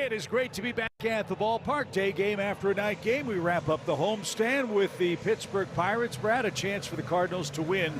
It is great to be back at the ballpark. Day game after a night game. We wrap up the homestand with the Pittsburgh Pirates. Brad, a chance for the Cardinals to win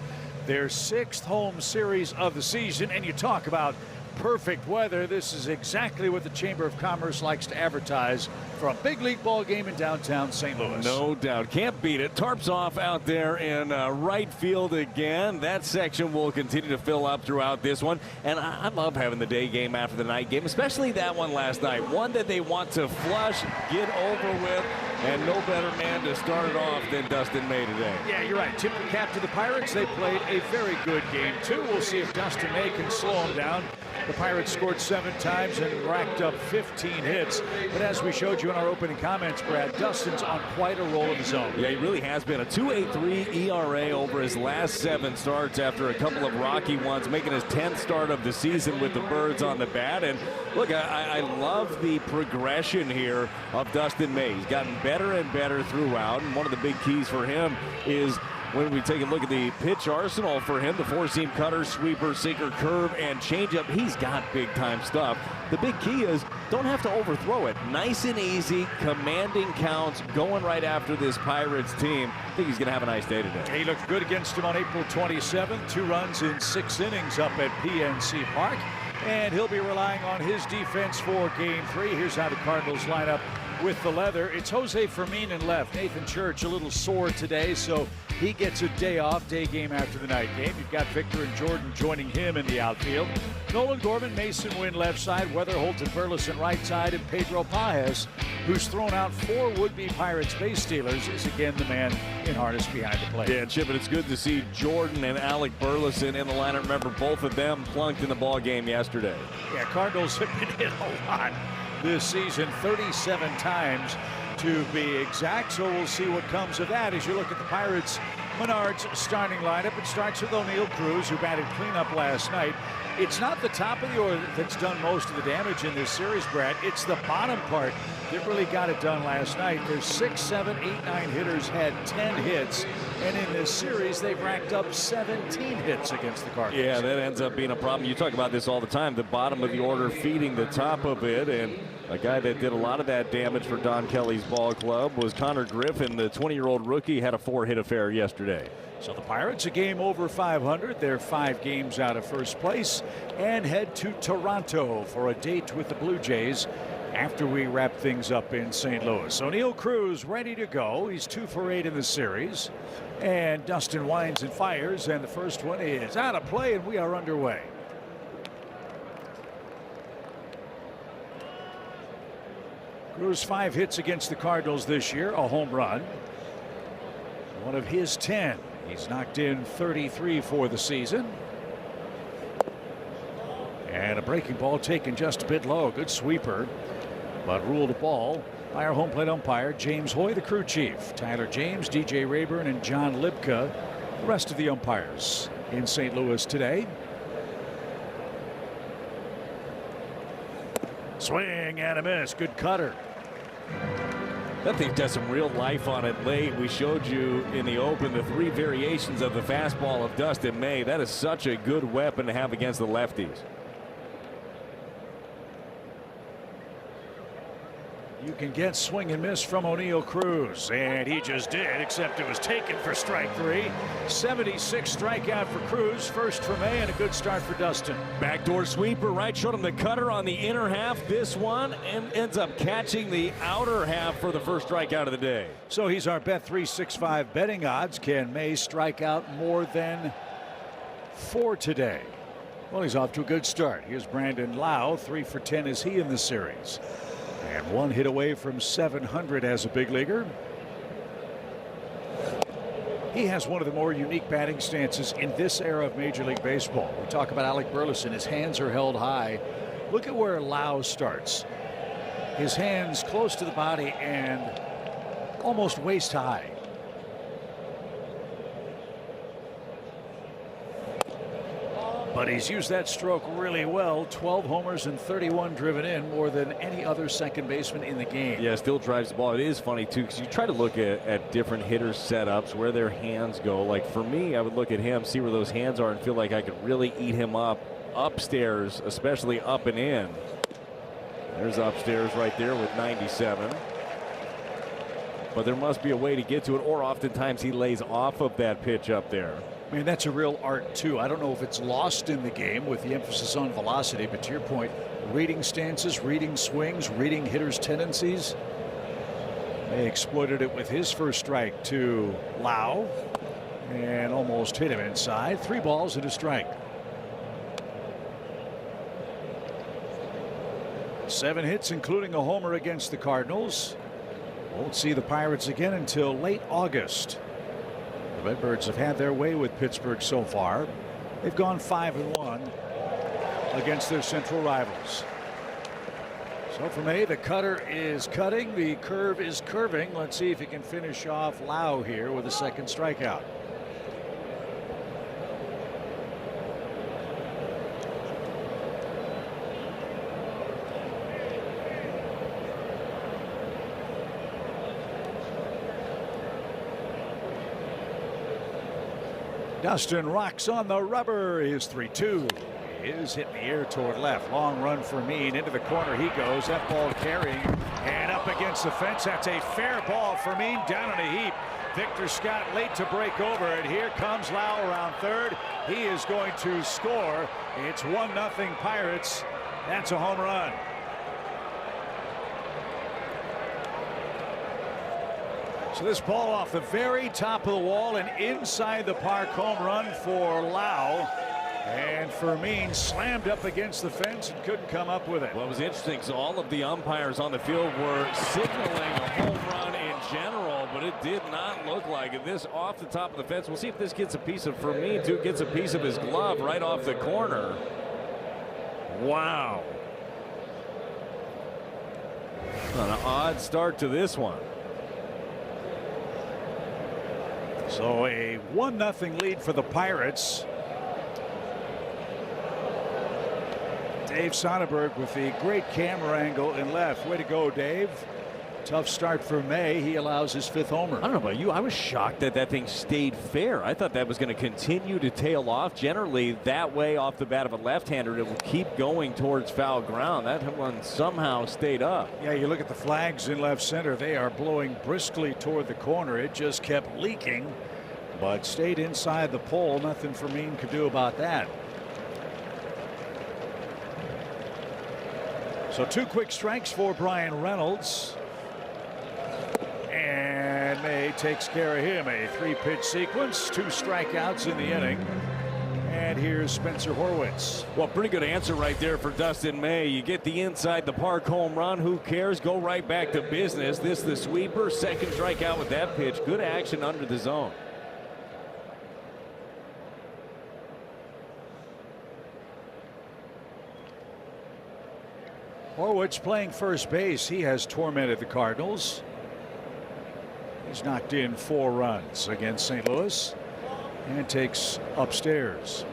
their 6th home series of the season. And you talk about perfect weather. This is exactly what the Chamber of Commerce likes to advertise for a big league ball game in downtown St. Louis. No doubt. Can't beat it. Tarps off out there in right field again. That section will continue to fill up throughout this one. And I love having the day game after the night game, especially that one last night. One that they want to flush, get over with, and no better man to start it off than Dustin May today. Yeah, you're right. Tip the cap to the Pirates. They played a very good game, too. We'll see if Dustin May can slow them down. The Pirates scored 7 times and racked up 15 hits. But as we showed you in our opening comments, Brad, Dustin's on quite a roll of his own. Yeah, he really has been. A 2.83 ERA over his last 7 starts after a couple of rocky ones, making his 10th start of the season with the Birds on the bat. And look, I love the progression here of Dustin May. He's gotten better and better throughout. And one of the big keys for him is when we take a look at the pitch arsenal for him, the 4-seam cutter, sweeper, sinker, curve, and changeup, he's got big-time stuff. The big key is don't have to overthrow it. Nice and easy, commanding counts, going right after this Pirates team. I think he's going to have a nice day today. He looked good against him on April 27th. 2 runs in 6 innings up at PNC Park. And he'll be relying on his defense for Game 3. Here's how the Cardinals line up with the leather. It's Jose Fermin in left. Nathan Church a little sore today, so he gets a day off, day game after the night game. You've got Victor and Jordan joining him in the outfield. Nolan Gorman, Mason Wynn left side, Weatherholt and Burleson right side, and Pedro Paez, who's thrown out 4 would-be Pirates base stealers, is again the man in harness behind the plate. Yeah, Chip, and it's good to see Jordan and Alec Burleson in the lineup. Remember, both of them plunked in the ball game yesterday. Yeah, Cardinals have been hit a lot this season, 37 times to be exact, so we'll see what comes of that as you look at the Pirates' Menards starting lineup. It starts with O'Neill Cruz, who batted cleanup last night. It's not the top of the order that's done most of the damage in this series, Brad. It's the bottom part that really got it done last night. Their 6, 7, 8, 9 hitters had 10 hits, and in this series they've racked up 17 hits against the Cardinals. Yeah, that ends up being a problem. You talk about this all the time, the bottom of the order feeding the top of it, and a guy that did a lot of that damage for Don Kelly's ball club was Connor Griffin. The 20-year-old rookie had a 4-hit affair yesterday. So the Pirates, a game over 500. They're 5 games out of first place and head to Toronto for a date with the Blue Jays after we wrap things up in St. Louis. O'Neill Cruz ready to go. He's 2 for 8 in the series. And Dustin winds and fires, and the first one is out of play, and we are underway. Cruz 5 hits against the Cardinals this year, a home run. One of his 10. He's knocked in 33 for the season. And a breaking ball taken just a bit low. Good sweeper, but ruled a ball by our home plate umpire, James Hoy, the crew chief. Tyler James, DJ Rayburn, and John Libka, the rest of the umpires in St. Louis today. Swing and a miss. Good cutter. That thing does some real life on it late. We showed you in the open the 3 variations of the fastball of Dustin May. That is such a good weapon to have against the lefties. You can get swing and miss from O'Neill Cruz, and he just did, except it was taken for strike 3. 76 strikeout for Cruz, first for May, and a good start for Dustin. Backdoor sweeper, right, showed him the cutter on the inner half. This one and ends up catching the outer half for the first strikeout of the day. So he's our Bet365 betting odds. Can May strike out more than 4 today? Well, he's off to a good start. Here's Brandon Lau, 3 for 10 is he in the series. And 1 hit away from 700 as a big leaguer. He has one of the more unique batting stances in this era of Major League Baseball. We talk about Alec Burleson. His hands are held high. Look at where Lau starts. His hands close to the body and almost waist high. But he's used that stroke really well. 12 homers and 31 driven in, more than any other second baseman in the game. Yeah, still drives the ball. It is funny, too, because you try to look at different hitters' setups, where their hands go. Like, for me, I would look at him, see where those hands are, and feel like I could really eat him up upstairs, especially up and in. There's upstairs right there with 97. But there must be a way to get to it, or oftentimes he lays off of that pitch up there. I mean, that's a real art, too. I don't know if it's lost in the game with the emphasis on velocity, but to your point, reading stances, reading swings, reading hitters' tendencies. They exploited it with his first strike to Lau and almost hit him inside. 3 balls and a strike. 7 hits, including a homer against the Cardinals. Won't see the Pirates again until late August. The Redbirds have had their way with Pittsburgh so far. They've gone 5-1 against their central rivals. So for me, the cutter is cutting, the curve is curving. Let's see if he can finish off Lau here with a second strikeout. Dustin rocks on the rubber. Is 3-2. He is hitting the air toward left. Long run for Mean. Into the corner he goes. That ball carrying and up against the fence. That's a fair ball for Mean. Down in a heap. Victor Scott late to break over. And here comes Lau around third. He is going to score. It's 1-0 Pirates. That's a home run. So this ball off the very top of the wall and inside the park, home run for Lau. And Fermin slammed up against the fence and couldn't come up with it. Well, it was interesting because all of the umpires on the field were signaling a home run in general, but it did not look like it. This off the top of the fence. We'll see if this gets a piece of Fermin, too. Gets a piece of his glove right off the corner. Wow. An odd start to this one. So a 1-0 lead for the Pirates. Dave Sonnenberg with the great camera angle in left. Way to go, Dave. Tough start for May. He allows his 5th homer. I don't know about you. I was shocked that that thing stayed fair. I thought that was going to continue to tail off. Generally, that way off the bat of a left-hander, it will keep going towards foul ground. That one somehow stayed up. Yeah, you look at the flags in left center. They are blowing briskly toward the corner. It just kept leaking, but stayed inside the pole. Nothing Fermin could do about that. So 2 quick strikes for Brian Reynolds. And May takes care of him. A 3-pitch sequence, 2 strikeouts in the inning. And here's Spencer Horwitz. Well, pretty good answer right there for Dustin May. You get the inside the park home run. Who cares? Go right back to business. This the sweeper. Second strikeout with that pitch. Good action under the zone. Horwitz playing first base. He has tormented the Cardinals. He's knocked in 4 runs against St. Louis and takes upstairs.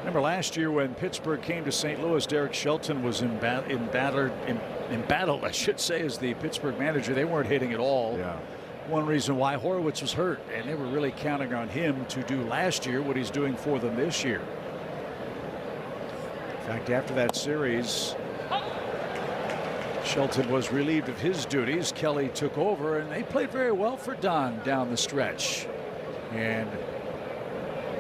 Remember last year when Pittsburgh came to St. Louis, Derek Shelton was embattled, I should say, as the Pittsburgh manager. They weren't hitting at all. Yeah. One reason why Horwitz was hurt, and they were really counting on him to do last year what he's doing for them this year. In fact, after that series, Shelton was relieved of his duties. Kelly took over, and they played very well for Don down the stretch. And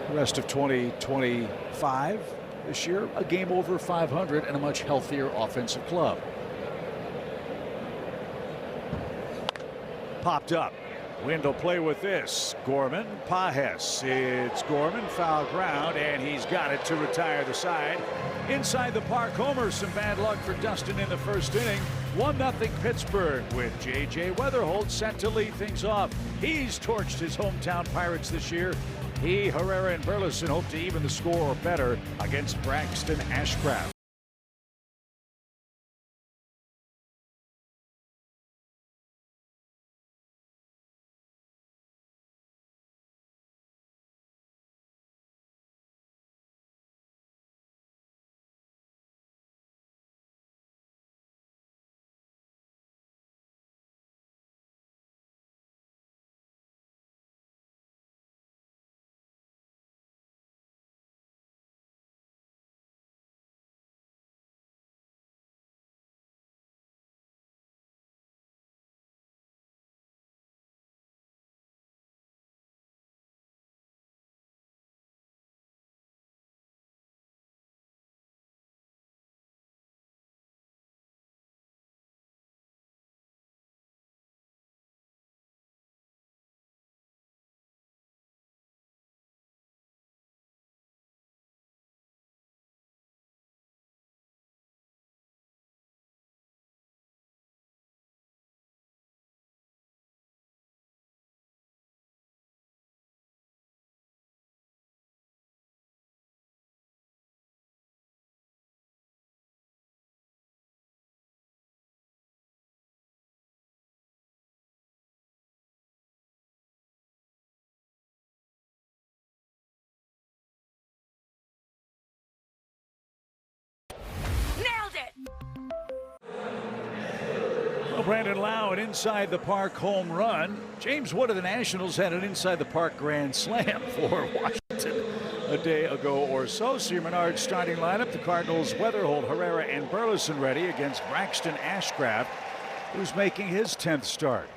the rest of 2025 this year, a game over 500 and a much healthier offensive club. Popped up. Wind will play with this. Gorman, Pajes. It's Gorman, foul ground, and he's got it to retire the side. Inside the park homer. Some bad luck for Dustin in the first inning. 1-0 Pittsburgh with J.J. Weatherholt set to lead things off. He's torched his hometown Pirates this year. He, Herrera, and Burleson hope to even the score or better against Braxton Ashcraft. Brandon Lau, an inside the park home run. James Wood of the Nationals had an inside the park grand slam for Washington a day ago or so. So your Menard starting lineup. The Cardinals Weatherholt, Herrera, and Burleson ready against Braxton Ashcraft, who's making his 10th start.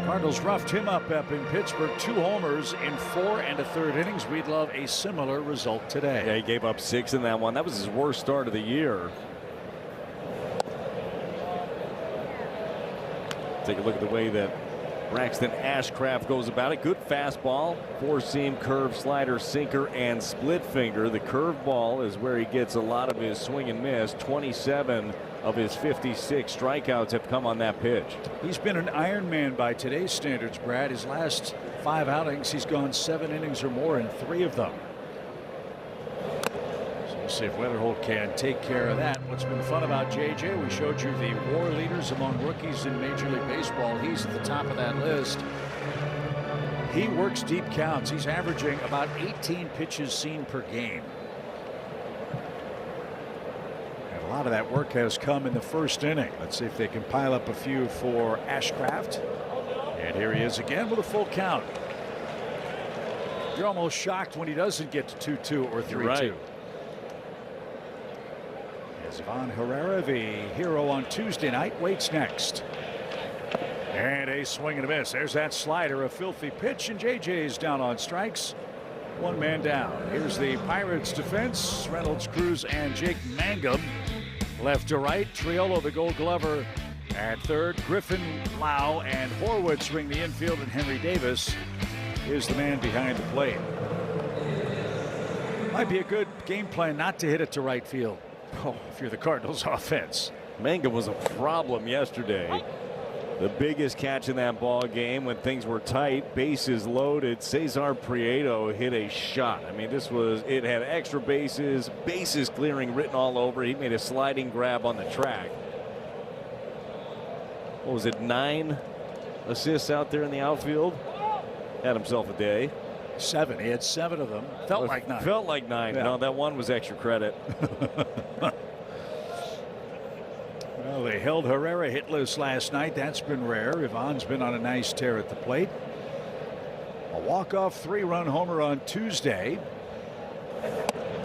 Cardinals roughed him up in Pittsburgh. 2 homers in 4 1/3 innings. We'd love a similar result today. Yeah, he gave up 6 in that one. That was his worst start of the year. Take a look at the way that Braxton Ashcraft goes about it. Good fastball, 4-seam, curve, slider, sinker, and split finger. The curve ball is where he gets a lot of his swing and miss. 27 of his 56 strikeouts have come on that pitch. He's been an Iron Man by today's standards, Brad. His last 5 outings, he's gone 7 innings or more in 3 of them. So we'll see if Weatherholt can take care of that. What's been fun about JJ, we showed you the WAR leaders among rookies in Major League Baseball. He's at the top of that list. He works deep counts. He's averaging about 18 pitches seen per game. A lot of that work has come in the first inning. Let's see if they can pile up a few for Ashcraft. And here he is again with a full count. You're almost shocked when he doesn't get to 2-2 or 3-2. Right. As Ivan Herrera, the hero on Tuesday night, waits next. And a swing and a miss. There's that slider, a filthy pitch, and JJ's down on strikes. 1 man down. Here's the Pirates defense. Reynolds, Cruz, and Jake Mangum. Left to right, Triolo, the Gold Glover, at third. Griffin, Lau, and Horwitz ring the infield, and Henry Davis is the man behind the plate. Might be a good game plan not to hit it to right field. Oh, if you're the Cardinals offense. Mangum was a problem yesterday. The biggest catch in that ball game when things were tight, bases loaded. Cesar Prieto hit a shot. I mean, it had extra bases clearing written all over. He made a sliding grab on the track. What was it, 9 assists out there in the outfield? Had himself a day. 7. He had 7 of them. Felt like 9. Felt like 9. Yeah. No, that one was extra credit. Well, they held Herrera hitless last night. That's been rare. Ivan's been on a nice tear at the plate. A walk-off 3-run homer on Tuesday.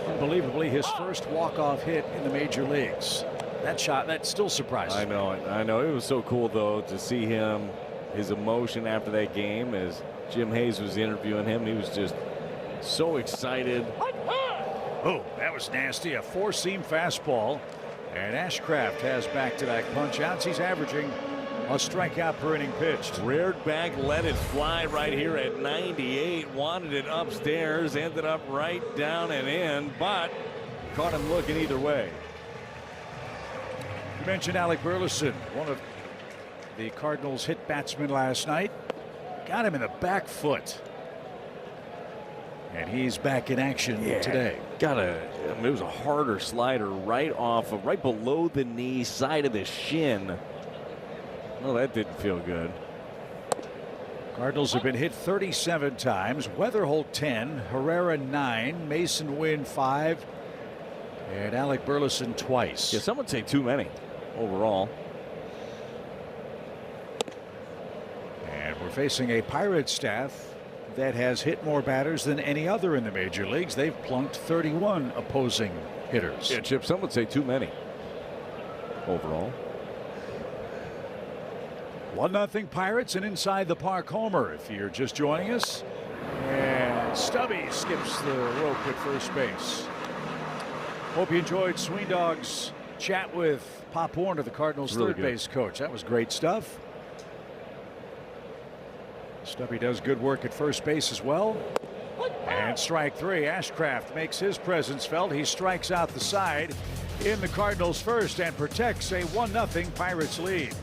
Unbelievably, his first walk-off hit in the major leagues. That still surprises me. I know. It was so cool, though, to see him, his emotion after that game as Jim Hayes was interviewing him. He was just so excited. Oh, that was nasty. A 4-seam fastball. And Ashcraft has back-to-back punch-outs. He's averaging a strikeout per inning pitched. Reared back, let it fly right here at 98. Wanted it upstairs, ended up right down and in, but caught him looking either way. You mentioned Alec Burleson, one of the Cardinals' hit batsmen last night. Got him in the back foot. And he's back in action today. It was a harder slider right below the knee, side of the shin. Well, that didn't feel good. Cardinals have been hit 37 times. Weatherholt 10, Herrera 9, Mason Wynn 5, and Alec Burleson twice. Yeah, some would say too many overall. And we're facing a Pirates staff that has hit more batters than any other in the major leagues. They've plunked 31 opposing hitters. Yeah, Chip, some would say too many overall. 1-0 Pirates, and inside the park homer if you're just joining us. And Stubby skips the rope at first base. Hope you enjoyed Sween Dog's chat with Pop Warner, the Cardinals' Really third base coach. That was great stuff. Stubby does good work at first base as well. And strike 3. Ashcraft makes his presence felt. He strikes out the side in the Cardinals' first and protects a 1-0 Pirates lead.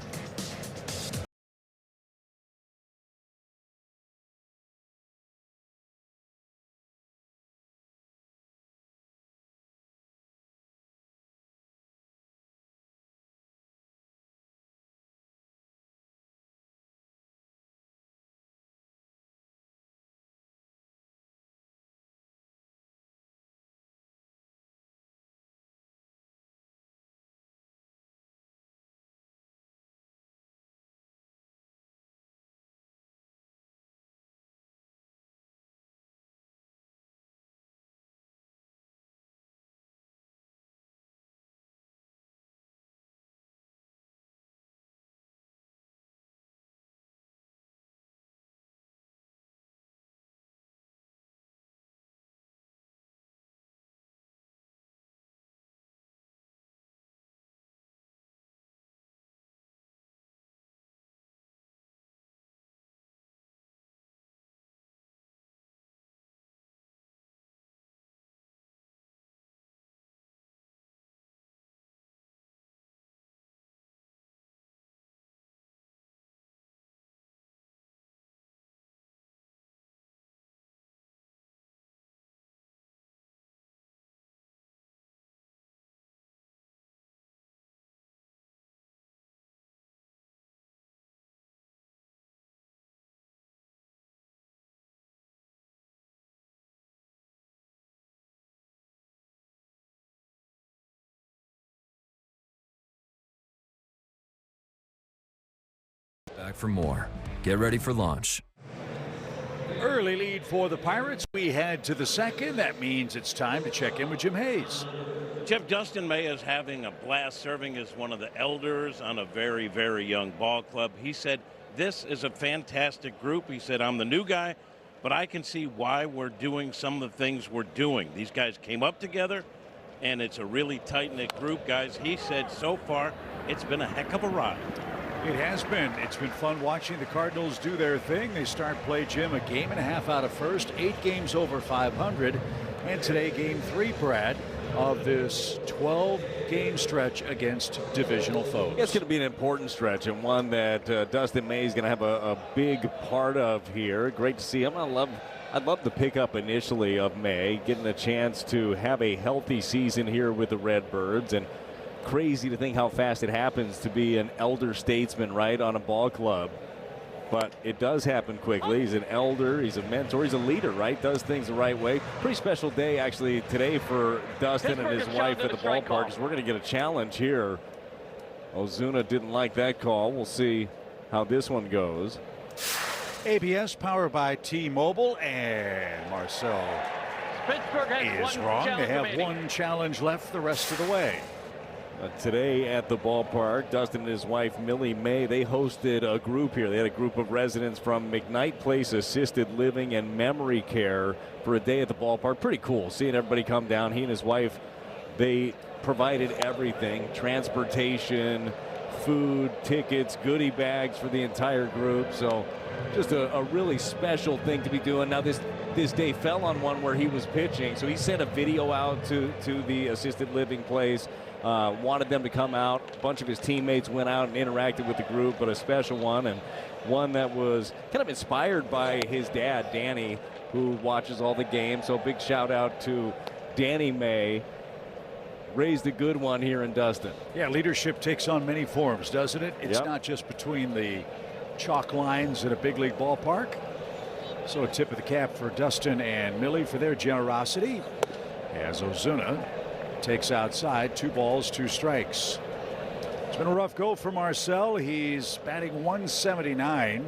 for more. Get ready for launch. Early lead for the Pirates. We head to the second. That means it's time to check in with Jim Hayes. Jeff, Dustin May is having a blast serving as one of the elders on a very, very young ball club. He said, this is a fantastic group. He said, I'm the new guy, but I can see why we're doing some of the things we're doing. These guys came up together, and it's a really tight-knit group, guys. He said, so far, it's been a heck of a ride. It has been. It's been fun watching the Cardinals do their thing. They start play, Jim, a game and a half out of first, 8 games over 500. And today, game 3, Brad, of this 12-game stretch against divisional foes. It's going to be an important stretch and one that Dustin May is going to have a big part of here. Great to see him. I'd love the pickup initially of May, getting a chance to have a healthy season here with the Redbirds. And crazy to think how fast it happens to be an elder statesman, right, on a ball club. But it does happen quickly. He's an elder, he's a mentor, he's a leader, right? Does things the right way. Pretty special day, actually, today for Dustin and his wife at the ballpark, because we're going to get a challenge here. Ozuna didn't like that call. We'll see how this one goes. ABS powered by T-Mobile, and Marcel is wrong. They have one challenge left the rest of the way. Today at the ballpark, Dustin and his wife Millie May, they hosted a group here. They had a group of residents from McKnight Place Assisted Living and Memory Care for a day at the ballpark. Pretty cool seeing everybody come down. He and his wife, they provided everything: transportation, food, tickets, goodie bags for the entire group. So just a really special thing to be doing. Now this day fell on one where he was pitching, so he sent a video out to the assisted living place. Wanted them to come out. A bunch of his teammates went out and interacted with the group, but a special one, and one that was kind of inspired by his dad, Danny, who watches all the games. So big shout out to Danny May. Raised a good one here in Dustin. Yeah, leadership takes on many forms, doesn't it? It's Yep. not just between the chalk lines at a big league ballpark. So a tip of the cap for Dustin and Millie for their generosity, as Ozuna takes outside. 2 balls, 2 strikes. It's been a rough go for Marcel. He's batting 179,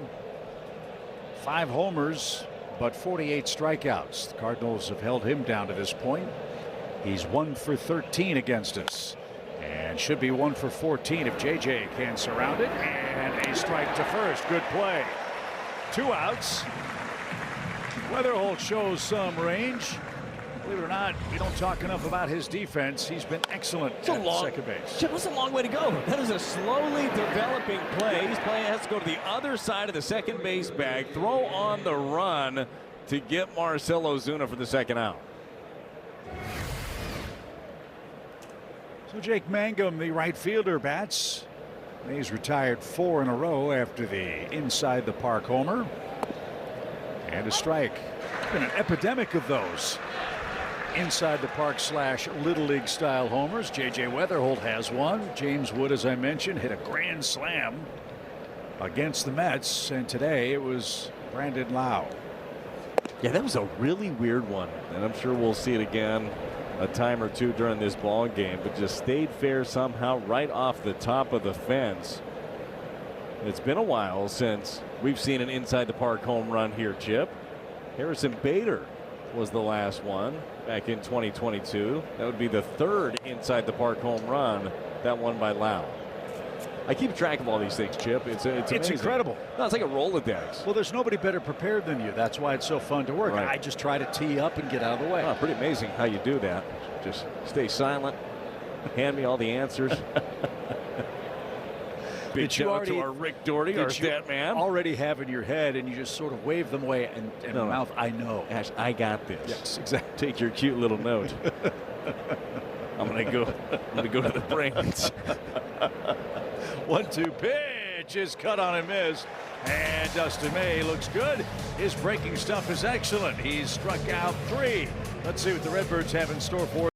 5 homers, but 48 strikeouts. The Cardinals have held him down to this point. He's 1 for 13 against us, and should be 1 for 14 if JJ can surround it. And a strike to first. Good play. 2 outs. Weatherholt shows some range. Believe it or not, we don't talk enough about his defense. He's been excellent at second base. That's a long way to go. That is a slowly developing play. He's playing, has to go to the other side of the second base bag, throw on the run to get Marcell Ozuna for the second out. So Jake Mangum, the right fielder, bats. He's retired 4 in a row after the inside the park homer. And a strike. It's been an epidemic of those inside the park / little league style homers. JJ Weatherholt has one. James Wood, as I mentioned, hit a grand slam against the Mets, and today it was Brandon Lau. Yeah, that was a really weird one, and I'm sure we'll see it again a time or two during this ball game, but just stayed fair somehow right off the top of the fence. It's been a while since we've seen an inside the park home run here, Chip. Harrison Bader was the last one back in 2022. That would be the 3rd inside the park home run, that one by Lau. I keep track of all these things, Chip. It's incredible. No, it's like a Rolodex. Well, there's nobody better prepared than you. That's why it's so fun to work. Right. I just try to tee up and get out of the way. Oh, pretty amazing how you do that. Just stay silent. Hand me all the answers. Big shout out to our Rick Doherty, our stat man. Already have in your head, and you just sort of wave them away and mouth, I know. Ash, I got this. Yes, exactly. Take your cute little note. I'm gonna go to the brains. 1-2 pitch is cut on and missed. And Dustin May looks good. His breaking stuff is excellent. He's struck out 3. Let's see what the Redbirds have in store for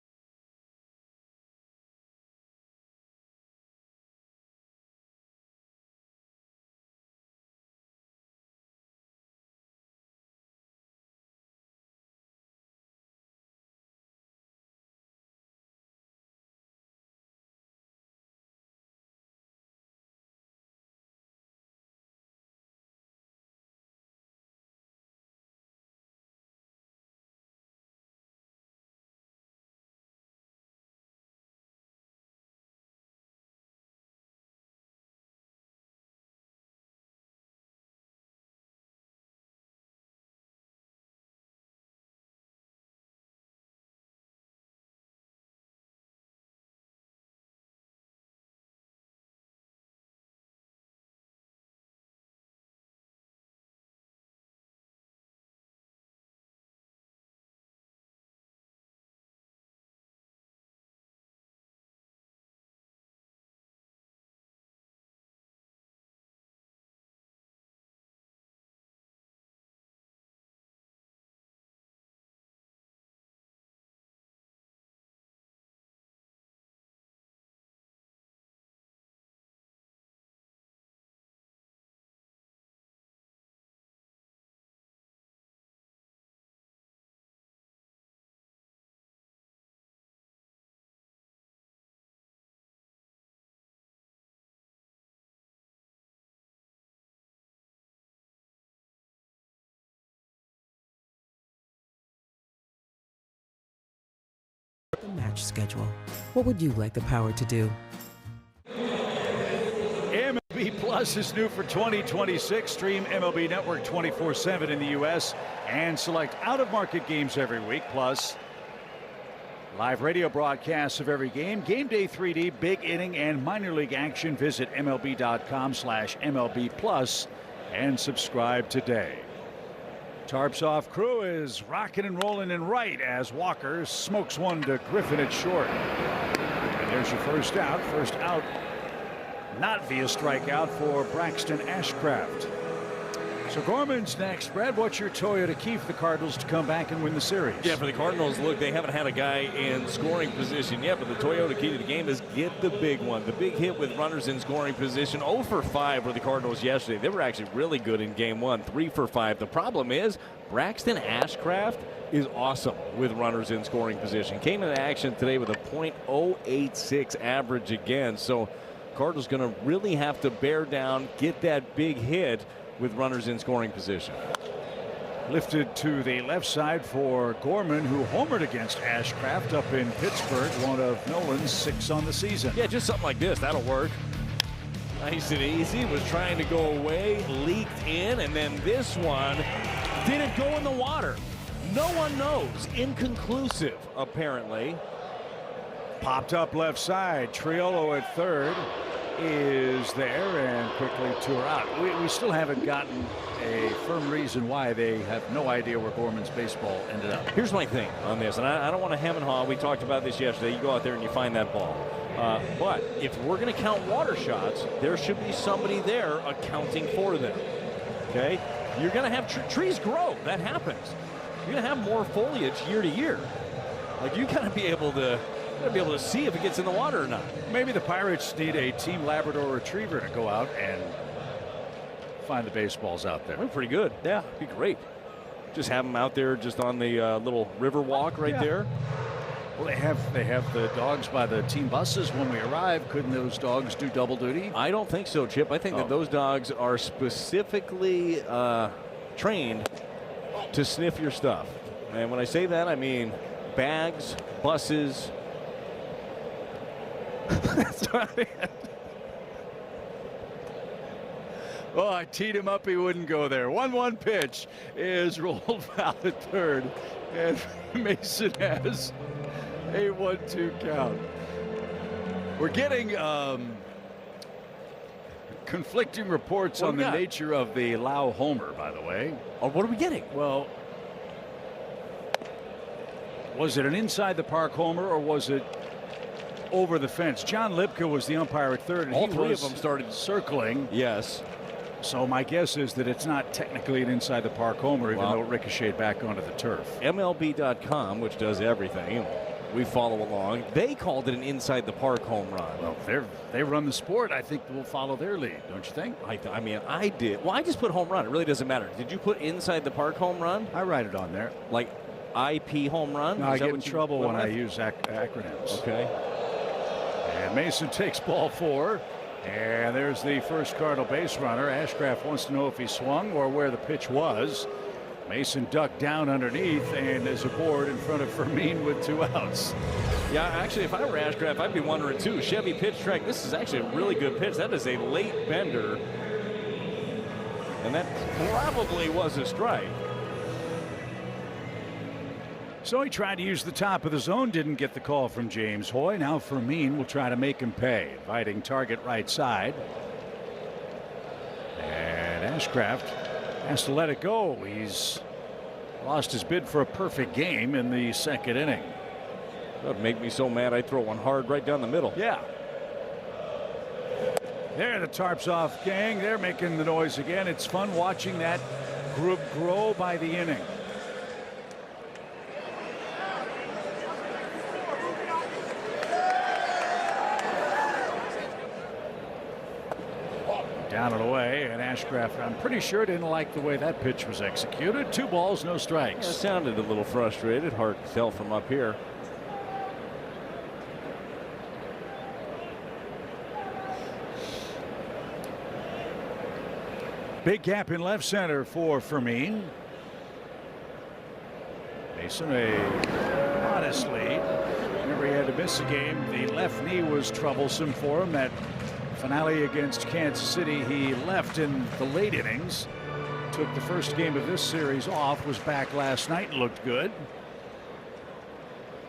The match schedule. What would you like the power to do? MLB Plus is new for 2026. Stream MLB Network 24/7 in the U.S. and select out-of-market games every week. Plus, live radio broadcasts of every game, game day 3D, big inning, and minor league action. Visit MLB.com/MLB Plus and subscribe today. Tarps off. Crew is rocking and rolling in right as Walker smokes one to Griffin at short. And there's your first out. First out, not via strikeout for Braxton Ashcraft. So Gorman's next. Brad, what's your Toyota key for the Cardinals to come back and win the series? Yeah, for the Cardinals, look, they haven't had a guy in scoring position yet, but the Toyota key to the game is get the big one. The big hit with runners in scoring position. 0 for 5 were the Cardinals yesterday. They were actually really good in game one, 3 for 5. The problem is Braxton Ashcraft is awesome with runners in scoring position. Came into action today with a .086 average again. So Cardinals going to really have to bear down, get that big hit with runners in scoring position. Lifted to the left side for Gorman, who homered against Ashcraft up in Pittsburgh, one of Nolan's 6 on the season. Yeah, just something like this. That'll work. Nice and easy. Was trying to go away, leaked in, and then this one didn't go in the water. No one knows. Inconclusive, apparently. Popped up left side. Triolo at third is there and quickly tour out. We still haven't gotten a firm reason why. They have no idea where Gorman's baseball ended up. Here's my thing on this, and I don't want to hem and haw. We talked about this yesterday. You go out there and you find that ball. But if we're going to count water shots, there should be somebody there accounting for them. Okay? You're going to have trees grow. That happens. You're going to have more foliage year to year. Like, you got to be able to see if it gets in the water or not. Maybe the Pirates need a team Labrador Retriever to go out and find the baseballs out there. They're pretty good. Yeah, it'd be great. Just have them out there just on the little river walk right there. Well, they have the dogs by the team buses when we arrive. Couldn't those dogs do double duty? I don't think so, Chip. I think that those dogs are specifically trained to sniff your stuff. And when I say that, I mean bags, buses. That's what I mean. Oh, I teed him up. He wouldn't go there. 1-1 pitch is rolled foul at third. And Mason has a 1-2 count. We're getting conflicting reports on the nature of the Lau homer, by the way. Oh, what are we getting? Well, was it an inside the park homer or was it over the fence? John Lipka was the umpire at third, and all three of them started circling. Yes. So my guess is that it's not technically an inside the park homer, even though it ricocheted back onto the turf. MLB.com, which does everything, we follow along. They called it an inside the park home run. Well, they run the sport. I think we'll follow their lead, don't you think? I mean, I did. Well, I just put home run. It really doesn't matter. Did you put inside the park home run? I write it on there. Like IP home run? No, I get in trouble when I use acronyms. Okay. And Mason takes ball 4. And there's the first Cardinal base runner. Ashcraft wants to know if he swung or where the pitch was. Mason ducked down underneath and is aboard in front of Fermin with 2 outs. Yeah, actually, if I were Ashcraft, I'd be wondering too. Chevy pitch track. This is actually a really good pitch. That is a late bender. And that probably was a strike. So he tried to use the top of the zone, didn't get the call from James Hoy. Now Fermin will try to make him pay. Inviting target right side. And Ashcraft has to let it go. He's lost his bid for a perfect game in the second inning. That would make me so mad I'd throw one hard right down the middle. Yeah. There, the tarps off, gang. They're making the noise again. It's fun watching that group grow by the inning. Down and away, and Ashcraft, I'm pretty sure, didn't like the way that pitch was executed. 2 balls, no strikes. Yeah, it sounded a little frustrated. Hard to tell from up here. Big gap in left center for Fermin. Mason a modest lead. Remember, he had to miss a game. The left knee was troublesome for him. That finale against Kansas City, he left in the late innings. Took the first game of this series off, was back last night and looked good.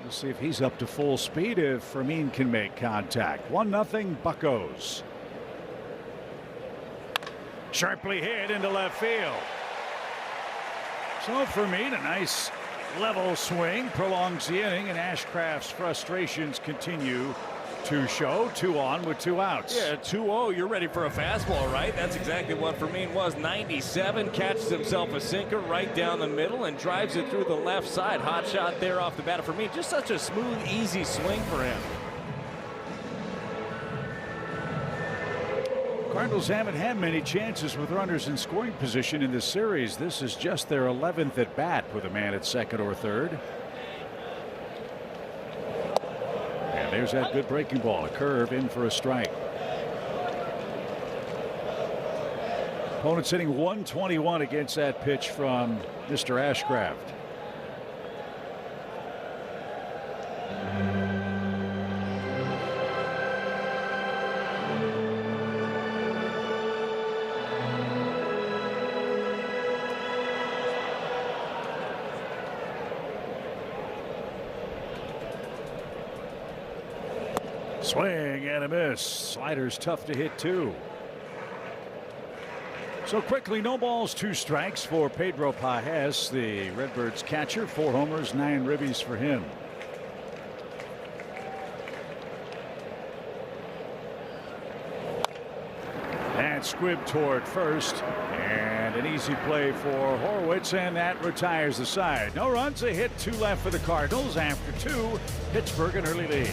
We'll see if he's up to full speed if Fermin can make contact. 1-0 Buccos. Sharply hit into left field. So Fermin, a nice level swing, prolongs the inning, and Ashcraft's frustrations continue to show. 2 on with 2 outs. Yeah, 2-0. You're ready for a fastball, right? That's exactly what Fermin was. 97, catches himself a sinker right down the middle and drives it through the left side. Hot shot there off the bat of Fermin. Just such a smooth, easy swing for him. Cardinals haven't had many chances with runners in scoring position in this series. This is just their 11th at bat with a man at second or third. And there's that good breaking ball. A curve in for a strike. Opponent's hitting 121 against that pitch from Mr. Ashcraft. Swing and a miss. Slider's tough to hit too. So quickly, no balls, 2 strikes for Pedro Pajes, the Redbirds catcher. 4 homers, 9 ribbies for him. And squib toward first, and an easy play for Horwitz, and that retires the side. No runs, a hit, 2 left for the Cardinals. After 2, Pittsburgh an early lead.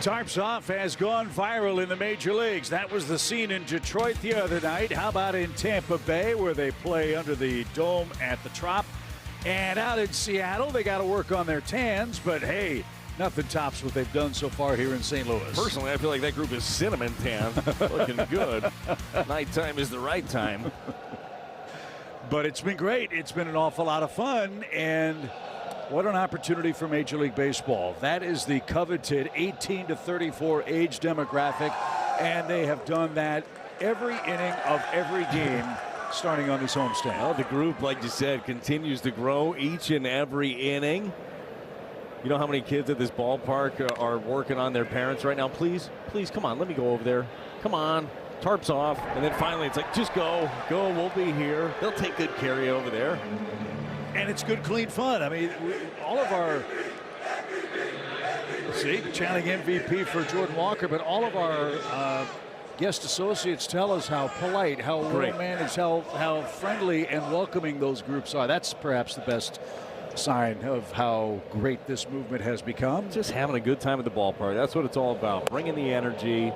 Tarps off has gone viral in the major leagues. That was the scene in Detroit the other night. How about in Tampa Bay, where they play under the dome at the Trop? And out in Seattle, they got to work on their tans, but hey, nothing tops what they've done so far here in St. Louis. Personally, I feel like that group is cinnamon tan. Looking good. Nighttime is the right time. But it's been great. It's been an awful lot of fun, and what an opportunity for Major League Baseball. That is the coveted 18 to 34 age demographic, and they have done that every inning of every game starting on this homestand. Well, the group, like you said, continues to grow each and every inning. You know how many kids at this ballpark are working on their parents right now? Please, come on, let me go over there. Come on, tarps off. And then finally it's like, just go, we'll be here. They'll take good care of you over there. And it's good, clean fun. I mean, all of our, chanting MVP for Jordan Walker, but all of our guest associates tell us how polite, how well managed, how friendly and welcoming those groups are. That's perhaps the best sign of how great this movement has become. Just having a good time at the ballpark. That's what it's all about. Bringing the energy.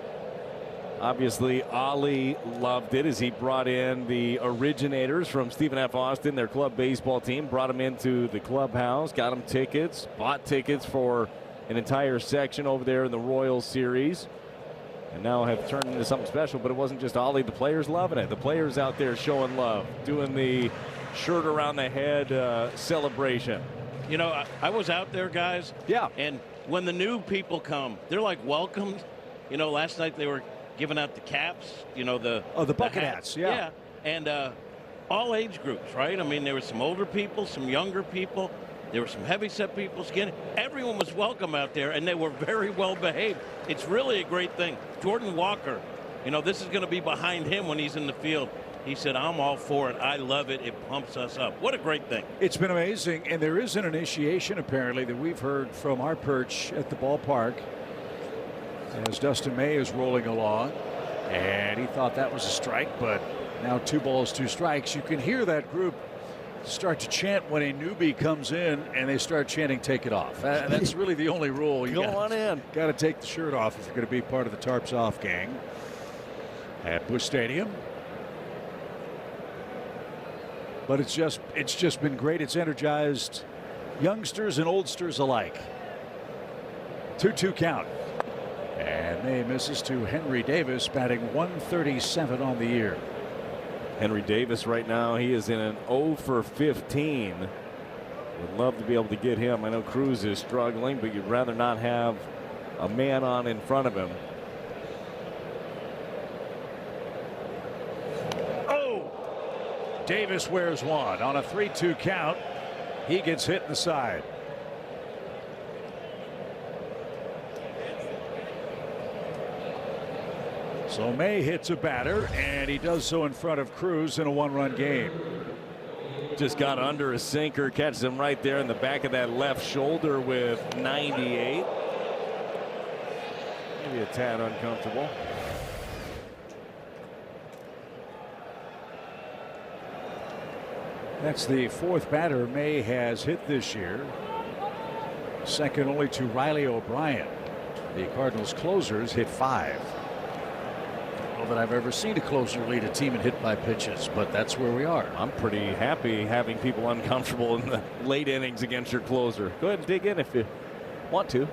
Obviously, Ali loved it as he brought in the originators from Stephen F. Austin, their club baseball team, brought them into the clubhouse, got them tickets, bought tickets for an entire section over there in the Royals series, and now have turned into something special. But it wasn't just Ali. The players loving it. The players out there showing love, doing the shirt around the head celebration. You know, I was out there, guys. Yeah. And when the new people come, they're like welcomed. You know, last night they were giving out the caps, you know, the bucket hats, yeah. And all age groups, right? I mean, there were some older people, some younger people, there were some heavyset people, skinny. Everyone was welcome out there, and they were very well behaved. It's really a great thing. Jordan Walker, you know, this is going to be behind him when he's in the field. He said, I'm all for it. I love it. It pumps us up. What a great thing. It's been amazing, and there is an initiation apparently that we've heard from our perch at the ballpark as Dustin May is rolling along, and he thought that was a strike, but now 2 balls, 2 strikes. You can hear that group start to chant when a newbie comes in, and they start chanting, take it off. That's really the only rule. You Go on in. Got to take the shirt off if you're going to be part of the Tarps Off gang at Busch Stadium. But it's just been great. It's energized youngsters and oldsters alike. 2-2 count. And May misses to Henry Davis, batting 137 on the year. Henry Davis right now, he is in an 0 for 15. Would love to be able to get him. I know Cruz is struggling, but you'd rather not have a man on in front of him. Oh! Davis wears one on a 3-2 count. He gets hit in the side. So May hits a batter, and he does so in front of Cruz in a 1-run game. Just got under a sinker, catches him right there in the back of that left shoulder with 98. Maybe a tad uncomfortable. That's the 4th batter May has hit this year. Second only to Riley O'Brien. The Cardinals closers hit 5. That I've ever seen a closer lead a team in hit by pitches, but that's where we are. I'm pretty happy having people uncomfortable in the late innings against your closer. Go ahead and dig in if you want to.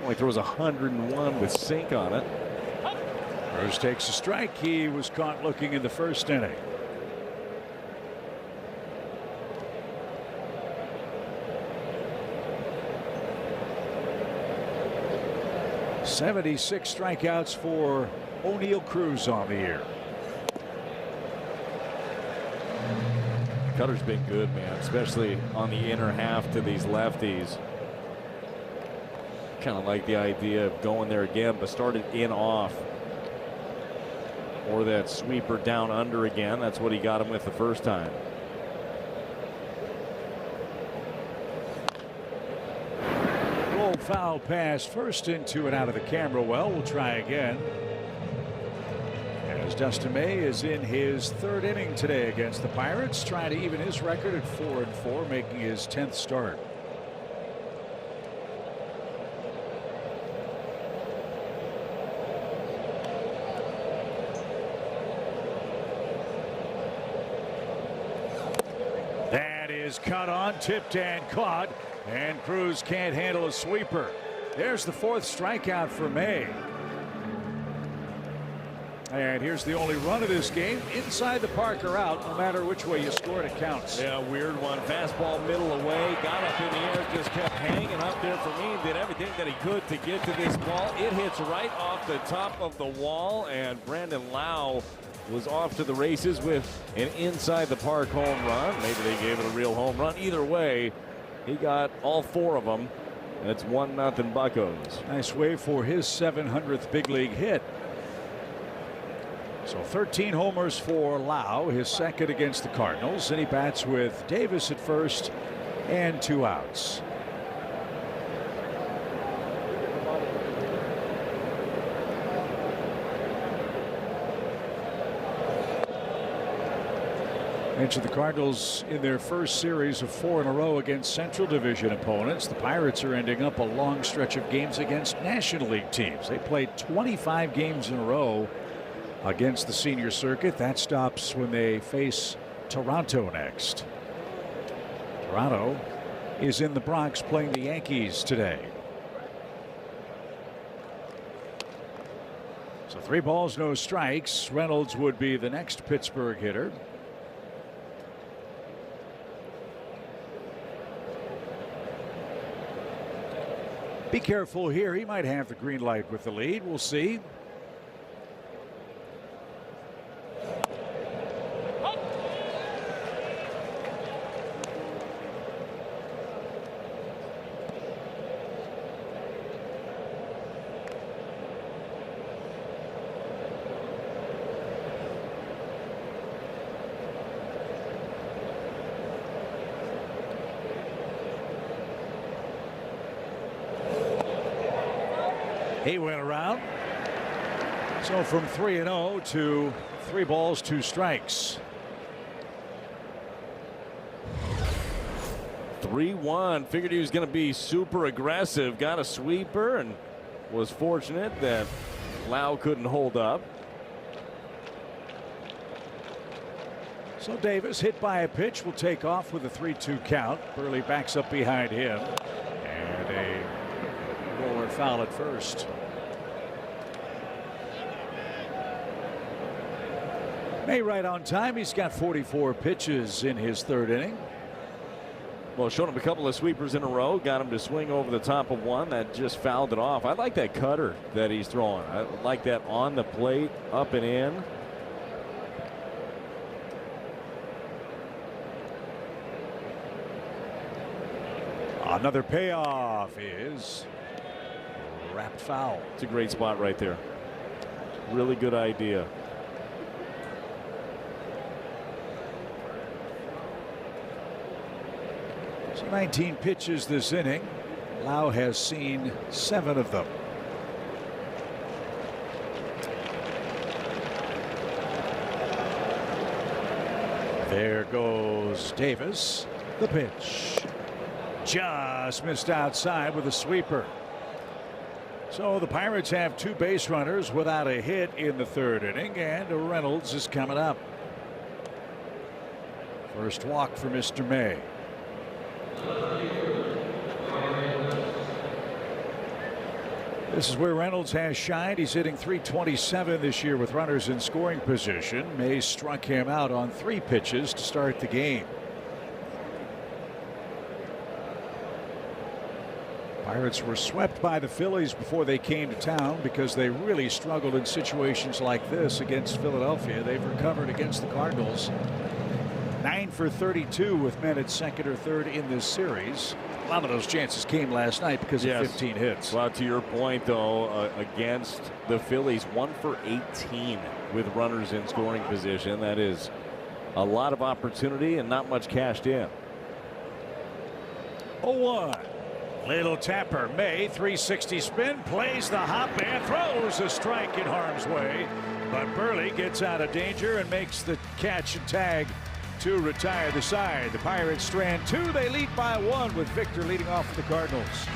Only throws 101 with sink on it. Cruz takes a strike. He was caught looking in the first inning. .76 strikeouts for O'Neal Cruz on the year. Cutter's been good, man, especially on the inner half to these lefties. Kind of like the idea of going there again, but started in off. Or that sweeper down under again. That's what he got him with the first time. Foul pass first into and out of the camera well. We'll try again. As Dustin May is in his 3rd inning today against the Pirates, trying to even his record at 4-4, making his 10th start. That is cut on, tipped and caught. And Cruz can't handle a sweeper. There's the 4th strikeout for May. And here's the only run of this game. Inside the park or out, no matter which way you score it, it counts. Yeah, weird one. Fastball middle away. Got up in the air, just kept hanging up there for me. Did everything that he could to get to this ball. It hits right off the top of the wall. And Brandon Lau was off to the races with an inside the park home run. Maybe they gave it a real home run. Either way, he got all 4 of them. And it's 1-0 Buccos. Nice way for his 700th big league hit. So 13 homers for Lau, his 2nd against the Cardinals, and he bats with Davis at first and 2 outs. Mentioned the Cardinals in their first series of 4 in a row against Central Division opponents. The Pirates are ending up a long stretch of games against National League teams. They played 25 games in a row against the senior circuit. That stops when they face Toronto next. Toronto is in the Bronx playing the Yankees today. So 3 balls, no strikes. Reynolds would be the next Pittsburgh hitter. Be careful here. He might have the green light with the lead. We'll see. He went around. So from 3-0 to 3 balls, 2 strikes. 3-1. Figured he was going to be super aggressive. Got a sweeper and was fortunate that Lau couldn't hold up. So Davis, hit by a pitch, will take off with a 3-2 count. Burley backs up behind him. And a roller foul at first. May right on time. He's got 44 pitches in his 3rd inning. Well, showed him a couple of sweepers in a row. Got him to swing over the top of one that just fouled it off. I like that cutter that he's throwing. I like that on the plate, up and in. Another payoff is wrapped foul. It's a great spot right there. Really good idea. So 19 pitches this inning. Lau has seen 7 of them. There goes Davis. The pitch. Just missed outside with a sweeper. So the Pirates have 2 base runners without a hit in the 3rd inning, and Reynolds is coming up. First walk for Mr. May. This is where Reynolds has shined. He's hitting .327 this year with runners in scoring position. May struck him out on 3 pitches to start the game. Pirates were swept by the Phillies before they came to town because they really struggled in situations like this against Philadelphia. They've recovered against the Cardinals. 9 for 32 with men at 2nd or 3rd in this series. A lot of those chances came last night because of 15 hits. Well, to your point, though, against the Phillies, 1 for 18 with runners in scoring position. That is a lot of opportunity and not much cashed in. 0-1. Little tapper. May 360 spin, plays the hop and throws a strike in harm's way. But Burley gets out of danger and makes the catch and tag to retire the side. The Pirates strand 2. They lead by 1 with Victor leading off the Cardinals.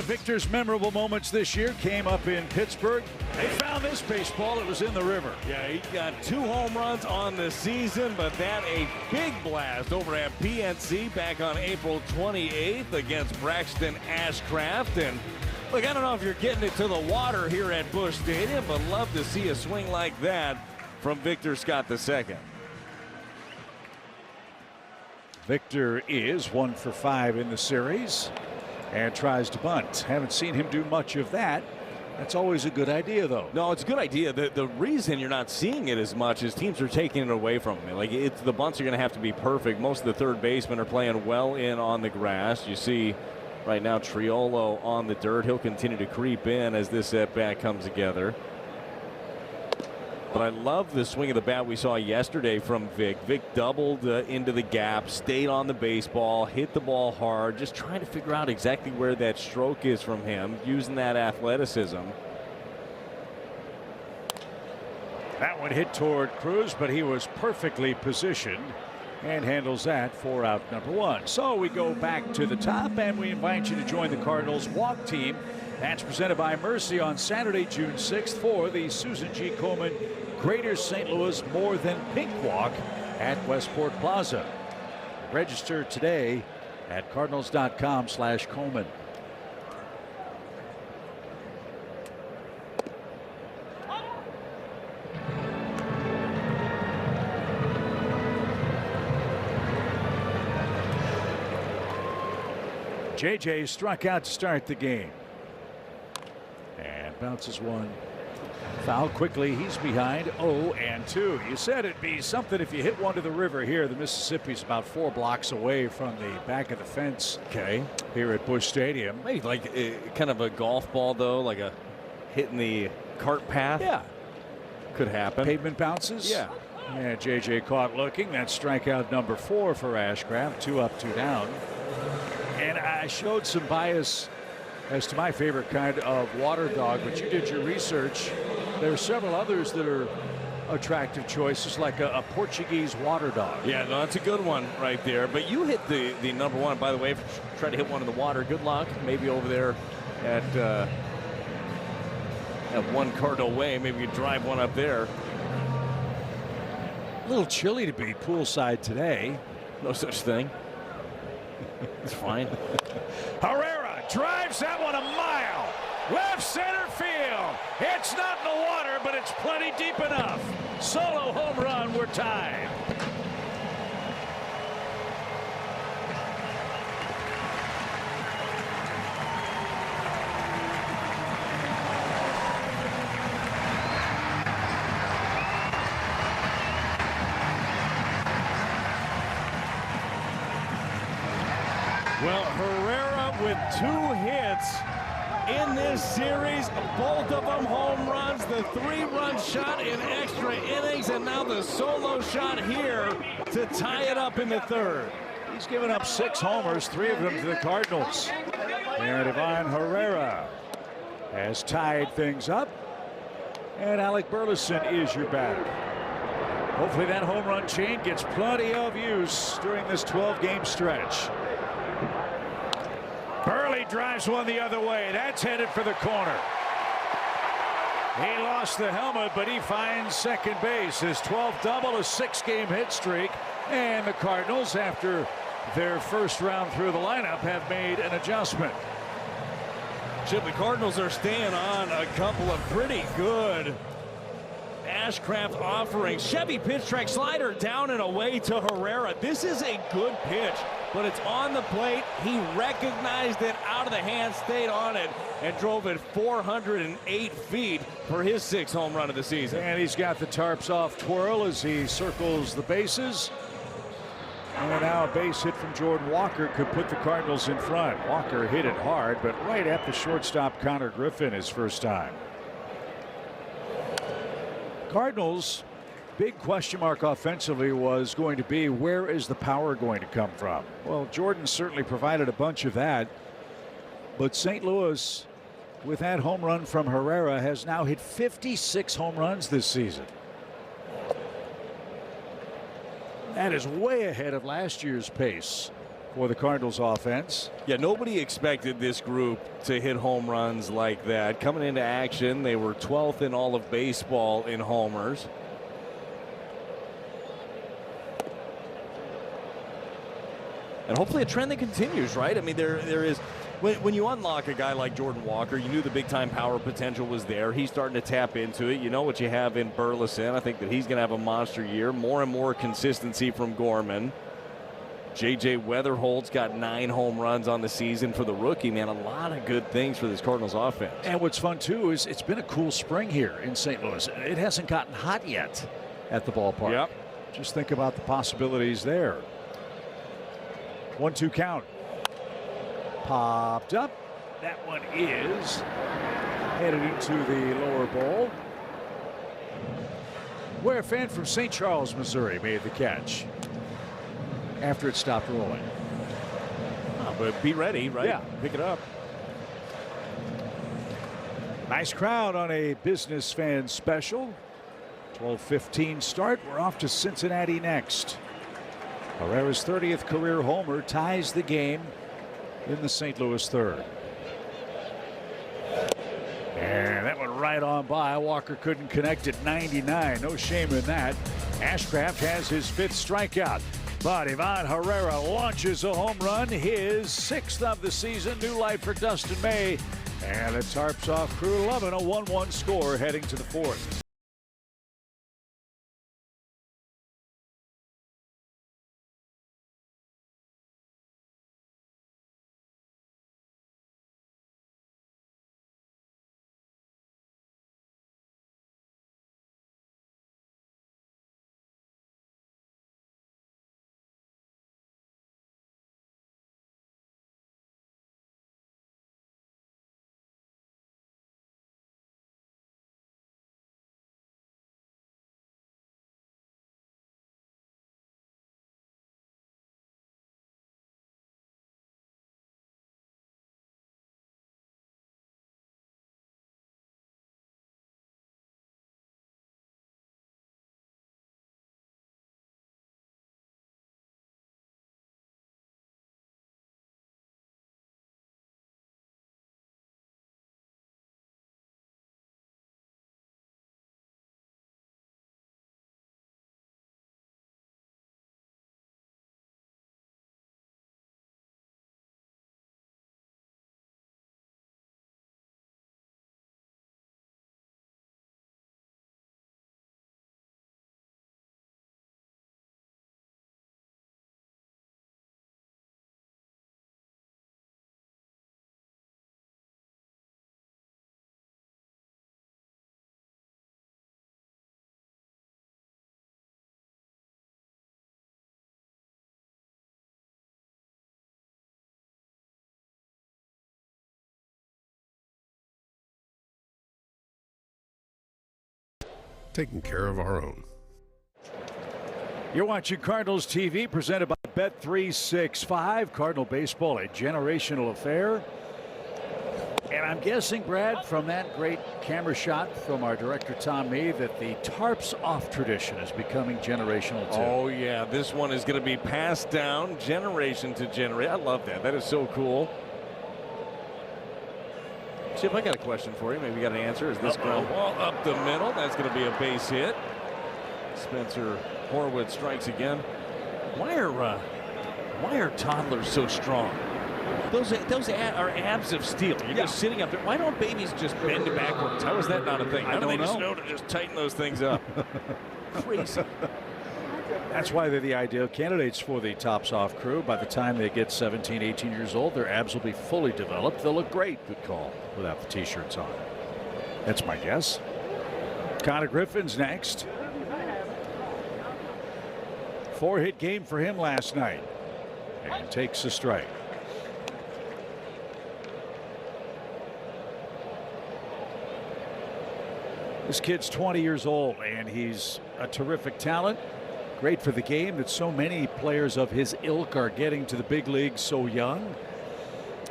of Victor's memorable moments this year came up in Pittsburgh. They found this baseball. It was in the river. Yeah, he got 2 home runs on the season, but that a big blast over at PNC back on April 28th against Braxton Ashcraft. And look, I don't know if you're getting it to the water here at Busch Stadium, but love to see a swing like that from Victor Scott II. Victor is 1 for 5 in the series and tries to bunt. Haven't seen him do much of that. That's always a good idea, though. No, it's a good idea. The reason you're not seeing it as much is teams are taking it away from him. Like, the bunts are going to have to be perfect. Most of the third basemen are playing well in on the grass. You see right now Triolo on the dirt. He'll continue to creep in as this at-bat comes together. But I love the swing of the bat we saw yesterday from Vic. Vic doubled into the gap, stayed on the baseball, hit the ball hard, just trying to figure out exactly where that stroke is from him, using that athleticism. That one hit toward Cruz, but he was perfectly positioned and handles that for out number 1. So we go back to the top, and we invite you to join the Cardinals walk team. That's presented by Mercy on Saturday, June 6th for the Susan G. Komen Greater St. Louis More Than Pink Walk at Westport Plaza. Register today at cardinals.com/Komen. JJ struck out to start the game. And bounces one. Foul quickly. He's behind 0-2. You said it'd be something if you hit one to the river here. The Mississippi's about 4 blocks away from the back of the fence. Okay. Here at Busch Stadium. Maybe like kind of a golf ball, though, like a hitting the cart path. Yeah. Could happen. Pavement bounces. Yeah. And JJ caught looking. That's strikeout number 4 for Ashcraft. 2 up, 2 down. And I showed some bias as to my favorite kind of water dog, but you did your research. There are several others that are attractive choices, like a Portuguese water dog. Yeah, no, that's a good one right there. But you hit the number 1. By the way, if you try to hit one in the water, good luck. Maybe over there at 1 Cardinal Way, maybe you drive one up there. A little chilly to be poolside today. No such thing. It's fine. Herrera drives that one a mile. Left center field. It's not in the water, but it's plenty deep enough. Solo home run. We're tied. Well, Herrera with 2 hits in this series, both of them home runs, the 3-run shot in extra innings, and now the solo shot here to tie it up in the 3rd. He's given up 6 homers, 3 of them to the Cardinals. And Ivan Herrera has tied things up. And Alec Burleson is your batter. Hopefully that home run chain gets plenty of use during this 12-game stretch. Burley drives one the other way. That's headed for the corner. He lost the helmet, but he finds second base. His 12th double, a 6-game hit streak. And the Cardinals, after their first round through the lineup, have made an adjustment. Chip, the Cardinals are staying on a couple of pretty good Ashcraft offerings. Chevy pitch track slider down and away to Herrera. This is a good pitch, but it's on the plate. He recognized it out of the hand, stayed on it, and drove it 408 feet for his 6th home run of the season. And he's got the tarps off twirl as he circles the bases. And now a base hit from Jordan Walker could put the Cardinals in front. Walker hit it hard, but right at the shortstop Connor Griffin his first time. Cardinals, big question mark offensively was going to be, where is the power going to come from? Well, Jordan certainly provided a bunch of that, but St. Louis, with that home run from Herrera, has now hit 56 home runs this season. That is way ahead of last year's pace. for the Cardinals offense. Yeah, nobody expected this group to hit home runs like that. Coming into action, they were 12th in all of baseball in homers. And hopefully a trend that continues, right? I mean, there is, when you unlock a guy like Jordan Walker, you knew the big-time power potential was there. He's starting to tap into it. You know what you have in Burleson. I think that he's going to have a monster year. More and more consistency from Gorman. J.J. Weatherhold's got 9 home runs on the season for the rookie, man. A lot of good things for this Cardinals offense. And what's fun, too, is it's been a cool spring here in St. Louis. It hasn't gotten hot yet at the ballpark. Yep. Just think about the possibilities there. 1-2 count. Popped up. That one is headed into the lower bowl, where a fan from St. Charles, Missouri made the catch after it stopped rolling. Oh, but be ready, right? Yeah. Pick it up. Nice crowd on a business fan special. 12:15 start. We're off to Cincinnati next. Herrera's 30th career homer ties the game in the St. Louis third. And that went right on by. Walker couldn't connect at 99. No shame in that. Ashcraft has his 5th strikeout. But Ivan Herrera launches a home run, his 6th of the season. New life for Dustin May. And the Tarps off Crew 11, a 1-1 score heading to the 4th. Taking care of our own. You're watching Cardinals TV, presented by Bet365. Cardinal baseball, a generational affair. And I'm guessing, Brad, from that great camera shot from our director Tom Mee, that the Tarps off tradition is becoming generational too. Oh yeah, this one is going to be passed down generation to generation. I love that. That is so cool. Chip, I got a question for you. Maybe you got an answer. Is this ground ball up the middle? That's going to be a base hit. Spencer Horwitz strikes again. Why are toddlers so strong? Those are abs of steel. You're just sitting up there. Why don't babies just bend backwards? How is that not a thing? How do they just know to just tighten those things up? Crazy. That's why they're the ideal candidates for the Tops Off crew. By the time they get 17, 18 years old, their abs will be fully developed. They'll look great, good call, without the T-shirts on. That's my guess. Connor Griffin's next. 4-hit game for him last night. And takes a strike. This kid's 20 years old, and he's a terrific talent. Great for the game that so many players of his ilk are getting to the big leagues so young.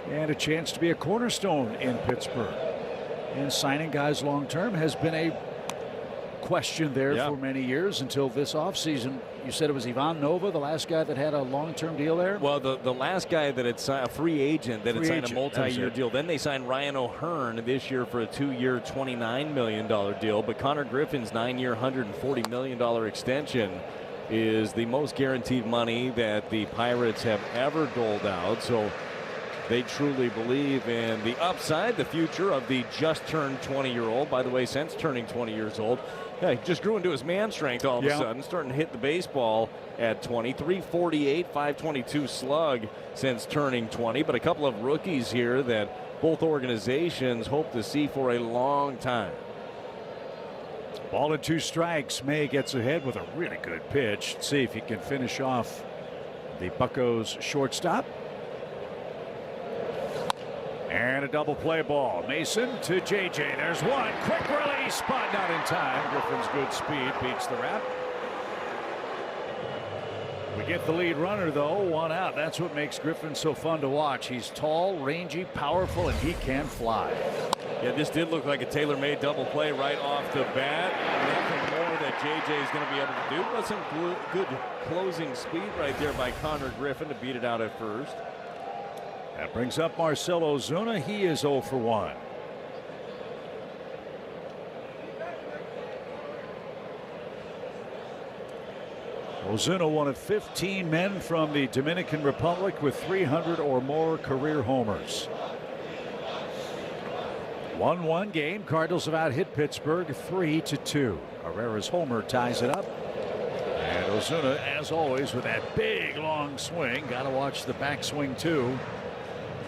And a chance to be a cornerstone in Pittsburgh. And signing guys long term has been a question there for many years until this offseason You said it was Ivan Nova, the last guy that had a long-term deal there? Well, the last guy that had signed, a free agent that had signed a multi-year deal. Then they signed Ryan O'Hearn this year for a 2-year, $29 million deal. But Connor Griffin's 9-year, $140 million extension is the most guaranteed money that the Pirates have ever doled out. So they truly believe in the upside, the future of the just turned 20-year-old. By the way, since turning 20 years old, yeah, he just grew into his man strength all of a sudden, starting to hit the baseball at 20. 348, 522 slug since turning 20. But a couple of rookies here that both organizations hope to see for a long time. Ball and 2 strikes. May gets ahead with a really good pitch. Let's see if he can finish off the Buccos shortstop. And a double play ball. Mason to JJ. There's one. Quick release, but not in time. Griffin's good speed beats the wrap. We get the lead runner, though. 1 out. That's what makes Griffin so fun to watch. He's tall, rangy, powerful, and he can fly. Yeah, this did look like a tailor-made double play right off the bat. Nothing more that JJ is going to be able to do, but some good closing speed right there by Connor Griffin to beat it out at first. That brings up Marcell Ozuna. He is 0 for 1. Ozuna, one of 15 men from the Dominican Republic with 300 or more career homers. 1-1 game. Cardinals have out hit Pittsburgh 3-2. Herrera's homer ties it up. And Ozuna, as always, with that big long swing. Got to watch the backswing too.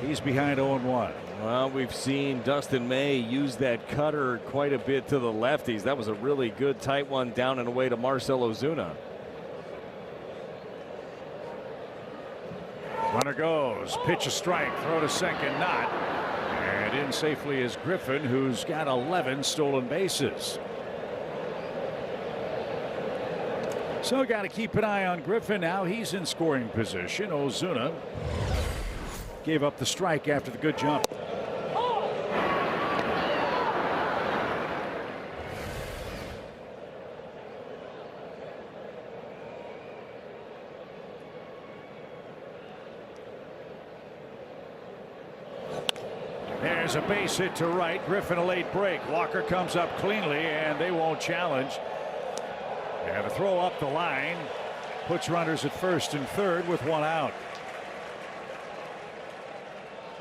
He's behind 0-1. Well, we've seen Dustin May use that cutter quite a bit to the lefties. That was a really good tight one down and away to Marcell Ozuna. Runner goes. Pitch a strike. Throw to second. Not. And in safely is Griffin, who's got 11 stolen bases. So got to keep an eye on Griffin now. He's in scoring position. Ozuna gave up the strike after the good jump. There's a base hit to right. Griffin a late break. Walker comes up cleanly and they won't challenge. And a throw up the line puts runners at first and third with 1 out.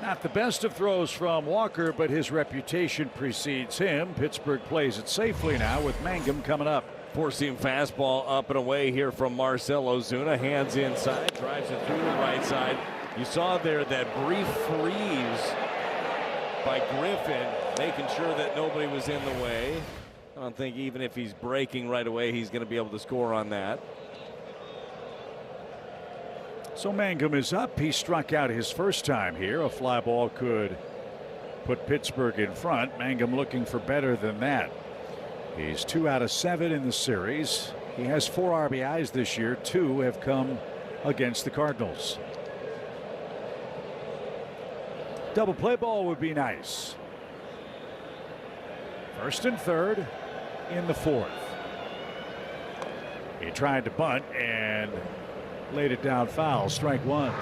Not the best of throws from Walker, but his reputation precedes him. Pittsburgh plays it safely now with Mangum coming up. Four-seam fastball up and away here from Marcell Ozuna. Hands inside, drives it through the right side. You saw there that brief freeze by Griffin, making sure that nobody was in the way. I don't think even if he's breaking right away, he's going to be able to score on that. So Mangum is up. He struck out his first time here. A fly ball could put Pittsburgh in front. Mangum looking for better than that. He's 2 out of 7 in the series. He has 4 RBIs this year. 2 have come against the Cardinals. Double play ball would be nice. First and third in the 4th. He tried to bunt and laid it down foul. Strike 1.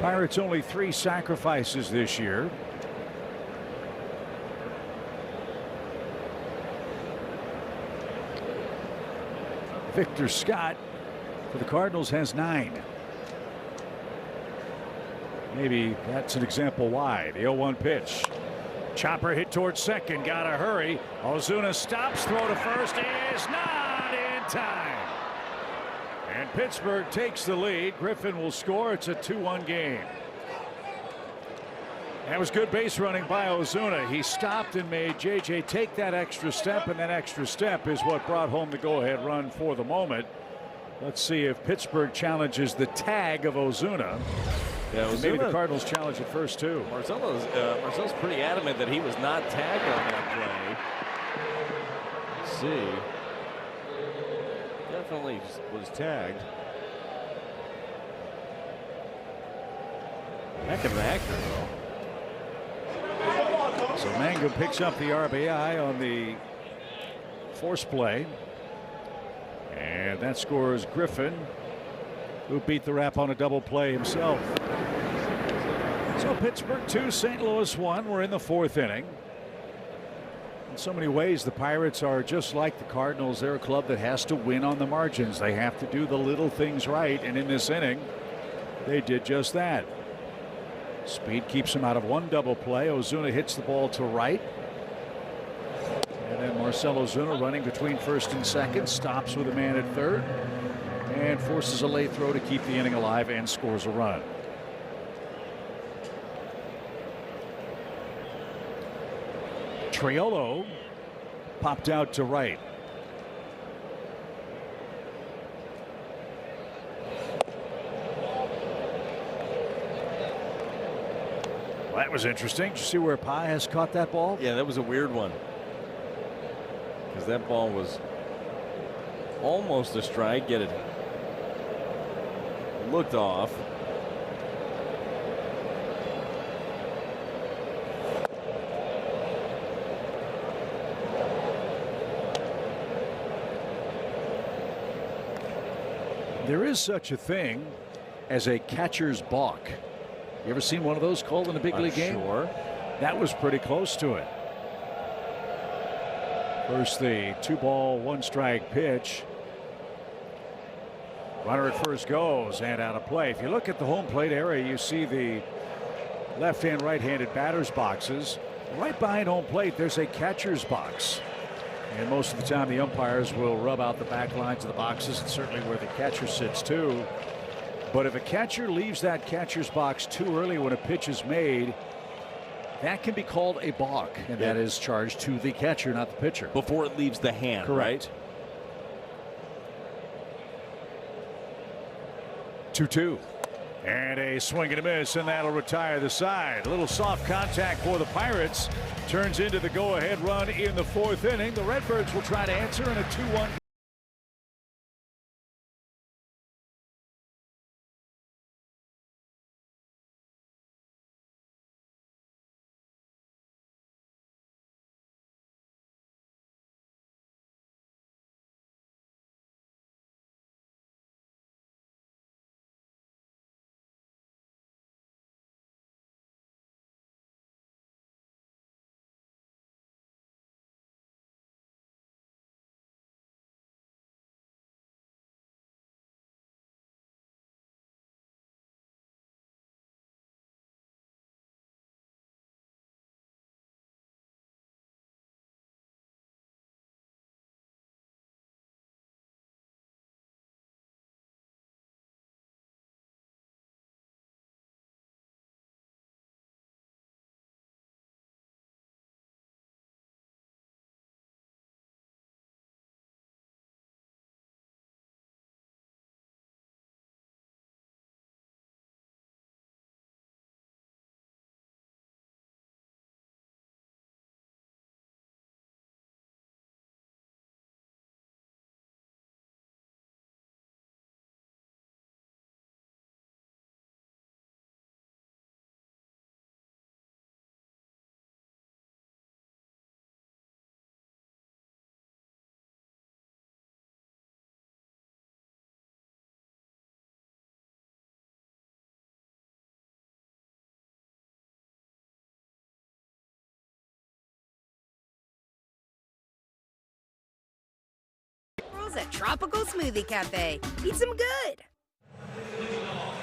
Pirates only 3 sacrifices this year. Victor Scott for the Cardinals has 9. Maybe that's an example why. The 0-1 pitch. Chopper hit towards second. Gotta hurry. Ozuna stops. Throw to first is not in time. And Pittsburgh takes the lead. Griffin will score. It's a 2-1 game. That was good base running by Ozuna. He stopped and made JJ take that extra step, and that extra step is what brought home the go-ahead run for the moment. Let's see if Pittsburgh challenges the tag of Ozuna. Yeah, maybe the Cardinals challenge it first too. Marcell's pretty adamant that he was not tagged on that play. Let's see. Definitely was tagged. Heck of an actor, though. So Mangum picks up the RBI on the force play. And that scores Griffin, who beat the Rap on a double play himself. So Pittsburgh 2, St. Louis 1. We're in the 4th inning. In so many ways, the Pirates are just like the Cardinals. They're a club that has to win on the margins. They have to do the little things right. And in this inning, they did just that. Speed keeps him out of one double play. Ozuna hits the ball to right. And then Marcell Ozuna running between first and second, stops with a man at third and forces a late throw to keep the inning alive and scores a run. Triolo popped out to right. Well, that was interesting. Did you see where Páez caught that ball? Yeah, that was a weird one. Because that ball was almost a strike. Get it. Looked off. There is such a thing as a catcher's balk. You ever seen one of those called in a big league game? Sure. That was pretty close to it. First, the 2-ball, 1-strike pitch. Runner at first goes and out of play. If you look at the home plate area, you see the left-hand, right-handed batters boxes. Right behind home plate, there's a catcher's box. And most of the time, the umpires will rub out the back lines of the boxes, and certainly where the catcher sits too. But if a catcher leaves that catcher's box too early when a pitch is made, that can be called a balk, and that is charged to the catcher, not the pitcher. Before it leaves the hand. Correct. Right? 2-2. And a swing and a miss, and that'll retire the side. A little soft contact for the Pirates. Turns into the go-ahead run in the 4th inning. The Redbirds will try to answer in a 2-1. At Tropical Smoothie Cafe. Eat some good.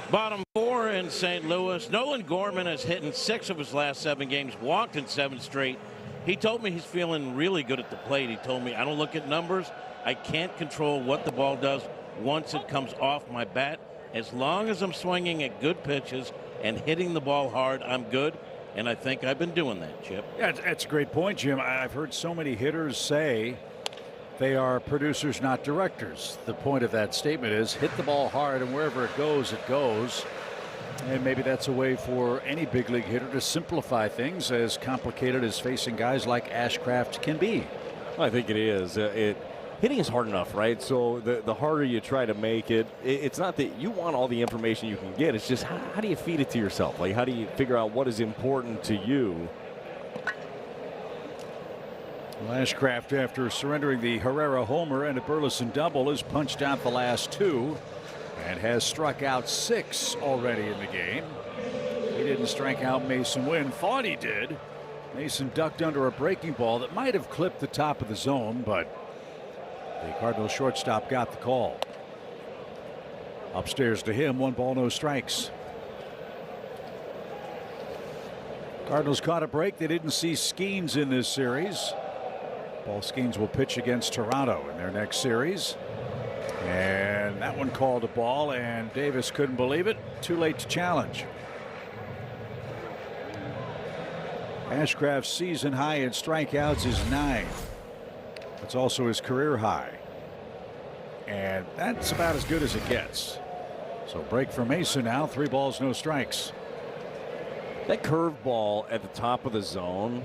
Bottom 4 in St. Louis. Nolan Gorman has hit in 6 of his last 7 games, walked in 7 straight. He told me he's feeling really good at the plate. He told me, I don't look at numbers. I can't control what the ball does once it comes off my bat. As long as I'm swinging at good pitches and hitting the ball hard, I'm good. And I think I've been doing that, Chip. Yeah, that's a great point, Jim. I've heard so many hitters say they are producers, not directors. The point of that statement is hit the ball hard, and wherever it goes, it goes. And maybe that's a way for any big league hitter to simplify things, as complicated as facing guys like Ashcraft can be. Well, I think it is. Hitting is hard enough, right? So the harder you try to make it, it's not that you want all the information you can get. It's just how do you feed it to yourself? Like, how do you figure out what is important to you? Ashcraft, after surrendering the Herrera homer and a Burleson double, has punched out the last 2 and has struck out 6 already in the game. He didn't strike out Mason Wynn. Thought he did. Mason ducked under a breaking ball that might have clipped the top of the zone, but the Cardinals shortstop got the call. Upstairs to him, 1 ball, no strikes. Cardinals caught a break. They didn't see Skeens in this series. Paul Skeens will pitch against Toronto in their next series. And that one called a ball, and Davis couldn't believe it. Too late to challenge. Ashcraft's season high in strikeouts is 9. That's also his career high. And that's about as good as it gets. So break for Mason now. 3 balls, no strikes. That curveball at the top of the zone,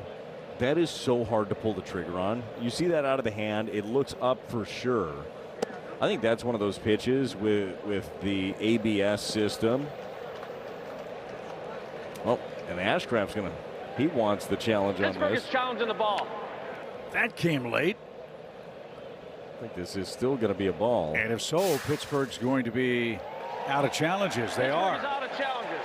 that is so hard to pull the trigger on. You see that out of the hand, it looks up for sure. I think that's one of those pitches with the ABS system. Well, and Ashcraft's going to, he wants the challenge on Pittsburgh this. is challenging the ball. That came late. I think this is still going to be a ball. And if so, Pittsburgh's going to be out of challenges. They are. Pittsburgh is out of challenges.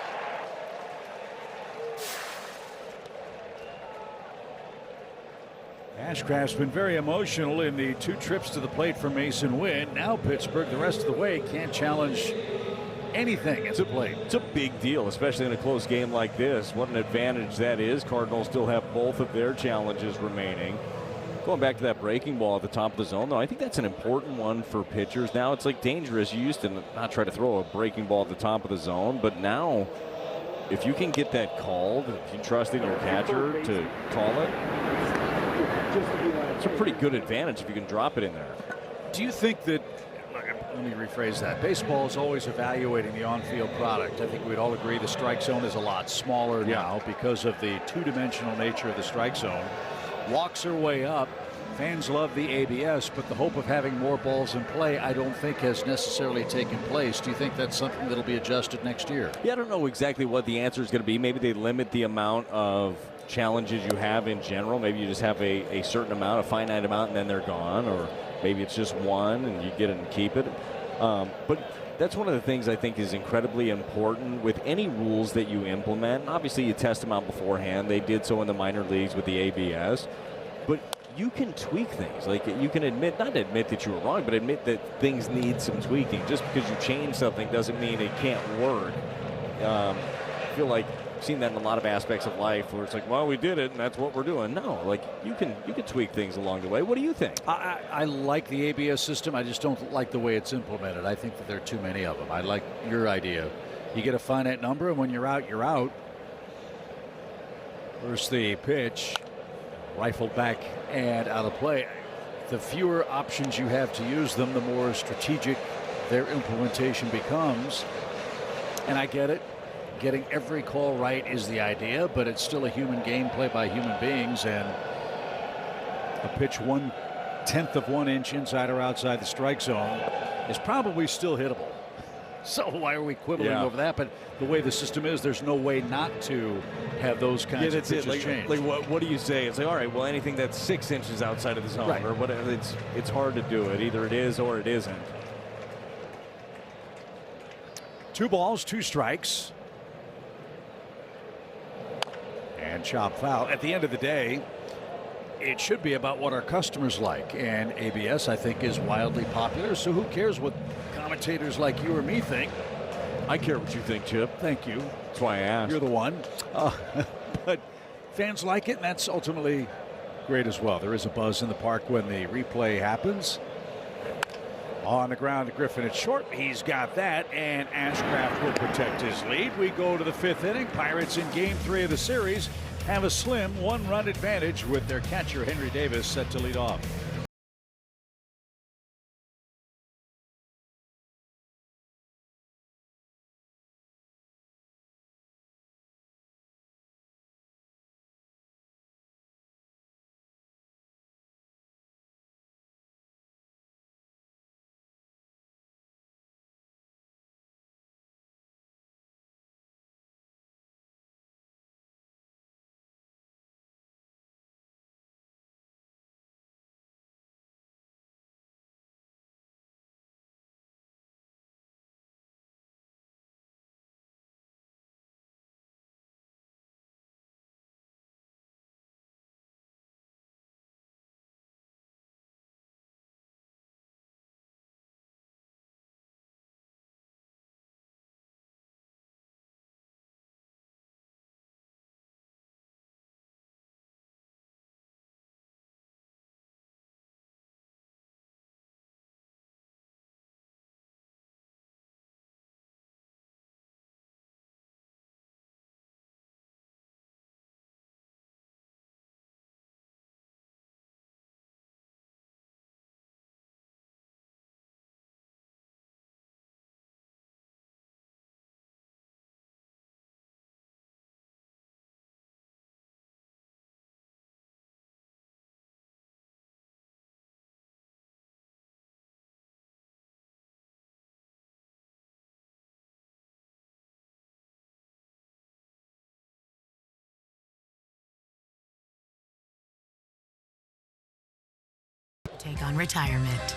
Ashcraft's been very emotional in the 2 trips to the plate for Mason Wynn. Now Pittsburgh the rest of the way can't challenge anything at the plate. It's a big deal, especially in a close game like this. What an advantage that is. Cardinals still have both of their challenges remaining. Going back to that breaking ball at the top of the zone, though, I think that's an important one for pitchers. Now it's like dangerous. You used to not try to throw a breaking ball at the top of the zone, but now if you can get that called, if you trust in your catcher to call it, it's a pretty good advantage if you can drop it in there. Do you think that, let me rephrase that, baseball is always evaluating the on-field product? I think we'd all agree the strike zone is a lot smaller now because of the 2-dimensional nature of the strike zone. Walks are way up. Fans love the ABS, but the hope of having more balls in play I don't think has necessarily taken place. Do you think that's something that'll be adjusted next year? Yeah, I don't know exactly what the answer is going to be. Maybe they limit the amount of challenges you have in general. Maybe you just have a certain amount, a finite amount, and then they're gone. Or maybe it's just one and you get it and keep it. But that's one of the things I think is incredibly important with any rules that you implement. Obviously, you test them out beforehand. They did so in the minor leagues with the ABS. But you can tweak things. Like, you can not admit that you were wrong, but admit that things need some tweaking. Just because you change something doesn't mean it can't work. I feel like I've seen that in a lot of aspects of life where it's like, well, we did it and that's what we're doing. No, like you can tweak things along the way. What do you think? I like the ABS system. I just don't like the way it's implemented. I think that there are too many of them. I like your idea. You get a finite number, and when you're out, you're out. First the pitch, rifled back and out of play. The fewer options you have to use them, the more strategic their implementation becomes. And I get it. Getting every call right is the idea, but it's still a human game played by human beings, and a pitch 1/10 of 1 inch inside or outside the strike zone is probably still hittable. So why are we quibbling over that? But the way the system is, there's no way not to have those kinds of pitches changed. Like what do you say? It's like, all right, well, anything that's 6 inches outside of the zone or whatever, it's hard to do it. Either it is or it isn't. 2 balls, 2 strikes. And chop foul. At the end of the day, it should be about what our customers like. And ABS, I think, is wildly popular. So who cares what commentators like you or me think? I care what you think, Chip. Thank you. That's why I asked. You're the one. But fans like it, and that's ultimately great as well. There is a buzz in the park when the replay happens. On the ground to Griffin at short. He's got that, and Ashcraft will protect his lead. We go to the 5th inning. Pirates in game 3 of the series have a slim 1-run advantage with their catcher Henry Davis set to lead off. take on retirement.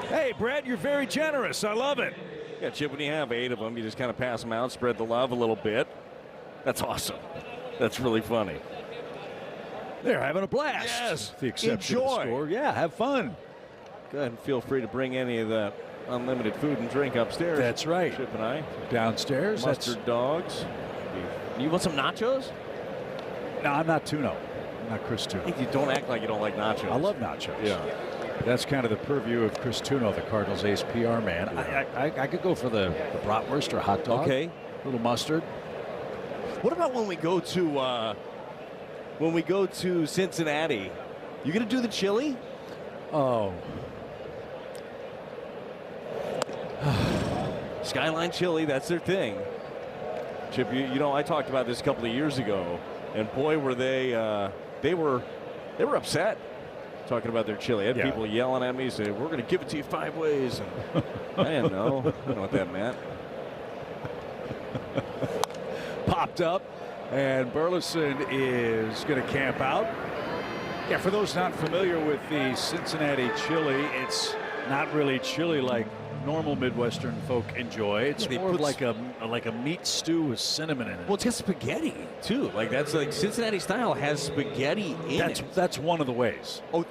Hey, Brett, you're very generous. I love it. Yeah, Chip, when you have 8 of them, you just kind of pass them out, spread the love a little bit. That's awesome. That's really funny. They're having a blast. Yes. With the exception of the Enjoy. score. Yeah, have fun. Go ahead and feel free to bring any of that unlimited food and drink upstairs. That's right. Chip and I. Downstairs. Mustard dogs. You want some nachos? No, I'm not Tuno. I'm not Chris Tuno. You don't act like you don't like nachos. I love nachos. Yeah. That's kind of the purview of Chris Tuno, the Cardinals ace PR man. I could go for the bratwurst or hot dog. Okay. A little mustard. What about when we go to Cincinnati? You gonna do the chili? Oh. Skyline Chili, that's their thing. Chip, you know, I talked about this a couple of years ago, and boy, were they were upset talking about their chili. I had people yelling at me, saying, "We're going to give it to you 5 ways." And I didn't know. I didn't know what that meant. Popped up, and Burleson is going to camp out. Yeah, for those not familiar with the Cincinnati chili, it's not really chili like normal Midwestern folk enjoy. It's more of like a meat stew with cinnamon in it. Well, it's got spaghetti too. Like that's like Cincinnati style has spaghetti in it. That's one of the ways. Oh,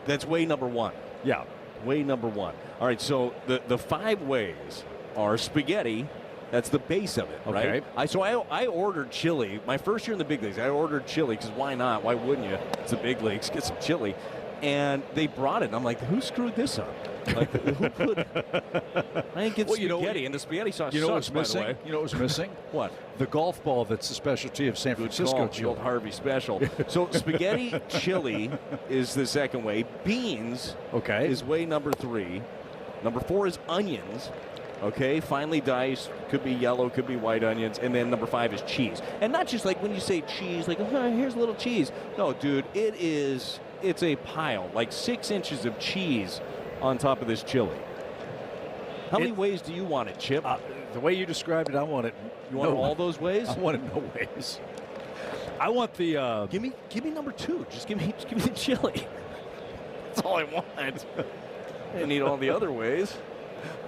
that's way number 1. Yeah, way number 1. All right, so the 5 ways are spaghetti. That's the base of it, right? Okay. I ordered chili. My first year in the big leagues, I ordered chili because why not? Why wouldn't you? It's the big leagues. Get some chili. And they brought it. And I'm like, who screwed this up? Like, who put? I didn't get spaghetti, and the spaghetti sauce. You know sucks, what's missing? by the way. You know what's missing? What? The golf ball that's the specialty of San Francisco Golf, the chili. old Harvey special. So spaghetti chili is the second way. Beans is way number 3. Number 4 is onions. Okay, finely diced, could be yellow, could be white onions, and then number 5 is cheese. And not just like when you say cheese, like, here's a little cheese. No, dude, it's a pile, like 6 inches of cheese on top of this chili. How many ways do you want it, Chip? The way you described it, I want it. You want all those ways? I want it no ways. I want the. Give me number 2. Just give me the chili. That's all I want. I need all the other ways.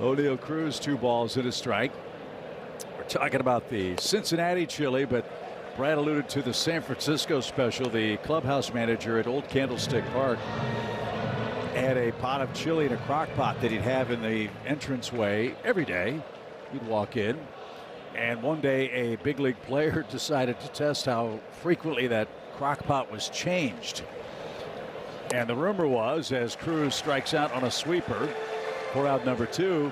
O'Neill Cruz, 2 balls and a strike. We're talking about the Cincinnati chili, but Brad alluded to the San Francisco special. The clubhouse manager at Old Candlestick Park had a pot of chili in a crock pot that he'd have in the entranceway every day. He'd walk in, and one day a big league player decided to test how frequently that crock pot was changed. And the rumor was, as Cruz strikes out on a sweeper for out number 2,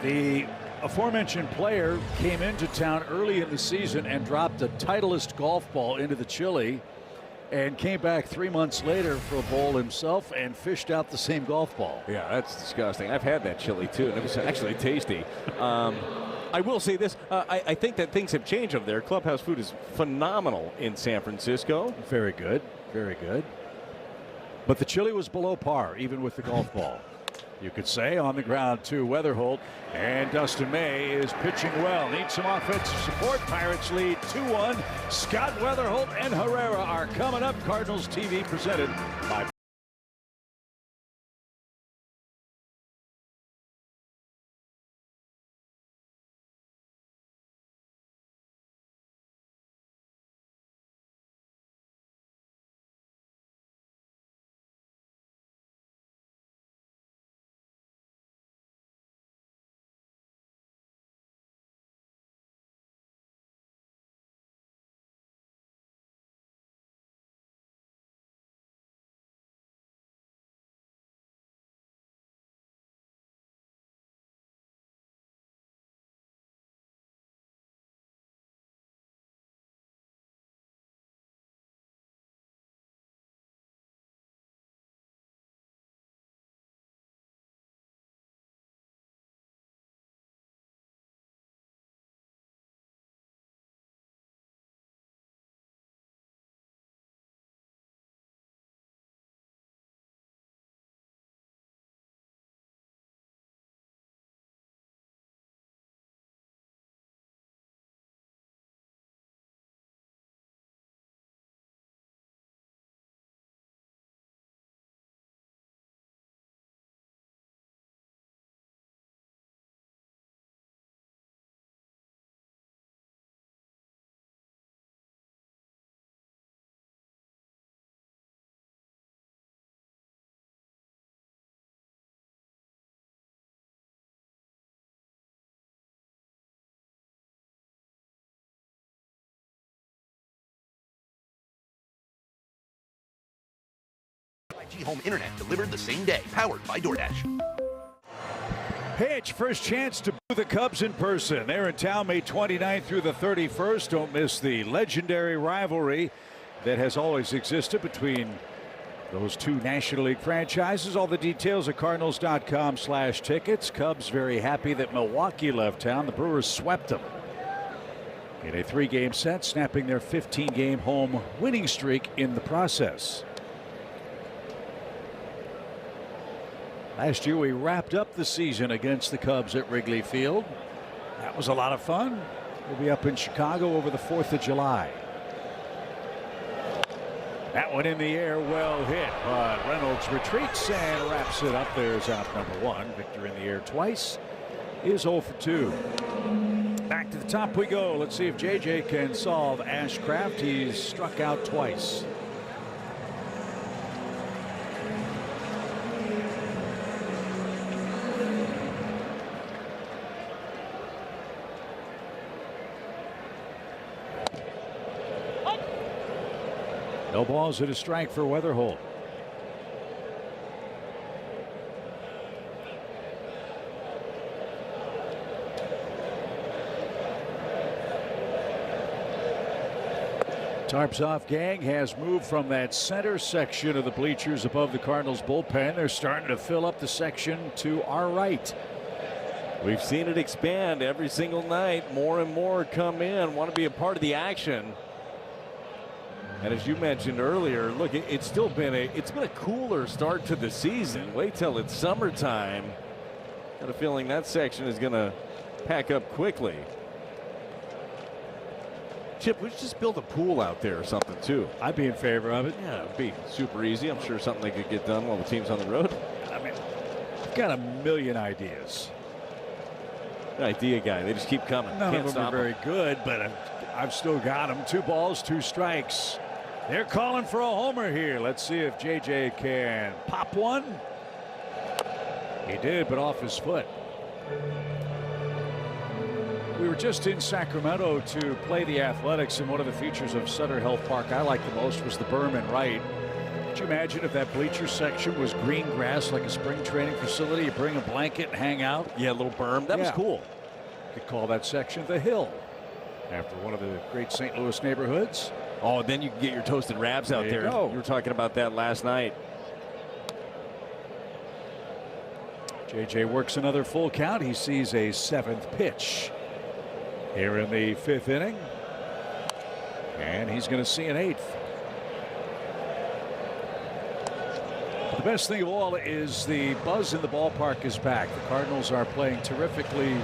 the aforementioned player came into town early in the season and dropped a Titleist golf ball into the chili, and came back 3 months later for a bowl himself and fished out the same golf ball. Yeah, that's disgusting. I've had that chili too, and it was actually tasty. I will say this. I think that things have changed over there. Clubhouse food is phenomenal in San Francisco. Very good. Very good. But the chili was below par, even with the golf ball. You could say. On the ground to Weatherholt, and Dustin May is pitching well. Needs some offensive support. Pirates lead 2-1. Scott Weatherholt and Herrera are coming up. Cardinals TV presented by 5G home internet delivered the same day, powered by DoorDash. Pitch, first chance to boo the Cubs in person. They're in town May 29th through the 31st. Don't miss the legendary rivalry that has always existed between those two National League franchises. All the details at Cardinals.com/tickets. Cubs very happy that Milwaukee left town. The Brewers swept them in a 3-game set, snapping their 15-game home winning streak in the process. Last year we wrapped up the season against the Cubs at Wrigley Field. That was a lot of fun. We'll be up in Chicago over the 4th of July. That one in the air, well hit, but Reynolds retreats and wraps it up. There's out number 1. Victor in the air twice is 0 for 2. Back to the top we go. Let's see if JJ can solve Ashcraft. He's struck out twice. No balls and a strike for Weatherholt. Tarps off gang has moved from that center section of the bleachers above the Cardinals bullpen. They're starting to fill up the section to our right. We've seen it expand every single night. More and more come in, want to be a part of the action. And as you mentioned earlier, look, it's been a cooler start to the season. Wait till it's summertime. Got a feeling that section is going to pack up quickly. Chip, we should just build a pool out there or something too. I'd be in favor of it. Yeah, it'd be super easy. I'm sure something they could get done while the team's on the road. I mean, I've got a million ideas. Idea guy. They just keep coming. None Can't of them stop are very good, but I've still got them. 2 balls, 2 strikes. They're calling for a homer here. Let's see if JJ can pop one. He did, but off his foot. We were just in Sacramento to play the Athletics, and one of the features of Sutter Health Park I liked the most was the berm and right. Could you imagine if that bleacher section was green grass like a spring training facility? You bring a blanket and hang out. Yeah, a little berm. That was cool. You could call that section the Hill, after one of the great St. Louis neighborhoods. Oh, then you can get your toasted wraps out there. You were talking about that last night. JJ works another full count. He sees a 7th pitch here in the 5th inning. And he's going to see an 8th. The best thing of all is the buzz in the ballpark is back. The Cardinals are playing terrifically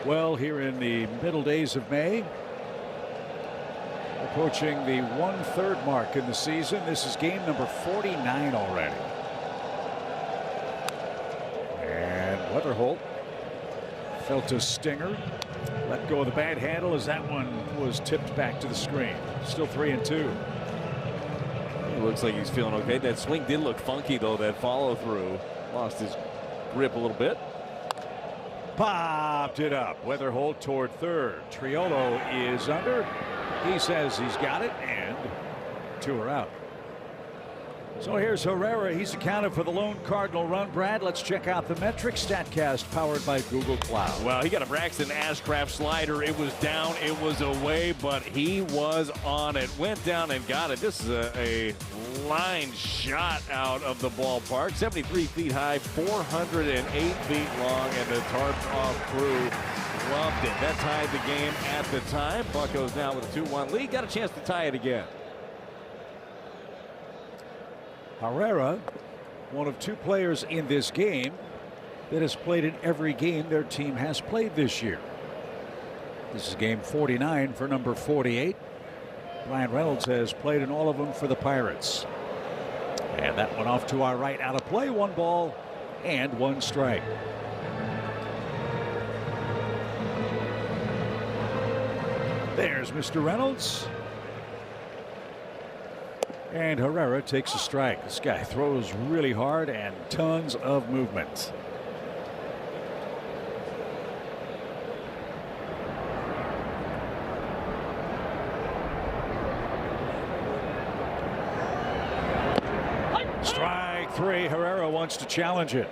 well here in the middle days of May. Approaching the 1/3 mark in the season. This is game number 49 already. And Weatherholt felt a stinger. Let go of the bad handle as that one was tipped back to the screen. Still 3-2. It looks like he's feeling okay. That swing did look funky though. That follow through. Lost his grip a little bit. Popped it up. Weatherholt toward 3rd. Triolo is under. He says he's got it, and 2 are out. So here's Herrera. He's accounted for the lone Cardinal run. Brad, let's check out the metrics. StatCast powered by Google Cloud. Well, he got a Braxton Ashcraft slider. It was down, it was away, but he was on it. Went down and got it. This is a line shot out of the ballpark. 73 feet high, 408 feet long, and the tarps off crew loved it. That tied the game at the time. Buccos now with a 2-1 lead. Got a chance to tie it again. Herrera, one of 2 players in this game that has played in every game their team has played this year. This is game 49 for number 48. Brian Reynolds has played in all of them for the Pirates. And that one off to our right, out of play. 1 ball and 1 strike. There's Mr. Reynolds. And Herrera takes a strike. This guy throws really hard and tons of movement. Strike 2-3. Herrera wants to challenge it.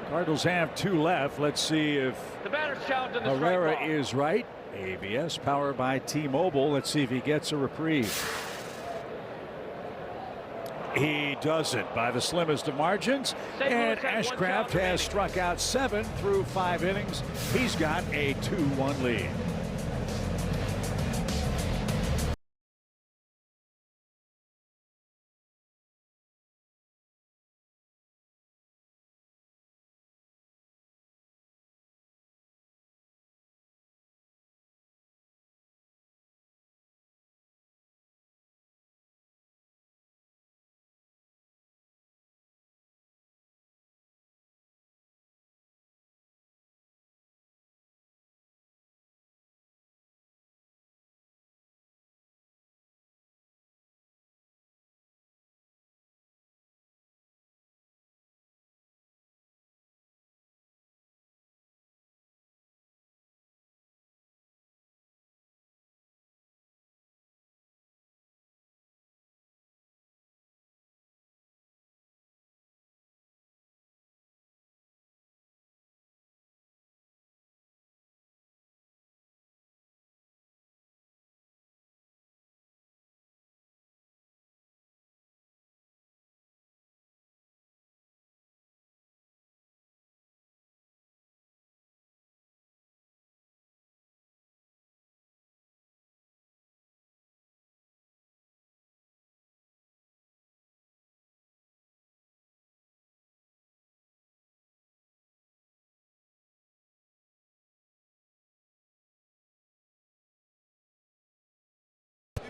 Cardinals have 2 left. Let's see if Herrera is right. ABS powered by T-Mobile. Let's see if he gets a reprieve. He doesn't by the slimmest of margins. And Ashcraft has struck out 7 through 5 innings. He's got a 2-1 lead.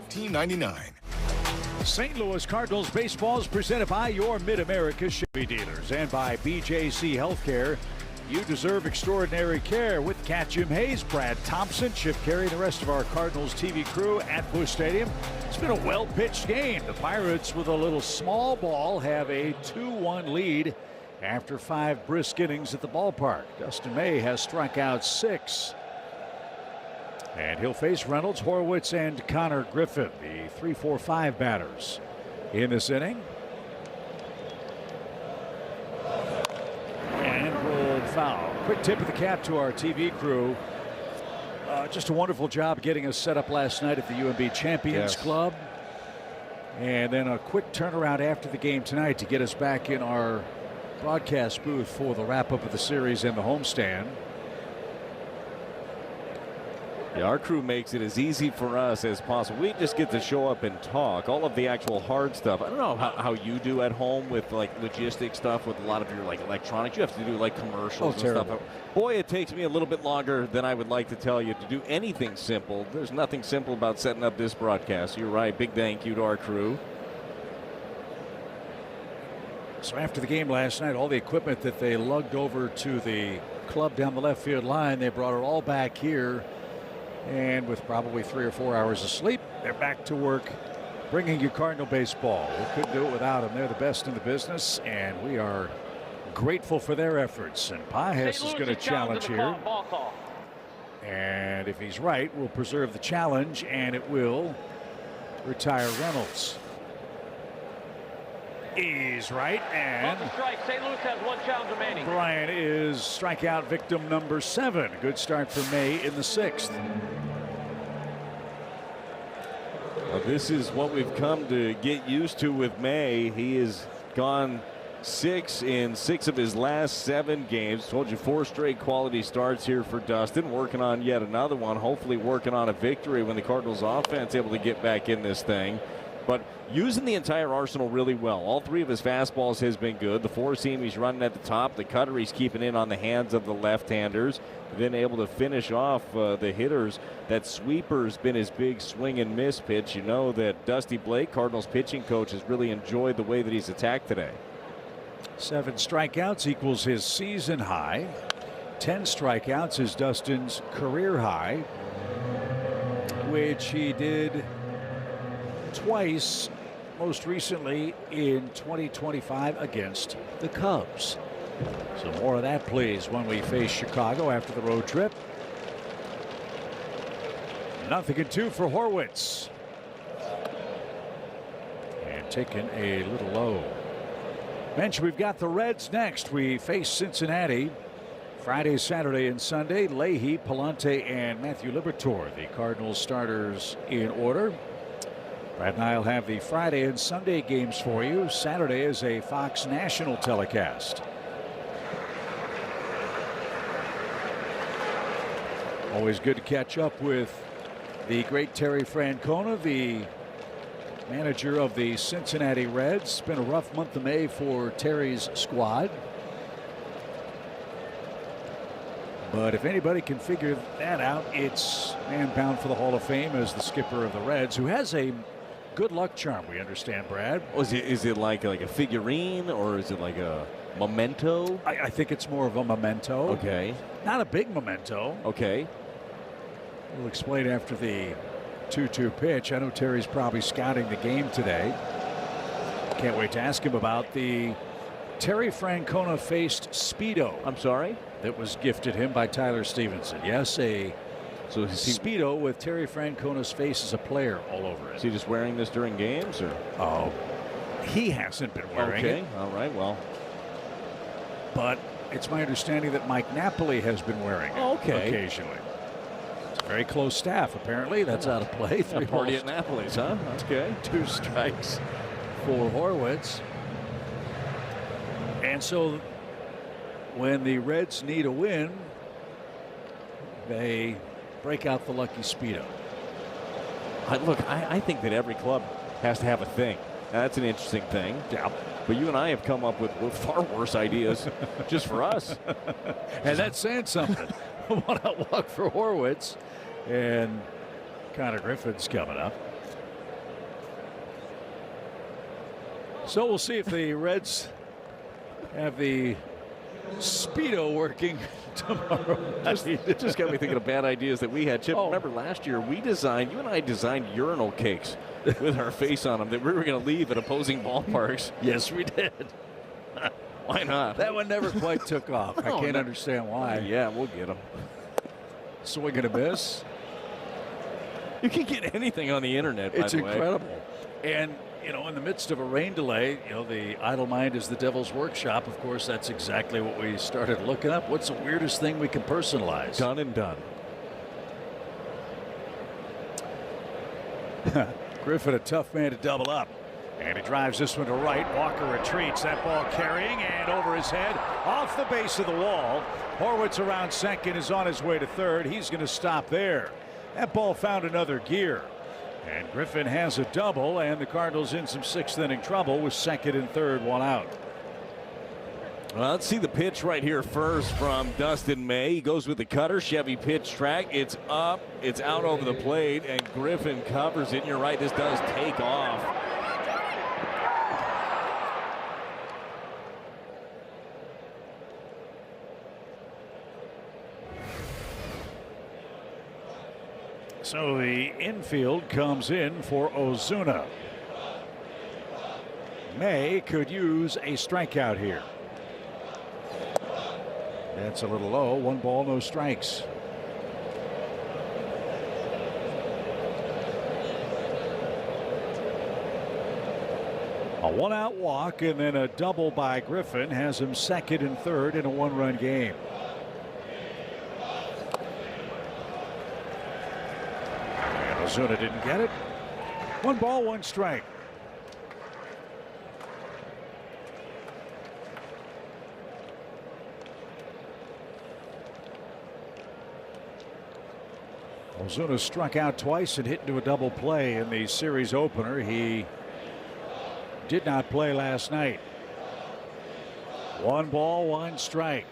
$15.99. St. Louis Cardinals baseball is presented by your Mid-America Chevy dealers and by BJC Healthcare. You deserve extraordinary care with Cat Jim Hayes, Brad Thompson, Chip Carey, the rest of our Cardinals TV crew at Busch Stadium. It's been a well-pitched game. The Pirates, with a little small ball, have a 2-1 lead after 5 brisk innings at the ballpark. Dustin May has struck out 6. And he'll face Reynolds, Horwitz, and Connor Griffin, the 3-4-5 batters in this inning. And rolled foul. Quick tip of the cap to our TV crew. Just a wonderful job getting us set up last night at the UMB Champions Club. And then a quick turnaround after the game tonight to get us back in our broadcast booth for the wrap-up of the series and the homestand. Yeah, our crew makes it as easy for us as possible. We just get to show up and talk. All of the actual hard stuff. I don't know how you do at home with like logistic stuff with a lot of your like electronics. You have to do like commercials and stuff. Boy, it takes me a little bit longer than I would like to tell you to do anything simple. There's nothing simple about setting up this broadcast. You're right. Big thank you to our crew. So after the game last night, all the equipment that they lugged over to the club down the left field line, they brought it all back here. And with probably 3 or 4 hours of sleep, they're back to work bringing you Cardinal baseball. We couldn't do it without them. They're the best in the business, and we are grateful for their efforts. And Pages is going to challenge here. And if he's right, we'll preserve the challenge, and it will retire Reynolds. He's right, and St. Louis has 1 challenge remaining. Bryant is strikeout victim number 7. Good start for May in the 6th. Well, this is what we've come to get used to with May. He has gone 6 in 6 of his last 7 games. Told you 4 straight quality starts here for Dustin. Working on yet another one. Hopefully working on a victory when the Cardinals offense able to get back in this thing. But using the entire arsenal really well. All 3 of his fastballs has been good. The 4-seam he's running at the top. The cutter he's keeping in on the hands of the left-handers. Then able to finish off the hitters. That sweeper's been his big swing and miss pitch. You know that Dusty Blake, Cardinals pitching coach, has really enjoyed the way that he's attacked today. 7 strikeouts equals his season high. 10 strikeouts is Dustin's career high, which he did twice, most recently in 2025 against the Cubs. So more of that, please, when we face Chicago after the road trip. 0-2 for Horwitz. And taken a little low. Bench, we've got the Reds next. We face Cincinnati Friday, Saturday, and Sunday. Leahy, Palante, and Matthew Liberatore, the Cardinals starters in order. Brad and I will have the Friday and Sunday games for you. Saturday is a Fox National telecast. Always good to catch up with the great Terry Francona, the manager of the Cincinnati Reds. It's been a rough month of May for Terry's squad. But if anybody can figure that out, it's man bound for the Hall of Fame as the skipper of the Reds, who has a good luck charm, we understand, Brad. Oh, is it like a figurine, or is it like a memento? I think it's more of a memento. Okay. Not a big memento. Okay. We'll explain after the 2-2 pitch. I know Terry's probably scouting the game today. Can't wait to ask him about the Terry Francona faced Speedo. I'm sorry? That was gifted him by Tyler Stevenson. Yes, a Speedo with Terry Francona's face as a player all over it. Is he just wearing this during games, or? Oh, he hasn't been wearing it. Okay, all right, well. But it's my understanding that Mike Napoli has been wearing it occasionally. It's a very close staff, apparently. That's out of play. A party at Napoli's, huh? That's good. 2 strikes for Horwitz. And so when the Reds need a win, they break out the lucky Speedo. I think that every club has to have a thing. That's an interesting thing. Yeah. But you and I have come up with far worse ideas just for us. And that's saying something. One out walk for Horwitz. And Connor Griffin's coming up. So we'll see if the Reds have the Speedo working tomorrow. It just got me thinking of bad ideas that we had. Chip, remember last year you and I designed urinal cakes with our face on them that we were going to leave at opposing ballparks. Yes, we did. Why not? That one never quite took off. I can't understand why. Yeah, we'll get them. Swing and a miss. You can get anything on the internet, by it's the way. Incredible. And, in the midst of a rain delay, the idle mind is the devil's workshop. Of course, that's exactly what we started looking up. What's the weirdest thing we can personalize? Done and done. Griffin, a tough man to double up. And he drives this one to right. Walker retreats. That ball carrying and over his head off the base of the wall. Horwitz around second is on his way to third. He's going to stop there. That ball found another gear. And Griffin has a double, and the Cardinals in some 6th inning trouble with second and third, one out. Well, let's see the pitch right here first from Dustin May. He goes with the cutter, Chevy pitch track. It's up, it's out over the plate, and Griffin covers it. And you're right, this does take off. So the infield comes in for Ozuna. May could use a strikeout here. That's a little low. 1 ball, no strikes. A 1-out walk and then a double by Griffin has him second and third in a 1-run game. Ozuna didn't get it. 1 ball, 1 strike. Ozuna struck out twice and hit into a double play in the series opener. He did not play last night. 1 ball, 1 strike.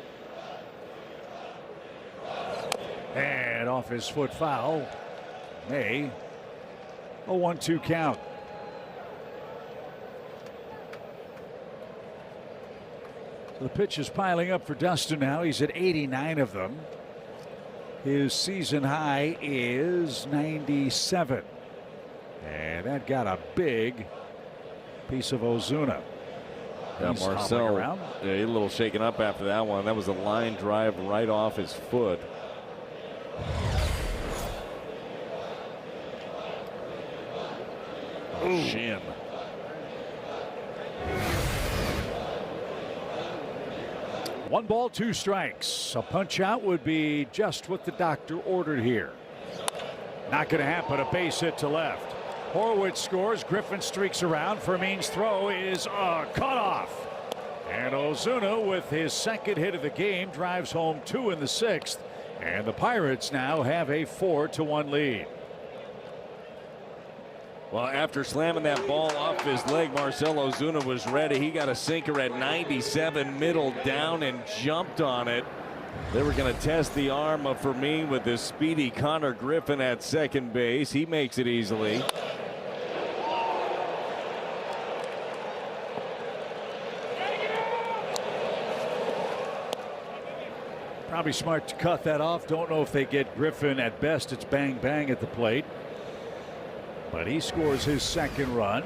And off his foot foul. May, a 1-2 count. So the pitch is piling up for Dustin now. He's at 89 of them. His season high is 97. And that got a big piece of Ozuna. Yeah, Marcel, a little shaken up after that one. That was a line drive right off his foot. Shin. 1 ball, 2 strikes. A punch out would be just what the doctor ordered here. Not going to happen. A base hit to left. Horwitz scores. Griffin streaks around. Fermin's throw is cut off. And Ozuna, with his second hit of the game, drives home 2 in the 6th. And the Pirates now have a 4-1 lead. Well, after slamming that ball off his leg, Marcell Ozuna was ready. He got a sinker at 97, middle down, and jumped on it. They were going to test the arm of Fermin with this speedy Connor Griffin at second base. He makes it easily. Probably smart to cut that off. Don't know if they get Griffin. At best, it's bang bang at the plate. But he scores his second run.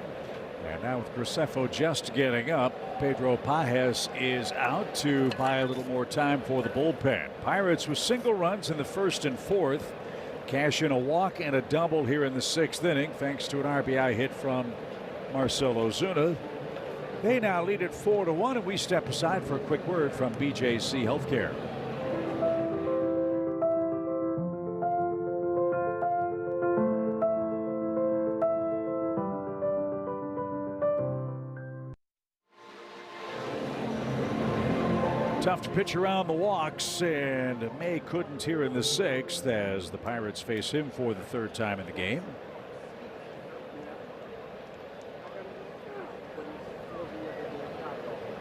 And now with Graceffo just getting up, Pedro Pages is out to buy a little more time for the bullpen. Pirates with single runs in the 1st and 4th. Cash in a walk and a double here in the 6th inning thanks to an RBI hit from Marcell Ozuna. They now lead it 4-1, and we step aside for a quick word from BJC Healthcare. Tough to pitch around the walks, and May couldn't here in the 6th as the Pirates face him for the 3rd time in the game.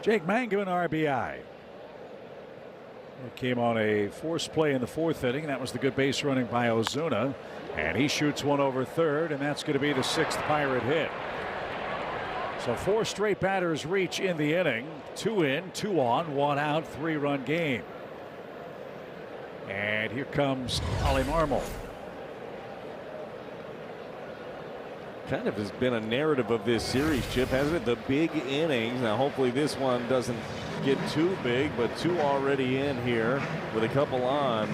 Jake Mangum, RBI. It came on a forced play in the 4th inning. That was the good base running by Ozuna, and he shoots one over third, and that's going to be the 6th Pirate hit. So 4 straight batters reach in the inning. 2 in, 2 on, 1 out, 3-run game. And here comes Ollie Marmol. Kind of has been a narrative of this series, Chip, hasn't it? The big innings. Now hopefully this one doesn't get too big, but 2 already in here with a couple on.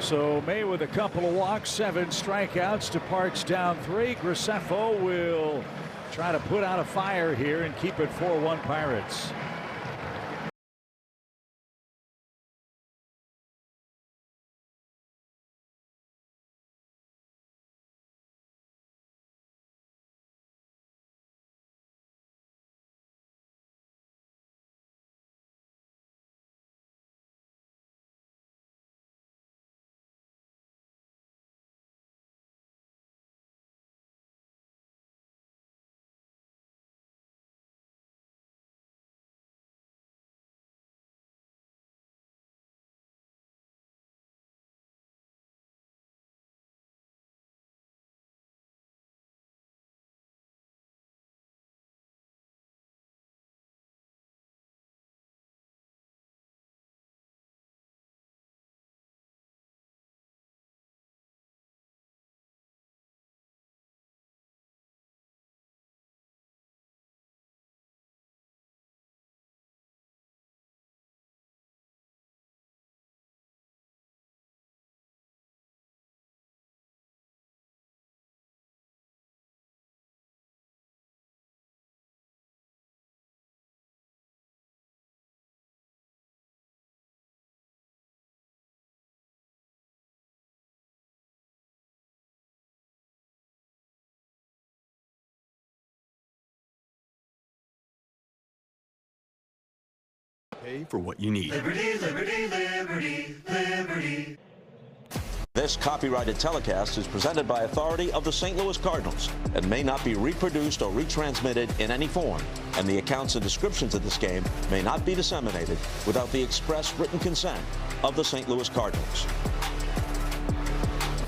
So May with a couple of walks, 7 strikeouts to Parks down 3. Graceffo will try to put out a fire here and keep it 4-1 Pirates. Pay for what you need. Liberty, liberty, liberty, liberty. This copyrighted telecast is presented by authority of the St. Louis Cardinals and may not be reproduced or retransmitted in any form, and the accounts and descriptions of this game may not be disseminated without the express written consent of the St. Louis Cardinals.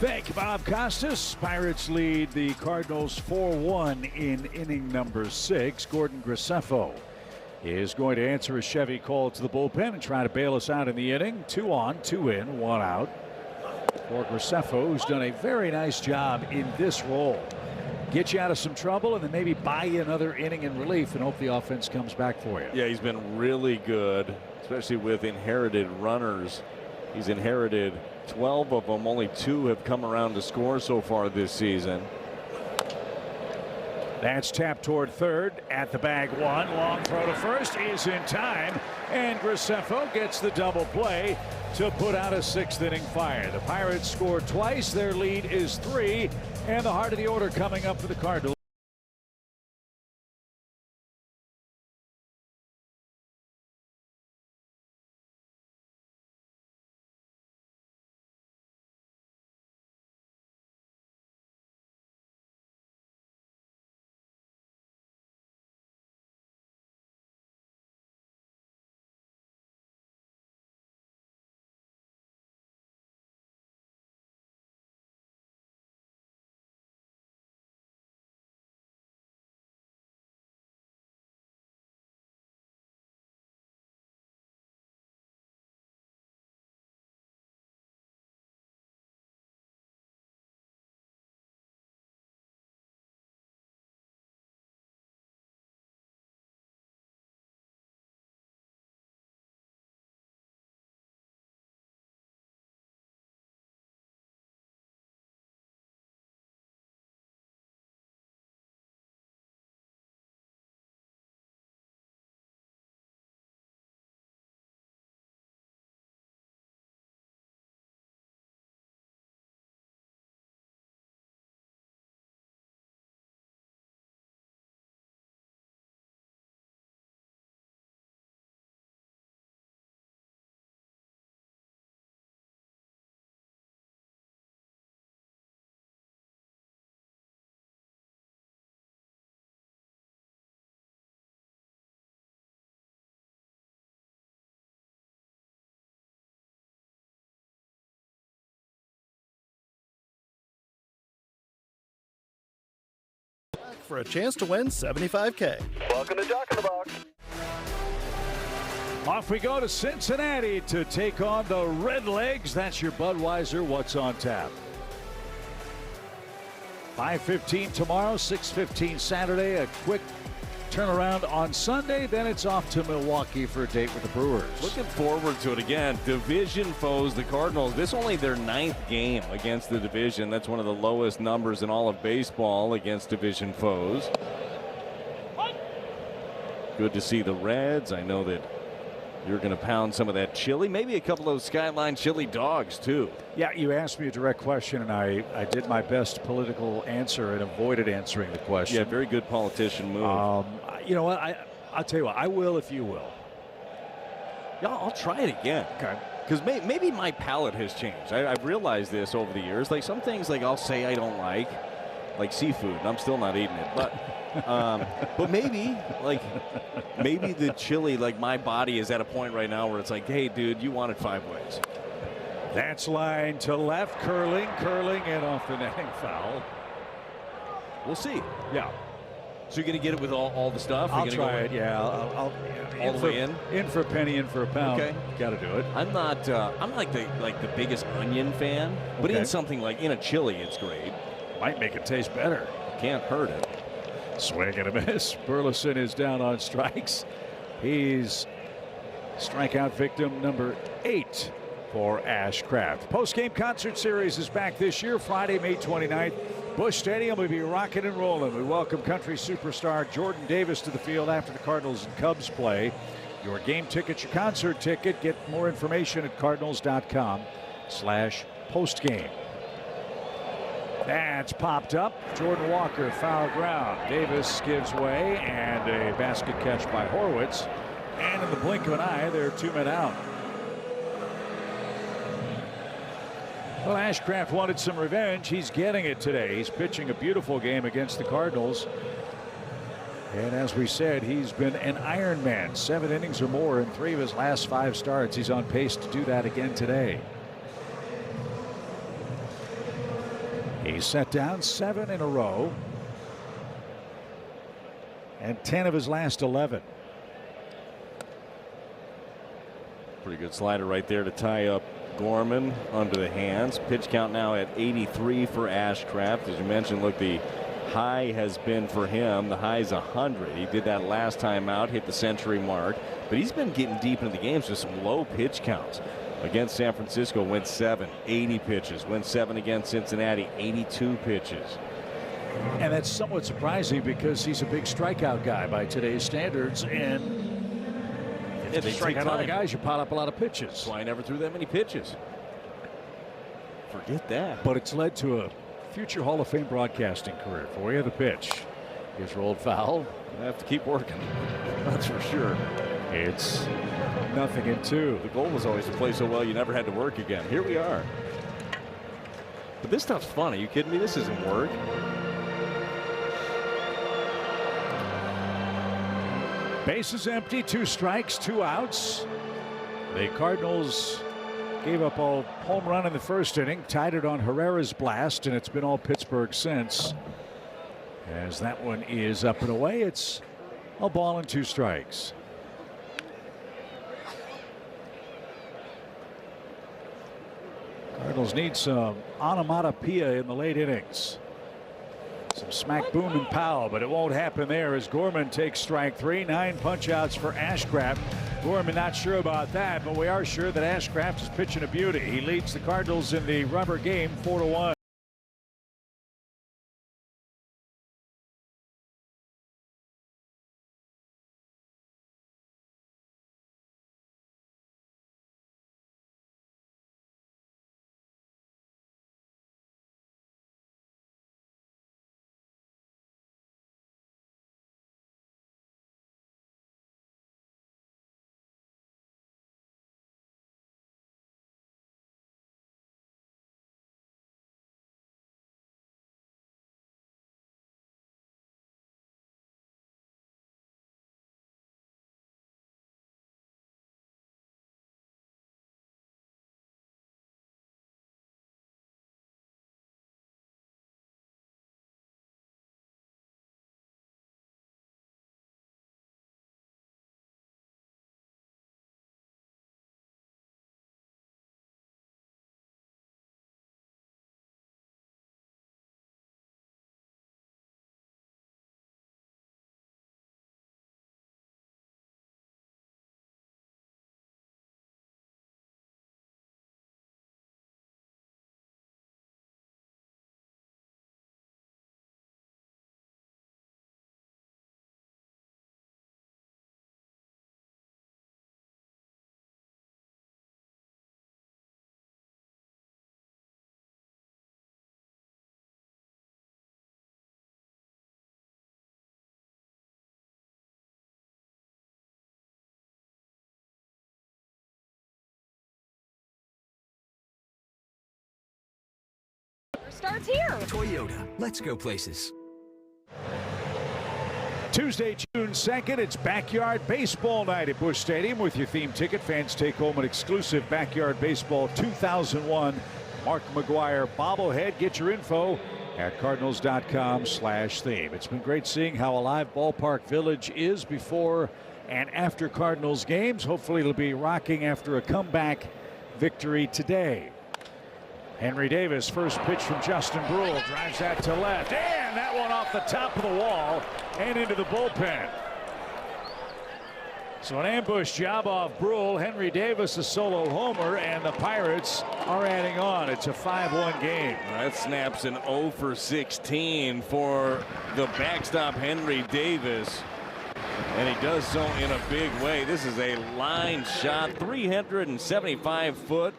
Thank you, Bob Costas. Pirates lead the Cardinals 4-1 in inning number 6. Gordon Graceffo is going to answer a Chevy call to the bullpen and try to bail us out in the inning. 2 on, 2 in, 1 out. For Graceffo, who's done a very nice job in this role. Get you out of some trouble and then maybe buy you another inning in relief and hope the offense comes back for you. Yeah, he's been really good, especially with inherited runners. He's inherited 12 of them. Only 2 have come around to score so far this season. That's tapped toward third. At the bag one. Long throw to first is in time. And Graceffo gets the double play to put out a 6th inning fire. The Pirates scored twice. Their lead is 3. And the heart of the order coming up for the Cardinals. For a chance to win $75K. Welcome to Doc in the Box. Off we go to Cincinnati to take on the Redlegs. That's your Budweiser What's on Tap. 5:15 tomorrow, 6:15 Saturday. A quick turnaround on Sunday. Then it's off to Milwaukee for a date with the Brewers. Looking forward to it again. Division foes, the Cardinals. This only their 9th game against the division. That's one of the lowest numbers in all of baseball against division foes. Good to see the Reds. I know that you're going to pound some of that chili. Maybe a couple of those Skyline chili dogs, too. Yeah, you asked me a direct question, and I did my best political answer and avoided answering the question. Yeah, very good politician move. You know what? I'll tell you what. I will if you will. Yeah, I'll try it again. Okay. Because maybe my palate has changed. I've realized this over the years. Like some things, like I'll say I don't like seafood, and I'm still not eating it. But maybe the chili, like my body is at a point right now where it's like, hey, dude, you wanted 5 ways. That's line to left, curling, and off the netting foul. We'll see. Yeah. So you're going to get it with all the stuff? I'll try it, yeah. I'll all the way in? In for a penny, in for a pound. Okay. Got to do it. I'm not like the biggest onion fan, but in something like in a chili, it's great. Might make it taste better. Can't hurt it. Swing and a miss. Burleson is down on strikes. He's strikeout victim number 8 for Ashcraft. Post-game concert series is back this year, Friday, May 29th. Busch Stadium will be rocking and rolling. We welcome country superstar Jordan Davis to the field after the Cardinals and Cubs play. Your game ticket, your concert ticket. Get more information at cardinals.com/postgame. That's popped up. Jordan Walker, foul ground. Davis gives way, and a basket catch by Horwitz. And in the blink of an eye, they're 2 men out. Well, Ashcraft wanted some revenge. He's getting it today. He's pitching a beautiful game against the Cardinals. And as we said, he's been an Iron Man. 7 innings or more in 3 of his last 5 starts. He's on pace to do that again today. He's set down 7 in a row. And 10 of his last 11. Pretty good slider right there to tie up Gorman under the hands. Pitch count now at 83 for Ashcraft. As you mentioned, look, the high has been for him. The high is 100. He did that last time out, hit the century mark. But he's been getting deep into the games with some low pitch counts. Against San Francisco, went 7, 80 pitches. Went 7 against Cincinnati, 82 pitches. And that's somewhat surprising because he's a big strikeout guy by today's standards. And if they strike out a lot of guys, you pile up a lot of pitches. That's why I never threw that many pitches. Forget that. But it's led to a future Hall of Fame broadcasting career. For you, the pitch is rolled foul. I have to keep working. That's for sure. It's 0-2. The goal was always to play so well you never had to work again. Here we are. But this stuff's fun. Are you kidding me? This isn't work. Bases empty, 2 strikes, 2 outs. The Cardinals gave up a home run in the first inning, tied it on Herrera's blast, and it's been all Pittsburgh since. As that one is up and away, it's a ball and 2 strikes. Cardinals need some onomatopoeia in the late innings. Some smack, boom, and pow, but it won't happen there as Gorman takes strike 3. 9 punch-outs for Ashcraft. Gorman not sure about that, but we are sure that Ashcraft is pitching a beauty. He leads the Cardinals in the rubber game 4-1. Starts here. Toyota, let's go places. Tuesday, June 2nd, it's Backyard Baseball Night at Busch Stadium with your theme ticket. Fans take home an exclusive Backyard Baseball 2001 Mark McGwire bobblehead. Get your info at cardinals.com/theme. It's been great seeing how alive Ballpark Village is before and after Cardinals games. Hopefully it'll be rocking after a comeback victory today. Henry Davis, first pitch from Justin Brule, drives that to left, and that one off the top of the wall and into the bullpen. So an ambush job off Brule. Henry Davis a solo homer, and the Pirates are adding on. It's a 5-1 game. That snaps an 0 for 16 for the backstop Henry Davis. And he does so in a big way. This is a line shot, 375 foot.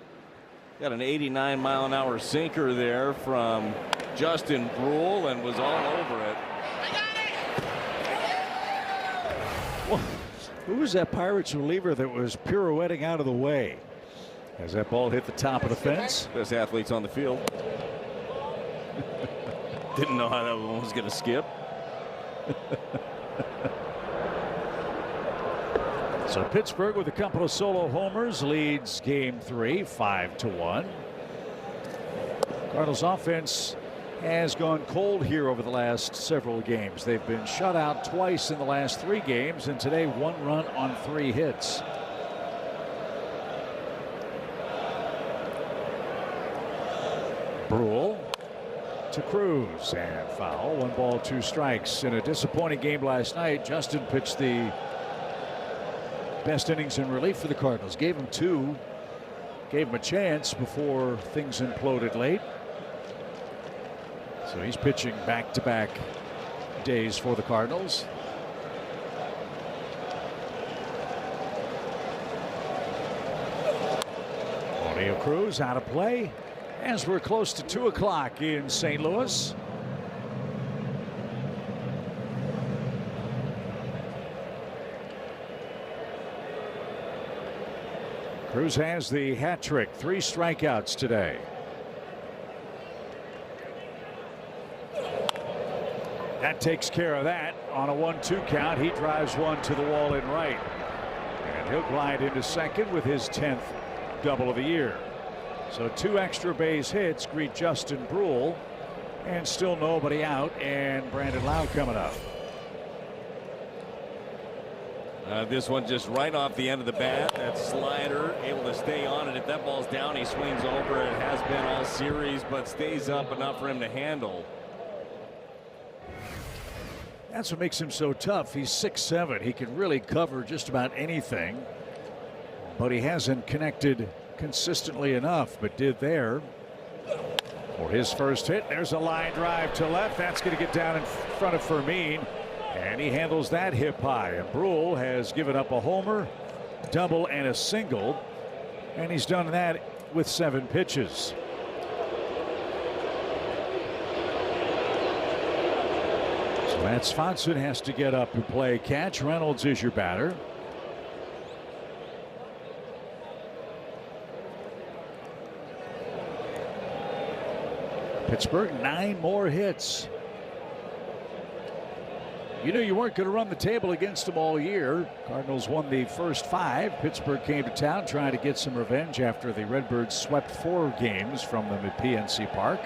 Got an 89-mile-an-hour sinker there from Justin Brule and was all over it. Well, who was that Pirates reliever that was pirouetting out of the way as that ball hit the top of the fence? Best athletes on the field. Didn't know how that one was going to skip. So Pittsburgh with a couple of solo homers leads game 3 5-1. Cardinals offense has gone cold here over the last several games. They've been shut out twice in the last 3 games, and today 1 run on 3 hits. Brule to Cruz, and foul. 1 ball 2 strikes. In a disappointing game last night, Justin pitched the best innings in relief for the Cardinals. Gave him 2. Gave him a chance before things imploded late. So he's pitching back-to-back days for the Cardinals. O'Neill Cruz out of play as we're close to 2 o'clock in St. Louis. Cruz has the hat trick, 3 strikeouts today. That takes care of that on a 1-2 count. He drives one to the wall in right. And he'll glide into second with his 10th double of the year. So 2 extra base hits greet Justin Brule. And still nobody out, and Brandon Lau coming up. This one just right off the end of the bat. That slider able to stay on it. If that ball's down, he swings over. It has been all series, but stays up enough for him to handle. That's what makes him so tough. He's 6'7". He can really cover just about anything, but he hasn't connected consistently enough, but did there for his first hit. There's a line drive to left. That's going to get down in front of Fermin, and he handles that hip high. And Brule has given up a homer, double, and a single, and he's done that with 7 pitches. Matt Swanson has to get up and play catch. Reynolds is your batter. Pittsburgh 9 more hits. You knew you weren't going to run the table against them all year. Cardinals won the first 5. Pittsburgh came to town trying to get some revenge after the Redbirds swept 4 games from them at PNC Park.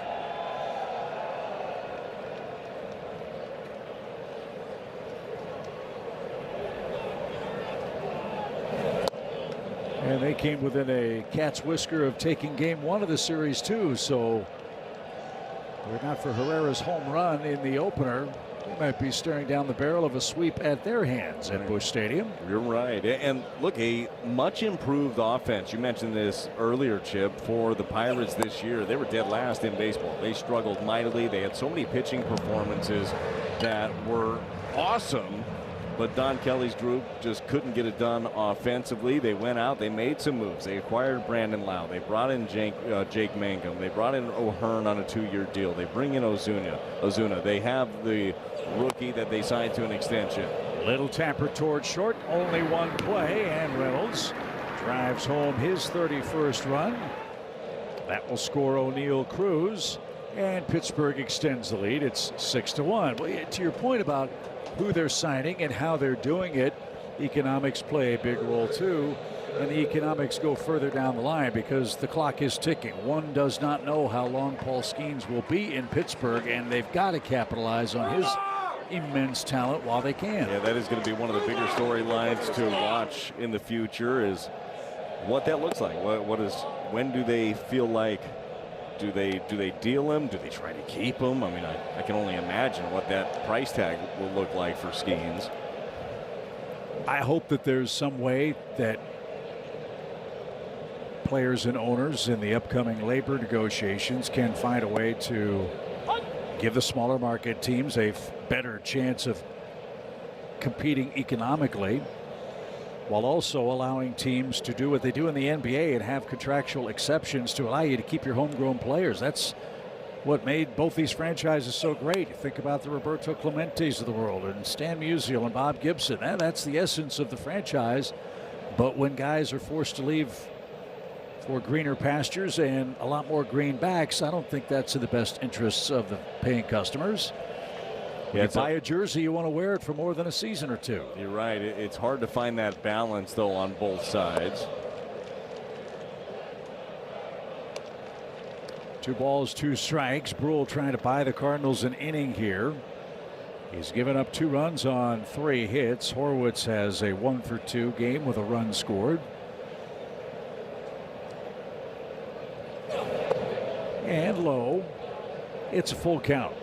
And they came within a cat's whisker of taking game 1 of the series too. So were it not for Herrera's home run in the opener, they might be staring down the barrel of a sweep at their hands at Busch Stadium. You're right. And look, a much improved offense. You mentioned this earlier, Chip, for the Pirates this year. They were dead last in baseball. They struggled mightily. They had so many pitching performances that were awesome. But Don Kelly's group just couldn't get it done offensively. They went out. They made some moves. They acquired Brandon Lau. They brought in Jake Mangum. They brought in O'Hearn on a 2-year deal. They bring in Ozuna. They have the rookie that they signed to an extension. Little tapper towards short. Only one play. And Reynolds drives home his 31st run. That will score O'Neill Cruz. And Pittsburgh extends the lead. It's 6-1. Well, to your point about who they're signing and how they're doing it, economics play a big role too, and the economics go further down the line because the clock is ticking. One does not know how long Paul Skeens will be in Pittsburgh, and they've got to capitalize on his immense talent while they can. Yeah, that is going to be one of the bigger storylines to watch in the future, is what that looks like. When do they feel like, do they deal him? Do they try to keep him? I mean, I can only imagine what that price tag will look like for Skeens. I hope that there's some way that players and owners in the upcoming labor negotiations can find a way to give the smaller market teams a better chance of competing economically, while also allowing teams to do what they do in the NBA and have contractual exceptions to allow you to keep your homegrown players. That's what made both these franchises so great. Think about the Roberto Clementes of the world and Stan Musial and Bob Gibson. That's the essence of the franchise. But when guys are forced to leave for greener pastures and a lot more greenbacks, I don't think that's in the best interests of the paying customers. When you buy a jersey, you want to wear it for more than a season or 2. You're right. It's hard to find that balance, though, on both sides. 2 balls, 2 strikes. Brule trying to buy the Cardinals an inning here. He's given up 2 runs on 3 hits. Horwitz has a 1-for-2 game with a run scored. And low. It's a full count.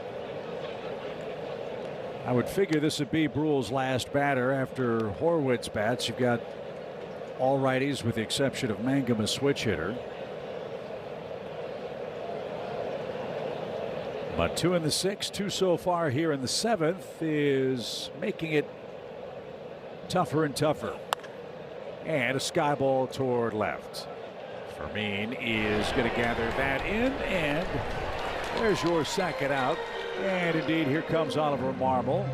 I would figure this would be Brule's last batter after Horwitz bats. You've got all righties with the exception of Mangum, a switch hitter. But 2 in the 6th, 2 so far here in the 7th is making it tougher and tougher. And a sky ball toward left. Fermin is going to gather that in, and there's your second out. And indeed, here comes Oliver Marmol.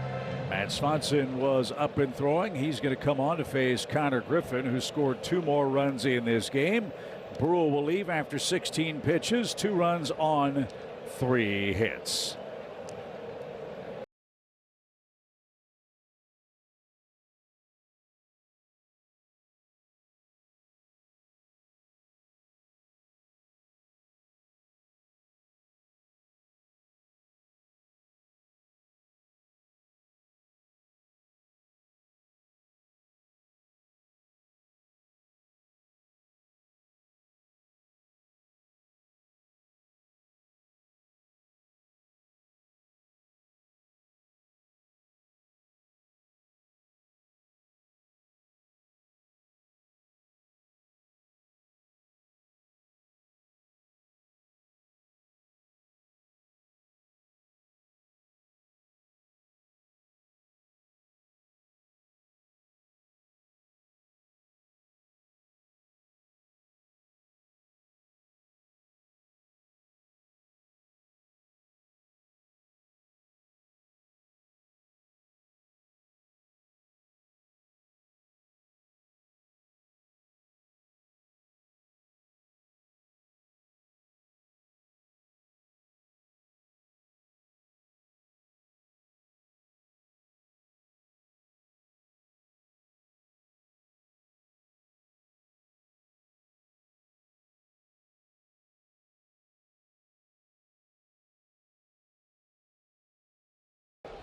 Matt Swanson was up and throwing. He's going to come on to face Connor Griffin, who scored 2 more runs in this game. Brule will leave after 16 pitches, 2 runs on 3 hits.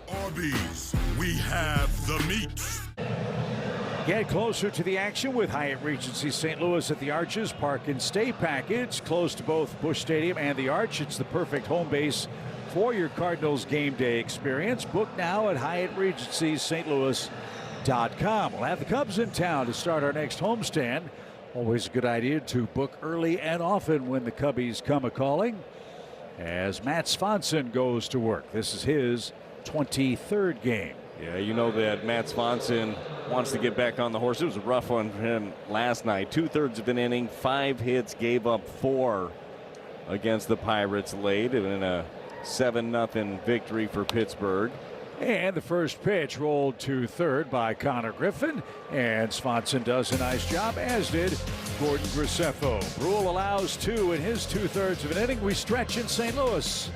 Arby's, we have the meats. Get closer to the action with Hyatt Regency St. Louis at the Arches Park and Stay package. Close to both Busch Stadium and the Arch. It's the perfect home base for your Cardinals game day experience. Book now at HyattRegencySt.Louis.com. We'll have the Cubs in town to start our next homestand. Always a good idea to book early and often when the Cubbies come a-calling. As Matt Swanson goes to work. This is his 23rd game. Yeah, you know that Matt Swanson wants to get back on the horse. It was a rough one for him last night. 2/3 of an inning, 5 hits, gave up 4 against the Pirates late in a 7-0 victory for Pittsburgh. And the first pitch rolled to third by Connor Griffin, and Swanson does a nice job, as did Gordon Graceffo. Brule allows 2 in his 2/3 of an inning. We stretch in St. Louis.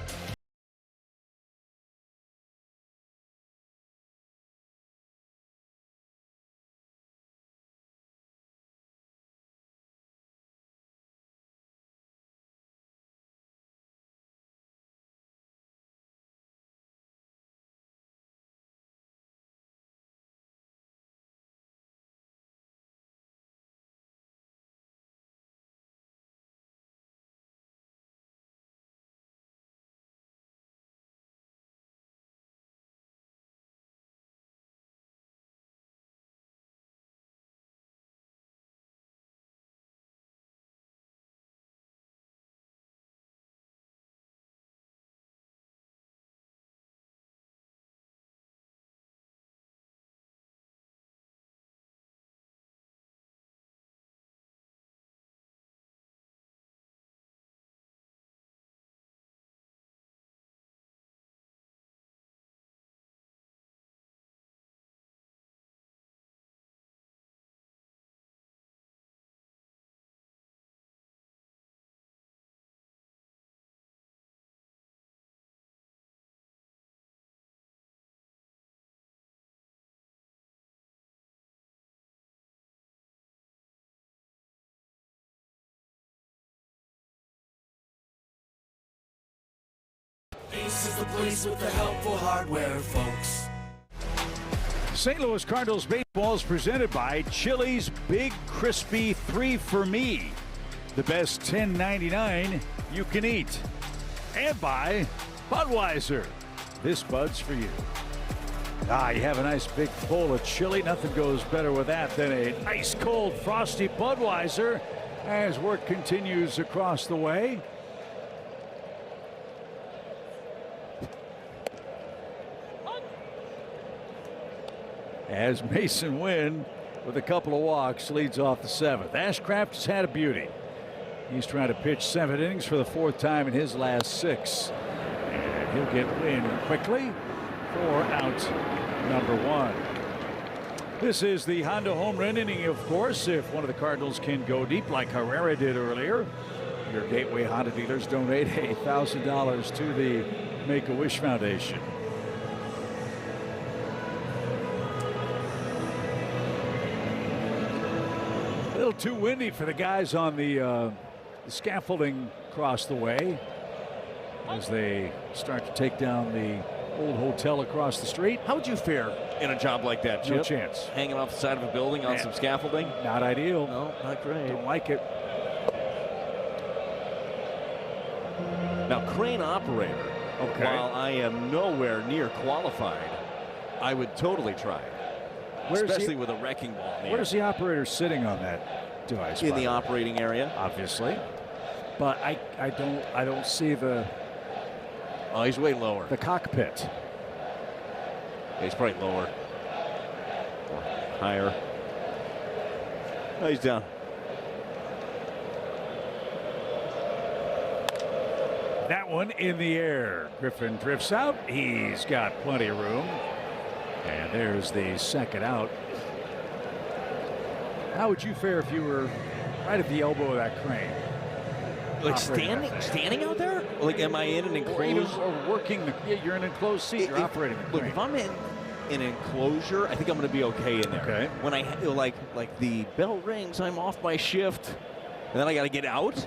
This is the place with the helpful hardware, folks. St. Louis Cardinals baseball is presented by Chili's Big Crispy 3 for Me, the best $10.99 you can eat. And by Budweiser. This Bud's for you. You have a nice big bowl of chili. Nothing goes better with that than a nice cold frosty Budweiser as work continues across the way. as Mason Wynn, with a couple of walks, leads off the 7th. Ashcraft has had a beauty. He's trying to pitch 7 innings for the 4th time in his last 6. And he'll get Wynn quickly for out number 1. This is the Honda home run inning, of course, if one of the Cardinals can go deep like Herrera did earlier. Your Gateway Honda dealers donate $1,000 to the Make-A-Wish Foundation. A little too windy for the guys on the scaffolding across the way as they start to take down the old hotel across the street. How would you fare in a job like that, Chip? No chance. Hanging off the side of a building on some scaffolding? Not ideal. No, not great. Don't like it. Now, crane operator, okay. While I am nowhere near qualified, I would totally try it. Especially with a wrecking ball. Where is the operator sitting on that device? In the operating area. Obviously. But I don't see the... Oh, he's way lower. The cockpit. Yeah, he's probably lower. Or higher. Oh, he's down. That one in the air. Griffin drifts out. He's got plenty of room. And there's the second out. How would you fare if you were right at the elbow of that crane? Like standing out there? Like, am I in an enclosed? Or working? You're in an enclosed seat. You're operating the crane. Look, if I'm in an enclosure, I think I'm going to be okay in there. Okay. When I like the bell rings, I'm off my shift, and then I got to get out.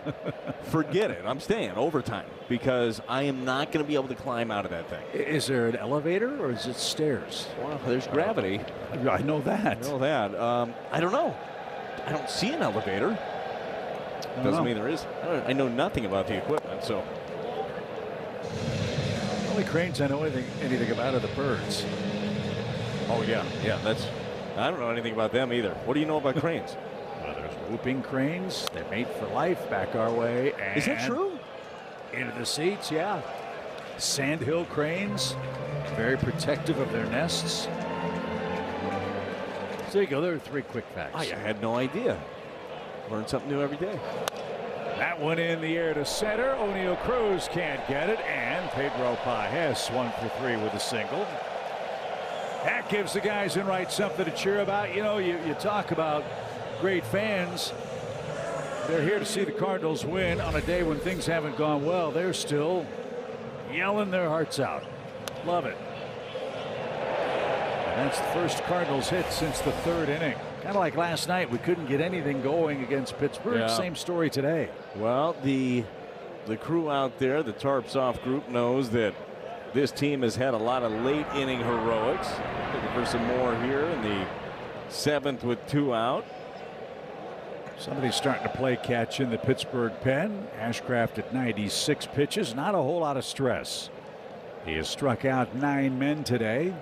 Forget it. I'm staying overtime because I am not going to be able to climb out of that thing. Is there an elevator or is it stairs? Well, there's gravity. I know that. I know that. I don't know. I don't see an elevator. Doesn't mean there is. I know nothing about the equipment, so. The only cranes I know anything about are the birds. Oh yeah, that's. I don't know anything about them either. What do you know about cranes? Well, there's whooping cranes. They're made for life back our way. And is that true? Into the seats, yeah. Sandhill cranes, very protective of their nests. So there you go. There are 3 quick facts. I had no idea. Learn something new every day. That one in the air to center. O'Neill Cruz can't get it, and Pedro Pajes 1 for 3 with a single. That gives the guys in right something to cheer about. You know, you talk about great fans. They're here to see the Cardinals win on a day when things haven't gone well. They're still yelling their hearts out. Love it. And that's the first Cardinals hit since the 3rd inning. Kind of like last night, we couldn't get anything going against Pittsburgh. Yeah. Same story today. Well, the crew out there, the Tarps Off group, knows that this team has had a lot of late inning heroics. Looking for some more here in the 7th with 2 out. Somebody's starting to play catch in the Pittsburgh pen. Ashcraft at 96 pitches. Not a whole lot of stress. He has struck out 9 men today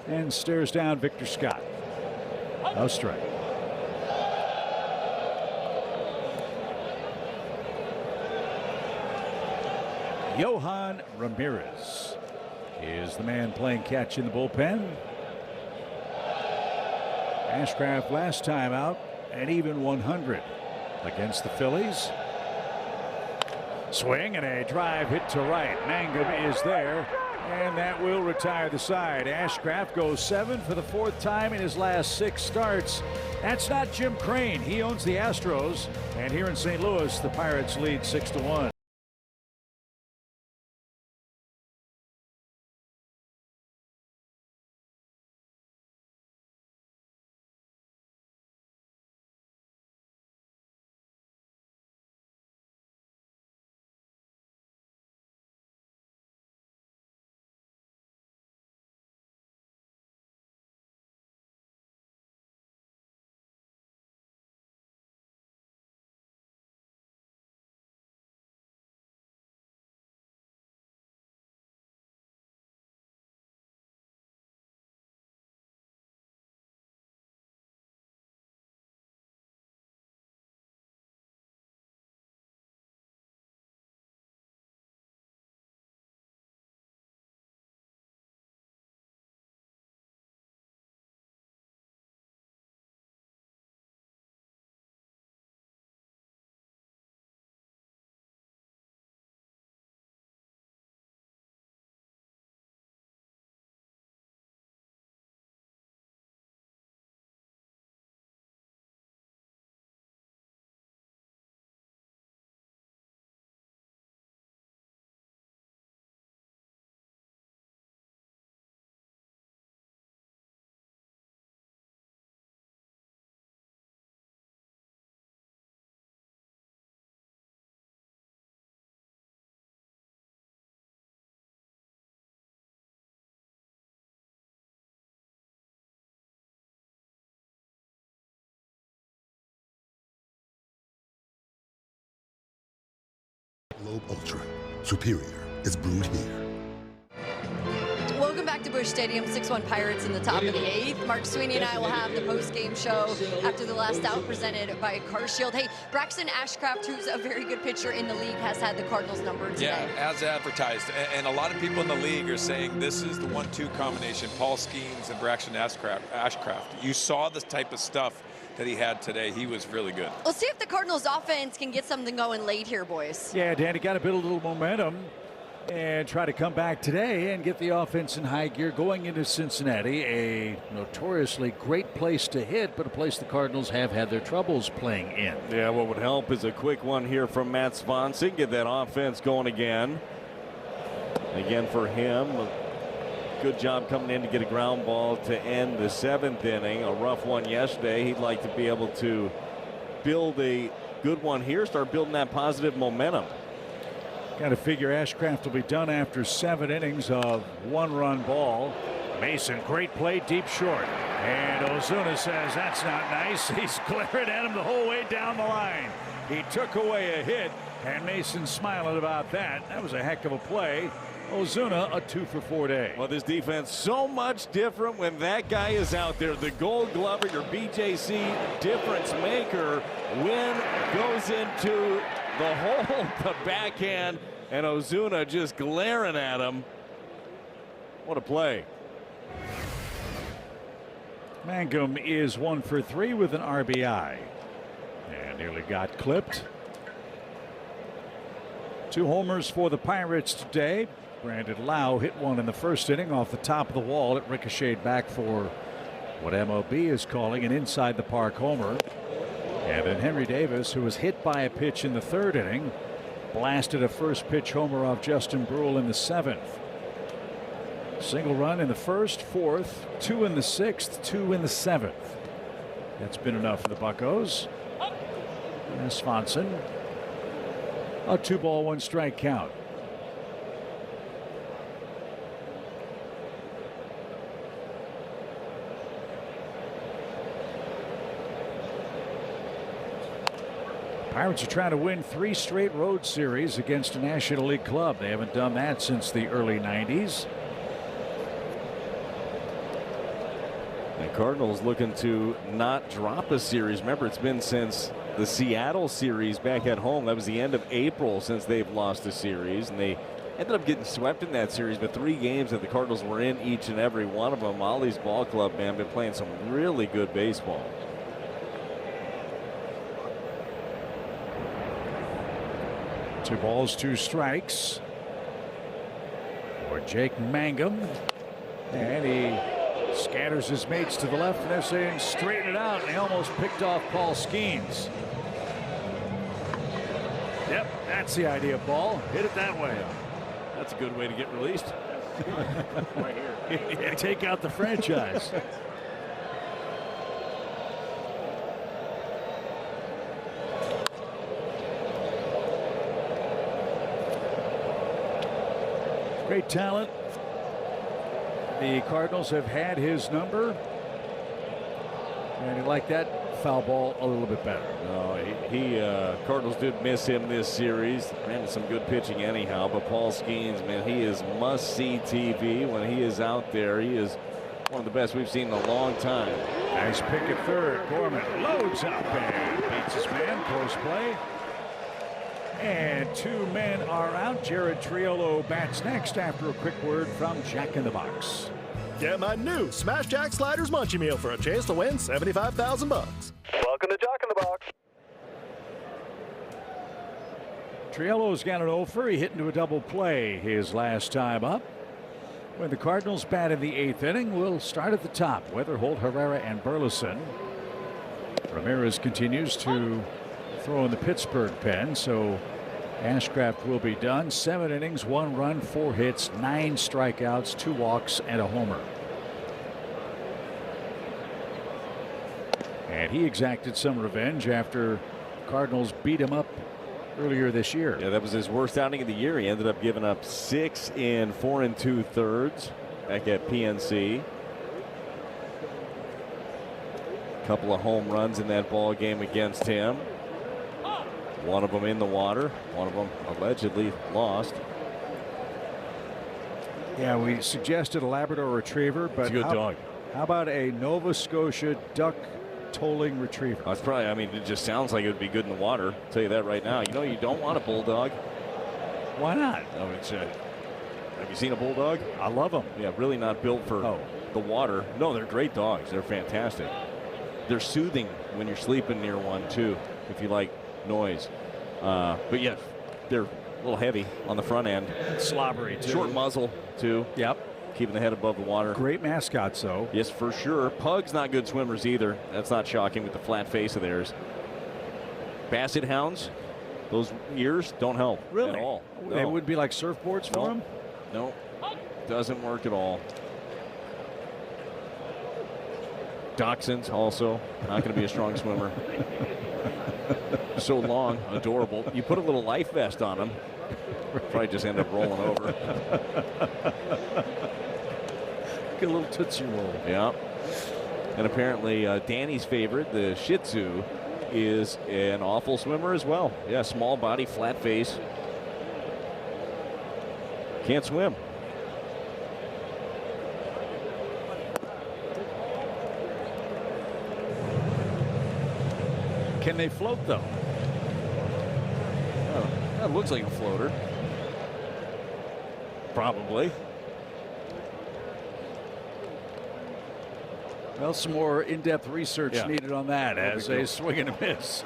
and stares down Victor Scott. No strike. Johan Ramirez is the man playing catch in the bullpen. Ashcraft last time out at even 100 against the Phillies. Swing and a drive hit to right. Mangum is there, and that will retire the side. Ashcraft goes 7 for the 4th time in his last 6 starts. That's not Jim Crane. He owns the Astros, and here in St. Louis, the Pirates lead 6-1. Globe Ultra. Superior is brewed here. Welcome back to Busch Stadium. 6-1 Pirates in the top of the 8th. Mark Sweeney and I will have the post-game show after the last out presented by CarShield. Hey, Braxton Ashcraft, who's a very good pitcher in the league, has had the Cardinals number today. Yeah, as advertised. And a lot of people in the league are saying this is the 1-2 combination, Paul Skeens and Braxton Ashcraft. You saw the type of stuff that he had today. He was really good. We'll see if the Cardinals offense can get something going late here, boys. Yeah, Danny, got to build a little momentum and try to come back today and get the offense in high gear going into Cincinnati, a notoriously great place to hit, but a place the Cardinals have had their troubles playing in. Yeah, what would help is a quick one here from Matt Swanson, get that offense going again. Again for him, good job coming in to get a ground ball to end the 7th inning. A rough one yesterday. He'd like to be able to build a good one here, start building that positive momentum. Got to figure Ashcraft will be done after 7 innings of 1-run ball. Mason, great play, deep short. And Ozuna says that's not nice. He's glaring at him the whole way down the line. He took away a hit, and Mason smiling about that. That was a heck of a play. Ozuna, a 2-for-4 day. Well, this defense so much different when that guy is out there. The Gold Glover, your BJC difference maker. Win goes into the hole, the backhand, and Ozuna just glaring at him. What a play. Mangum is 1 for 3 with an RBI. And nearly got clipped. 2 homers for the Pirates today. Brandon Lau hit one in the 1st inning off the top of the wall. It ricocheted back for what MLB is calling an inside the park homer. And then Henry Davis, who was hit by a pitch in the 3rd inning, blasted a first pitch homer off Justin Brule in the 7th. Single run in the 1st, 4th, 2 in the 6th, 2 in the 7th. That's been enough for the Buccos. And Swanson, a 2-ball, 1-strike count. Pirates are trying to win 3 straight road series against a National League club. They haven't done that since the early 90s. The Cardinals looking to not drop a series. Remember, it's been since the Seattle series back at home. That was the end of April since they've lost a series, and they ended up getting swept in that series. But 3 games that the Cardinals were in, each and every one of them. Ollie's ball club, man, been playing some really good baseball. 2 balls, 2 strikes for Jake Mangum. And he scatters his mates to the left, and they're saying straighten it out, and he almost picked off Paul Skeens. Yep, that's the idea, Paul. Hit it that way. That's a good way to get released. Right here. Yeah, take out the franchise. Great talent. The Cardinals have had his number, and he liked that foul ball a little bit better. No, Cardinals did miss him this series. Ran some good pitching anyhow, but Paul Skeens, man, he is must-see TV when he is out there. He is one of the best we've seen in a long time. Nice pick at 3rd. Gorman loads up and beats his man. Close play. And 2 men are out. Jared Triolo bats next after a quick word from Jack in the Box. Get my new Smash Jack Sliders Munchie Meal for a chance to win $75,000. Welcome to Jack in the Box. Triolo's got an offer. He hit into a double play his last time up. When the Cardinals bat in the 8th inning, we'll start at the top. Weatherholt, Herrera, and Burleson. Ramirez continues to throw in the Pittsburgh pen, so Ashcraft will be done. 7 innings, 1 run, 4 hits, 9 strikeouts, 2 walks, and a homer. And he exacted some revenge after Cardinals beat him up earlier this year. Yeah, that was his worst outing of the year. He ended up giving up 6 in 4 2/3 back at PNC. Couple of home runs in that ball game against him. One of them in the water. One of them allegedly lost. Yeah, we suggested a Labrador Retriever, but it's a good dog. How about a Nova Scotia duck tolling retriever? That's probably, I mean, it just sounds like it would be good in the water. I'll tell you that right now. You know, you don't want a bulldog. Why not? No, it's, have you seen a bulldog? I love them. Yeah, really not built for the water. No, they're great dogs. They're fantastic. They're soothing when you're sleeping near one, too, if you like noise. But yeah, they're a little heavy on the front end. Slobbery, too. Short muzzle, too. Yep. Keeping the head above the water. Great mascots, though. Yes, for sure. Pugs, not good swimmers either. That's not shocking with the flat face of theirs. Basset hounds, those ears don't help really at all. They would be like surfboards for them? No, doesn't work at all. Dachshunds also not going to be a strong swimmer. So long, adorable. You put a little life vest on them, probably just end up rolling over. Get a little Tootsie Roll. Yeah. And apparently Danny's favorite, the Shih Tzu, is an awful swimmer as well. Yeah, small body, flat face. Can't swim. Can they float, though? Oh, that looks like a floater. Probably. Well, some more in-depth research needed on that as a swing and a miss.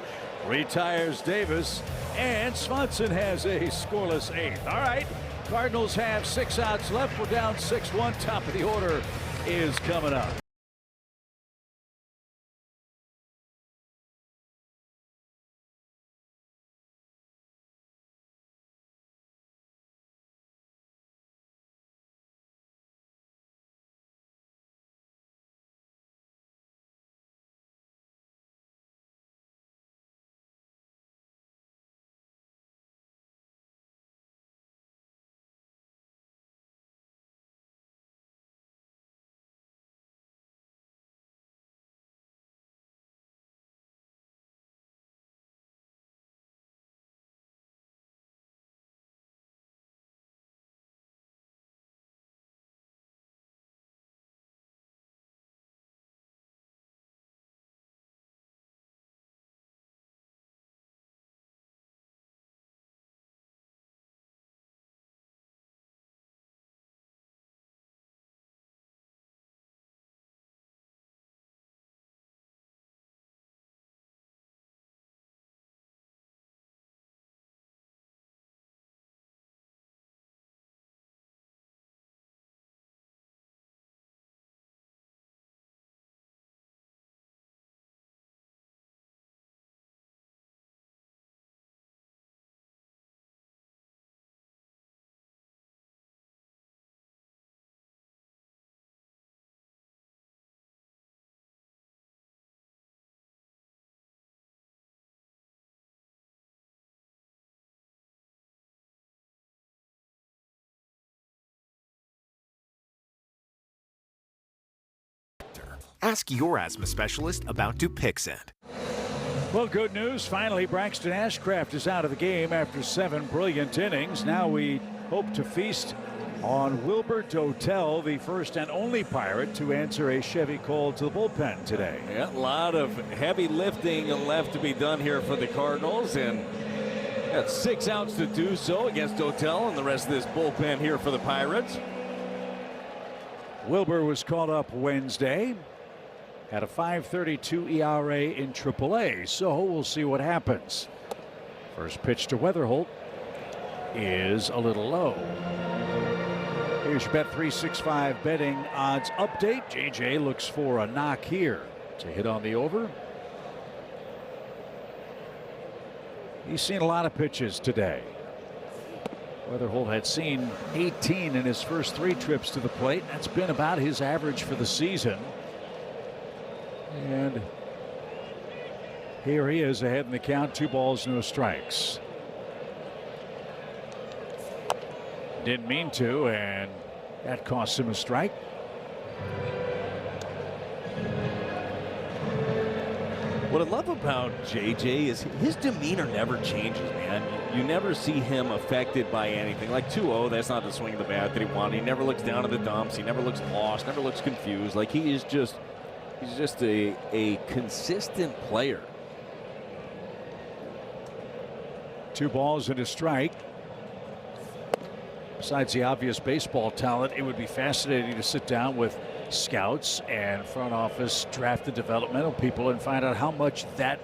Retires Davis, and Swanson has a scoreless eighth. All right, Cardinals have 6 outs left. We're down 6-1. Top of the order is coming up. Ask your asthma specialist about Dupixent. Well, good news. Finally, Braxton Ashcraft is out of the game after 7 brilliant innings. Now we hope to feast on Wilbur Dotel, the first and only Pirate to answer a Chevy call to the bullpen today. Yeah, a lot of heavy lifting left to be done here for the Cardinals, and got 6 outs to do so against Dotel and the rest of this bullpen here for the Pirates. Wilbur was called up Wednesday. Had a 5.32 ERA in AAA, so we'll see what happens. First pitch to Weatherholt is a little low. Here's your Bet365 betting odds update. JJ looks for a knock here to hit on the over. He's seen a lot of pitches today. Weatherholt had seen 18 in his first 3 trips to the plate. That's been about his average for the season. And here he is ahead in the count, 2 balls, no strikes. Didn't mean to, and that cost him a strike. What I love about JJ is his demeanor never changes, man. You never see him affected by anything. Like 2-0, that's not the swing of the bat that he wanted. He never looks down at the dumps. He never looks lost, never looks confused. Like he's just a consistent player. 2 balls and a strike. Besides the obvious baseball talent, it would be fascinating to sit down with scouts and front office draft and developmental people and find out how much that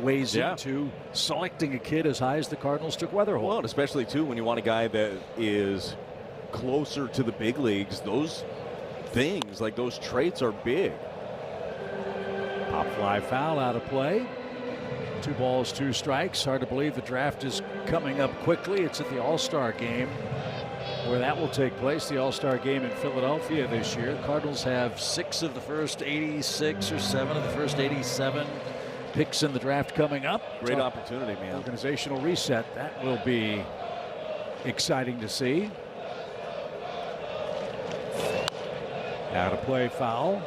weighs into selecting a kid as high as the Cardinals took Weatherholt. Well, and especially too when you want a guy that is closer to the big leagues, those things, like those traits, are big. Pop fly foul out of play. 2 balls, 2 strikes. Hard to believe the draft is coming up quickly. It's at the All-Star game where that will take place, the All-Star game in Philadelphia this year. Cardinals have 6 of the first 86 or 7 of the first 87 picks in the draft coming up. Great opportunity, man. Organizational reset. That will be exciting to see. Out of play foul.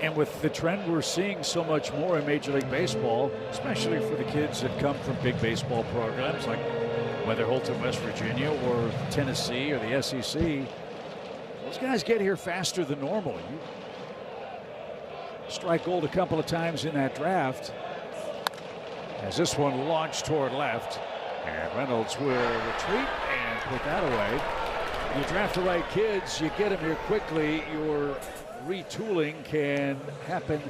And with the trend we're seeing so much more in Major League Baseball, especially for the kids that come from big baseball programs like Weatherholt in West Virginia or Tennessee or the SEC, those guys get here faster than normal. You strike gold a couple of times in that draft. As this one launched toward left, and Reynolds will retreat and put that away. You draft the right kids, you get them here quickly, your retooling can happen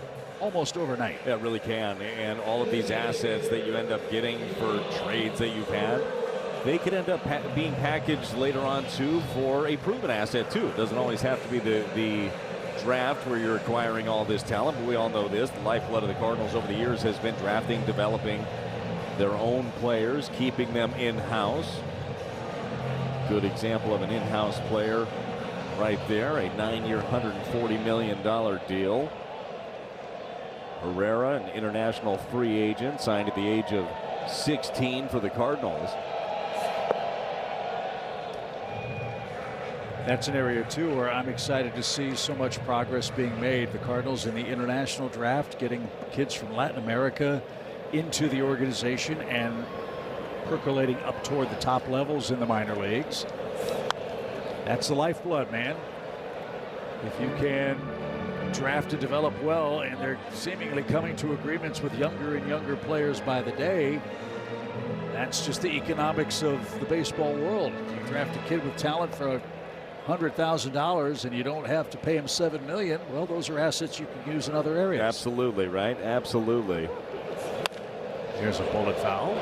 almost overnight. Yeah, it really can. And all of these assets that you end up getting for trades that you've had, they could end up being packaged later on too for a proven asset too. It doesn't always have to be the draft where you're acquiring all this talent, but we all know this. The lifeblood of the Cardinals over the years has been drafting, developing their own players, keeping them in-house. Good example of an in-house player right there, a 9-year, $140 million deal. Herrera, an international free agent, signed at the age of 16 for the Cardinals. That's an area too where I'm excited to see so much progress being made. The Cardinals in the international draft, getting kids from Latin America into the organization and percolating up toward the top levels in the minor leagues. That's the lifeblood, man. If you can draft and develop well, and they're seemingly coming to agreements with younger and younger players by the day, that's just the economics of the baseball world. You draft a kid with talent for $100,000 and you don't have to pay him $7 million. Well, those are assets you can use in other areas. Absolutely, right? Absolutely. Here's a bullet foul.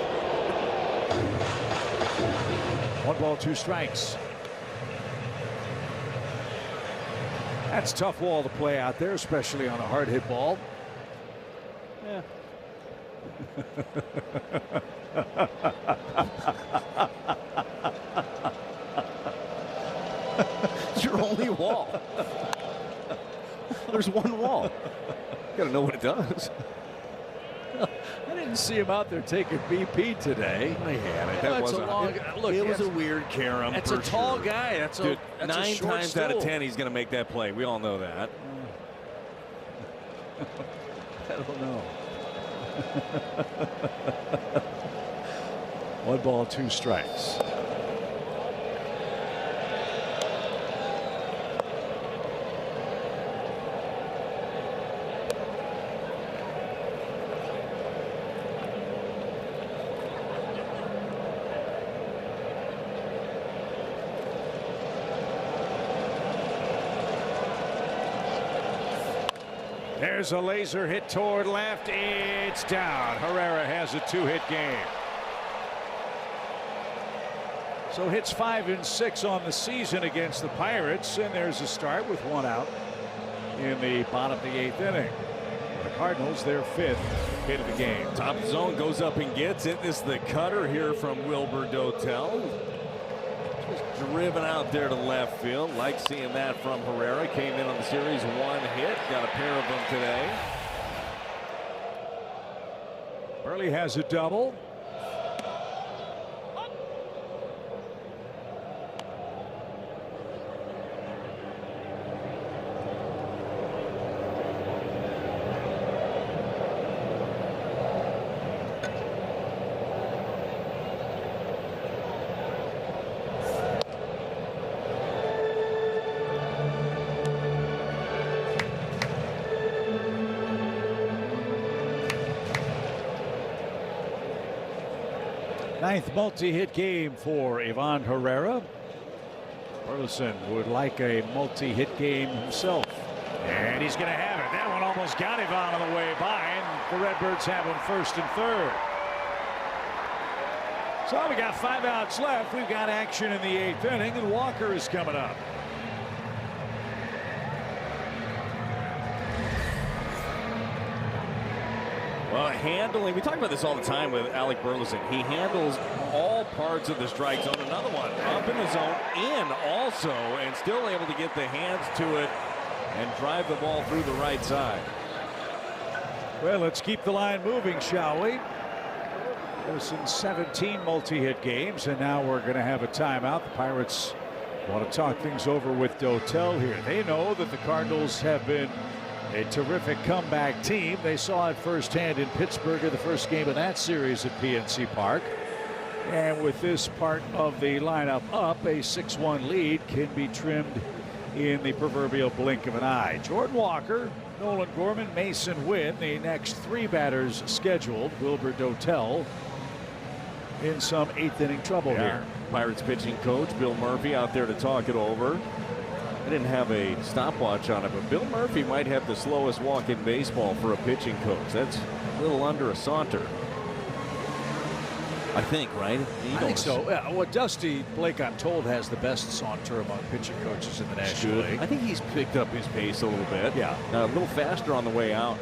1 ball, 2 strikes. That's a tough wall to play out there, especially on a hard hit ball. Yeah. It's your only wall. There's one wall. You gotta know what it does. I didn't see him out there taking BP today. I had it. That wasn't. It was a weird carom. That's a tall guy. That's Dude, a 9 short times stool. out of 10 he's going to make that play. We all know that. I don't know. 1 ball, 2 strikes. There's a laser hit toward left. It's down. Herrera has a 2-hit game. So hits 5 and 6 on the season against the Pirates, and there's a start with 1 out in the bottom of the 8th inning. The Cardinals, their 5th hit of the game. Top zone goes up and gets it. This is the cutter here from Wilbur Dotel. Just driven out there to left field. Like seeing that from Herrera. Came in on the series, 1 hit. Got a pair of them today. Burley has a double. Ninth multi-hit game for Ivan Herrera. Burleson would like a multi-hit game himself. And he's going to have it. That one almost got Ivan on the way by, and the Redbirds have him first and third. So we got 5 outs left. We've got action in the 8th inning, and Walker is coming up. Well, handling, we talk about this all the time with Alec Burleson. He handles all parts of the strike zone. Another one up in the zone, in also, and still able to get the hands to it and drive the ball through the right side. Well, let's keep the line moving, shall we? Burleson's 17 multi-hit games, and now we're going to have a timeout. The Pirates want to talk things over with Dotel here. They know that the Cardinals have been a terrific comeback team. They saw it firsthand in Pittsburgh in the first game of that series at PNC Park. And with this part of the lineup up, a 6-1 lead can be trimmed in the proverbial blink of an eye. Jordan Walker, Nolan Gorman, Mason Wynn, the next 3 batters scheduled. Wilbur Dotel in some 8th inning trouble here. Pirates pitching coach Bill Murphy out there to talk it over. I didn't have a stopwatch on it, but Bill Murphy might have the slowest walk in baseball for a pitching coach. That's a little under a saunter, I think, right? I think so. Yeah, well, Dusty Blake, I'm told, has the best saunter among pitching coaches in the National League. I think he's picked up his pace a little bit. Yeah. A little faster on the way out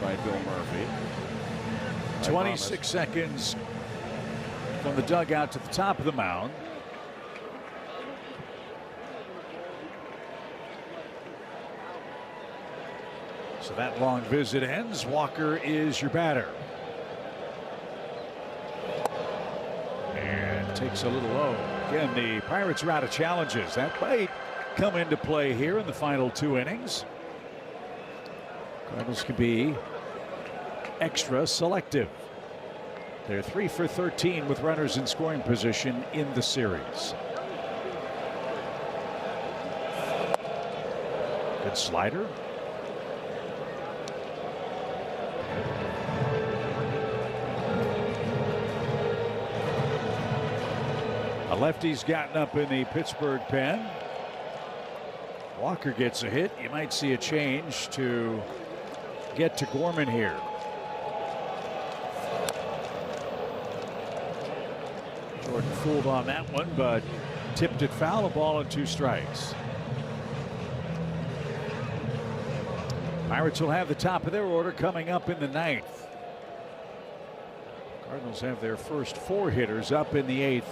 by Bill Murphy. 26 seconds from the dugout to the top of the mound. So that long visit ends. Walker is your batter. And takes a little low. Again, the Pirates are out of challenges. That might come into play here in the final 2 innings. Cardinals can be extra selective. They're 3 for 13 with runners in scoring position in the series. Good slider. A lefty's gotten up in the Pittsburgh pen. Walker gets a hit. You might see a change to get to Gorman here. Jordan fooled on that one, but tipped it foul. A ball and 2 strikes. Pirates will have the top of their order coming up in the 9th. Cardinals have their first 4 hitters up in the 8th.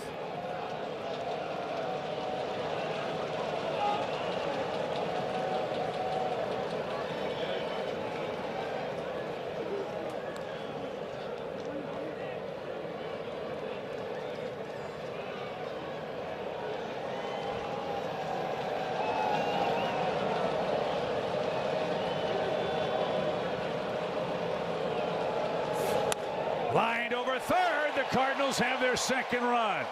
Lined over third. The Cardinals have their second run.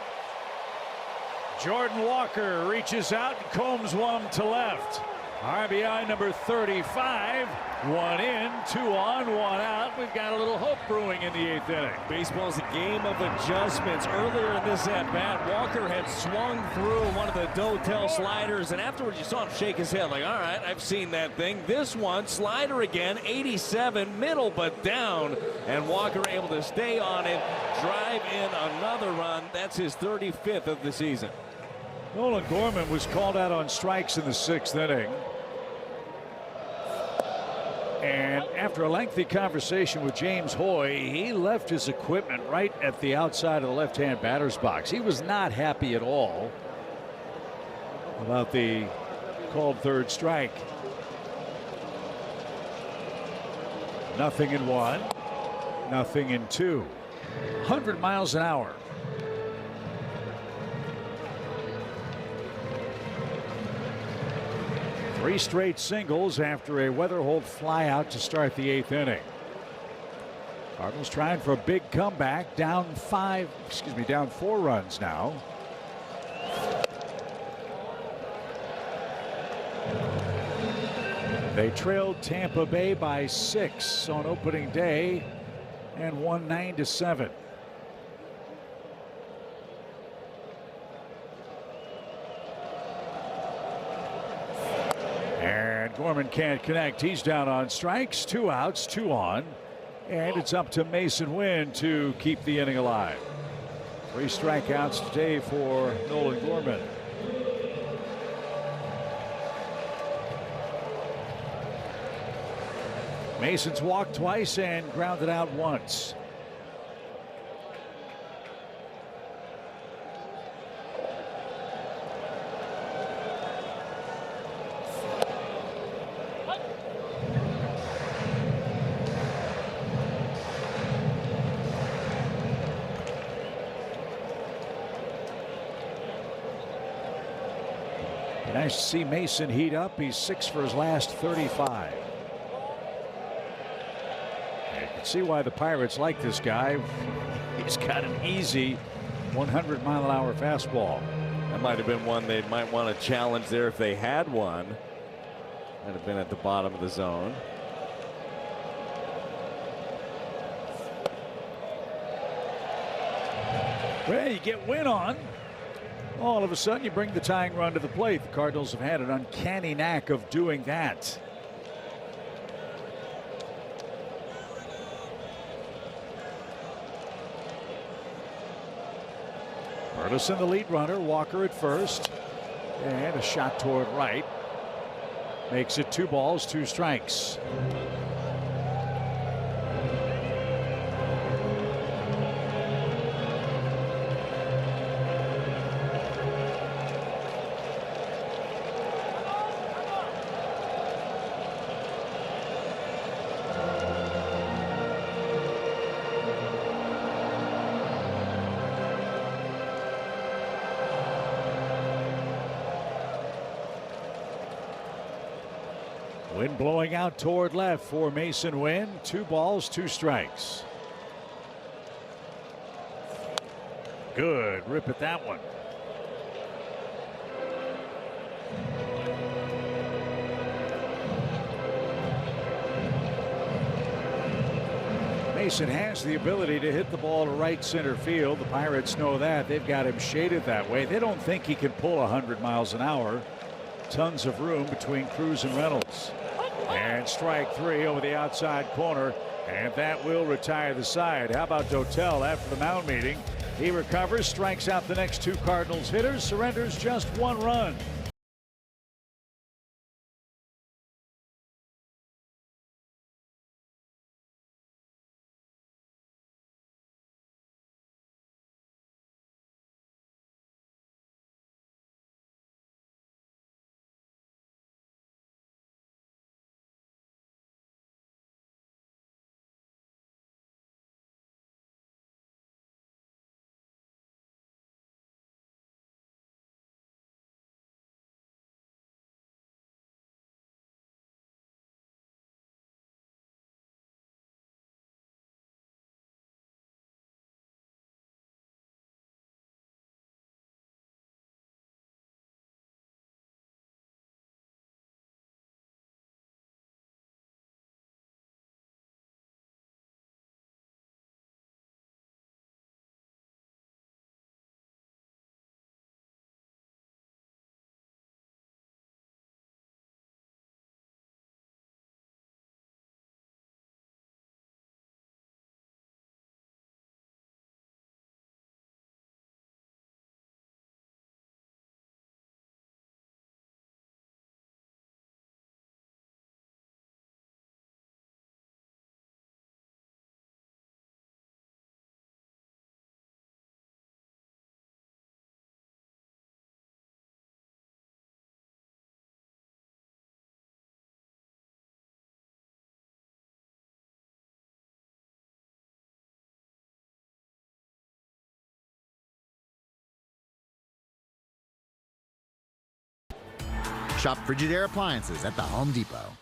Jordan Walker reaches out and combs one to left. RBI number 35. 1 in, 2 on, 1 out. We've got a little hope brewing in the 8th inning. Baseball's a game of adjustments. Earlier in this at-bat, Walker had swung through one of the Dotel sliders, and afterwards you saw him shake his head like, all right, I've seen that thing. This one, slider again, 87, middle but down, and Walker able to stay on it, drive in another run. That's his 35th of the season. Nolan Gorman was called out on strikes in the 6th inning. And after a lengthy conversation with James Hoy, he left his equipment right at the outside of the left-hand batter's box. He was not happy at all about the called 3rd strike. Nothing in 1, nothing in 2. 100 miles an hour. Three straight singles after a Weatherholt flyout to start the 8th inning. Cardinals trying for a big comeback, down 4 runs now. They trailed Tampa Bay by 6 on opening day and won 9-7. Gorman can't connect. He's down on strikes. 2 outs, 2 on. And it's up to Mason Wynn to keep the inning alive. 3 strikeouts today for Nolan Gorman. Mason's walked twice and grounded out once. Nice to see Mason heat up. He's 6 for his last 35. You can see why the Pirates like this guy. He's got an easy 100-mile-an-hour fastball. That might have been one they might want to challenge there if they had one. Might have been at the bottom of the zone. Well, you get Wynn on. All of a sudden, you bring the tying run to the plate. The Cardinals have had an uncanny knack of doing that. Burleson, the lead runner. Walker at first. And a shot toward right. Makes it 2 balls, 2 strikes. Wind blowing out toward left for Mason Wynn. 2 balls, 2 strikes. Good rip at that one. Mason has the ability to hit the ball to right center field. The Pirates know that. They've got him shaded that way. They don't think he can pull 100 miles an hour. Tons of room between Cruz and Reynolds. And strike 3 over the outside corner, and that will retire the side. How about Dotel after the mound meeting? He recovers, strikes out the next 2 Cardinals hitters, surrenders just 1 run. Shop Frigidaire appliances at the Home Depot.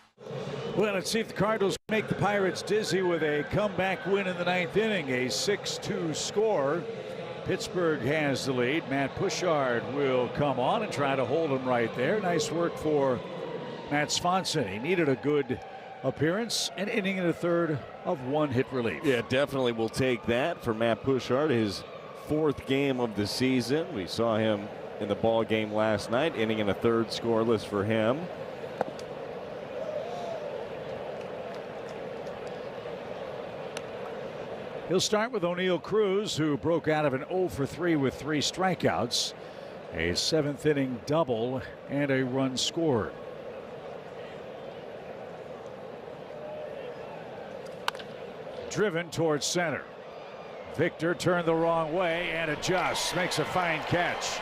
Well, let's see if the Cardinals make the Pirates dizzy with a comeback win in the 9th inning. A 6-2 score. Pittsburgh has the lead. Matt Pushard will come on and try to hold him right there. Nice work for Matt Swanson. He needed a good appearance, an inning and a third of 1 hit relief. Yeah, definitely will take that for Matt Pushard. His 4th game of the season. We saw him in the ball game last night, inning and a third scoreless for him. He'll start with O'Neal Cruz, who broke out of an 0 for 3 with 3 strikeouts, a 7th inning double, and a run scored. Driven towards center. Victor turned the wrong way and adjusts, makes a fine catch.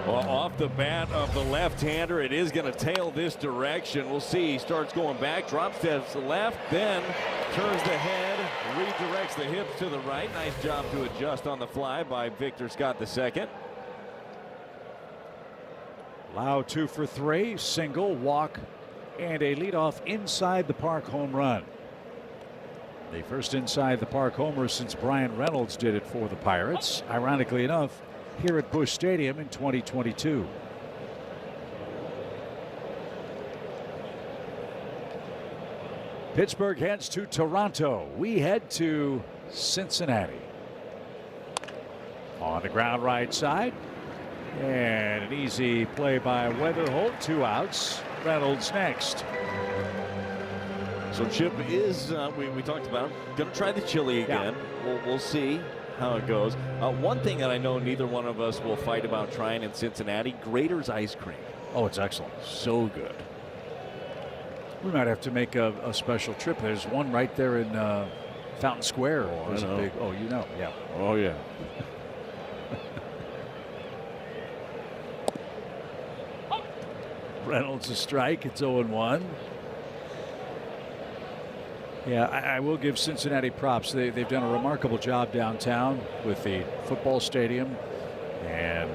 Well, off the bat of the left-hander, it is going to tail this direction. We'll see. He starts going back, drops to the left, then turns the head, redirects the hips to the right. Nice job to adjust on the fly by Victor Scott II. Lau 2 for 3, single, walk, and a leadoff inside the park home run. The first inside the park homer since Brian Reynolds did it for the Pirates. Ironically enough, here at Busch Stadium in 2022. Pittsburgh heads to Toronto. We head to Cincinnati. On the ground right side. And an easy play by Weatherholt. 2 outs. Reynolds next. So Chip is, we talked about him, going to try the chili again. Yeah. We'll see how it goes. One thing that I know neither one of us will fight about trying in Cincinnati, Grater's ice cream. Oh, it's excellent. So good. We might have to make a special trip. There's one right there in Fountain Square. Oh, I know. Oh, you know. Yeah. Oh, yeah. Reynolds a strike. It's 0-1. Yeah, I will give Cincinnati props. They've done a remarkable job downtown with the football stadium and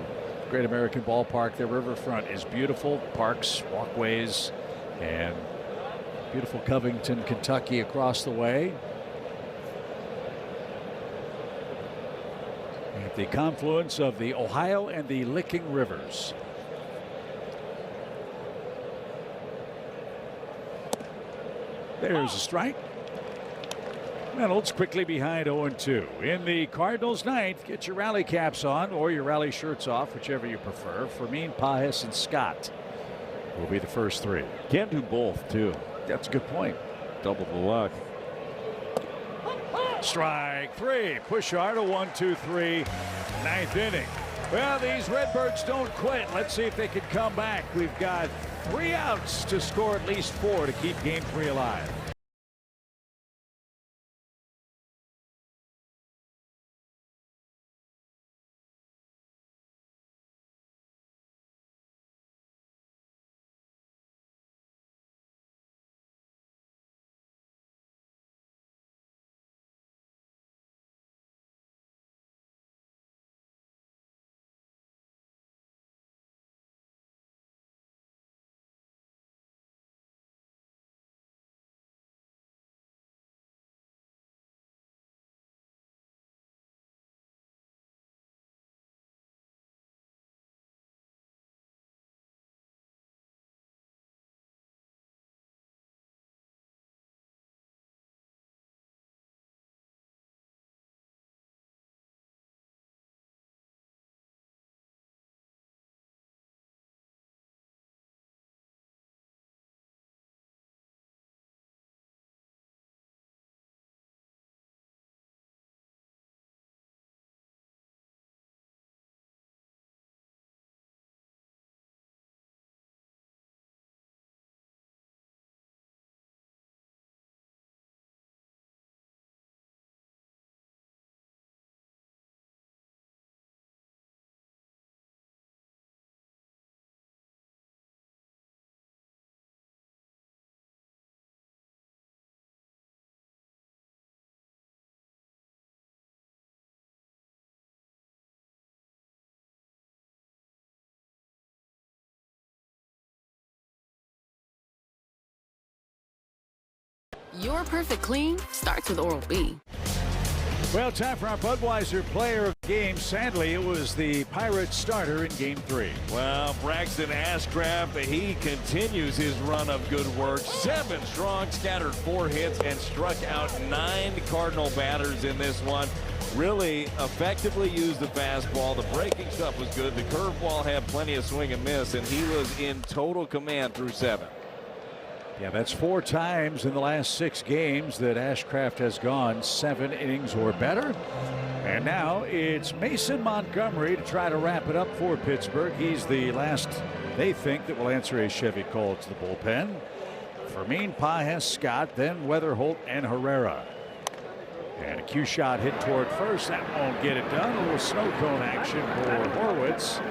Great American Ballpark. Their riverfront is beautiful. Parks, walkways, and beautiful Covington, Kentucky across the way. At the confluence of the Ohio and the Licking Rivers. There's a strike. Reynolds quickly behind 0-2. In the Cardinals' ninth, get your rally caps on or your rally shirts off, whichever you prefer. Fermin, Pajes, and Scott will be the first 3. Can't do both, too. That's a good point. Double the luck. Strike 3. Push hard, a 1-2-3. 9th inning. Well, these Redbirds don't quit. Let's see if they can come back. We've got 3 outs to score at least 4 to keep Game 3 alive. Your perfect clean starts with Oral-B. Well, time for our Budweiser player of the game. Sadly, it was the Pirates starter in Game 3. Well, Braxton Ashcraft, he continues his run of good work. 7 strong, scattered 4 hits, and struck out 9 Cardinal batters in this one. really effectively used the fastball. The breaking stuff was good. The curveball had plenty of swing and miss, and he was in total command through 7. Yeah, that's 4 times in the last 6 games that Ashcraft has gone 7 innings or better. And now it's Mason Montgomery to try to wrap it up for Pittsburgh. He's the last, they think, that will answer a Chevy call to the bullpen. Fermin, Pages, Scott, then Weatherholt and Herrera. And a cue shot hit toward first. That won't get it done. A little snow cone action for Horwitz.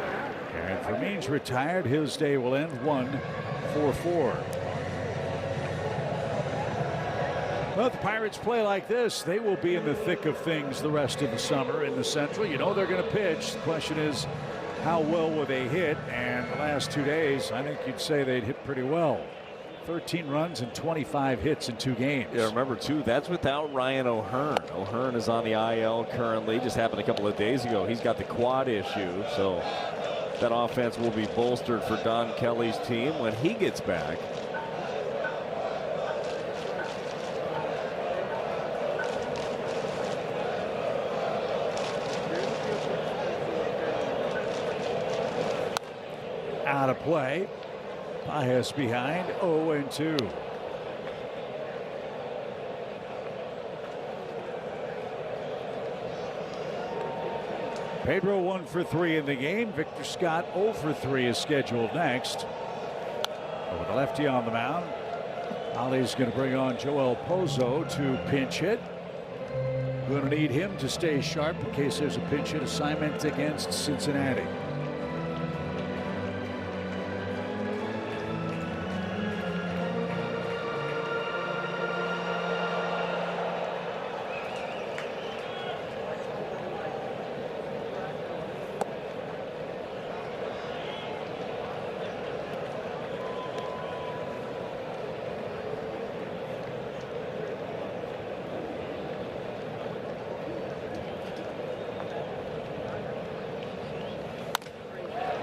And Fermin's retired. His day will end 1-4-4. Well, if the Pirates play like this, they will be in the thick of things the rest of the summer in the Central. You know they're going to pitch. The question is, how well will they hit? And the last 2 days, I think you'd say they'd hit pretty well. 13 runs and 25 hits in 2 games. Yeah, remember, too, that's without Ryan O'Hearn. O'Hearn is on the IL currently. Just happened a couple of days ago. He's got the quad issue, so that offense will be bolstered for Don Kelly's team when he gets back. Out of play. Pages behind 0-2. Pedro 1 for 3 in the game. Victor Scott 0 for 3 is scheduled next. But with a lefty on the mound, Ollie's going to bring on Joel Pozo to pinch hit. Going to need him to stay sharp in case there's a pinch hit assignment against Cincinnati.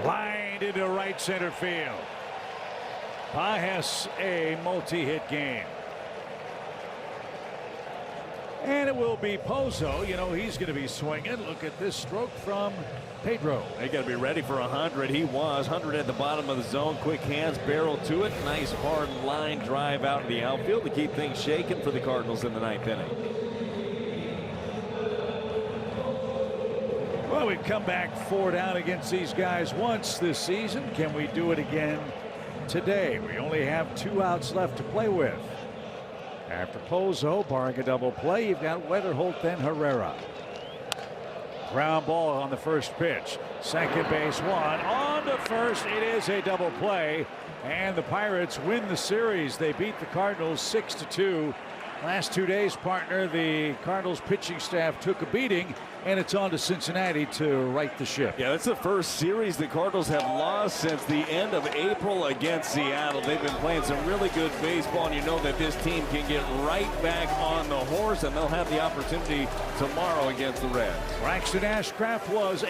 Lined into right center field. Pages a multi-hit game. And it will be Pozo. You know he's going to be swinging. Look at this stroke from Pedro. They got to be ready for 100. He was 100 at the bottom of the zone. Quick hands, barrel to it. Nice hard line drive out in the outfield to keep things shaking for the Cardinals in the 9th inning. Well, we've come back 4 down against these guys once this season. Can we do it again today? We only have 2 outs left to play with. After Pozo, barring a double play, you've got Weatherholt, then Herrera. Ground ball on the first pitch. Second base one. On to first. It is a double play. And the Pirates win the series. They beat the Cardinals 6-2. Last 2 days, partner, the Cardinals pitching staff took a beating, and it's on to Cincinnati to right the ship. Yeah, that's the first series the Cardinals have lost since the end of April against Seattle. They've been playing some really good baseball, and you know that this team can get right back on the horse, and they'll have the opportunity tomorrow against the Reds. Braxton Ashcraft was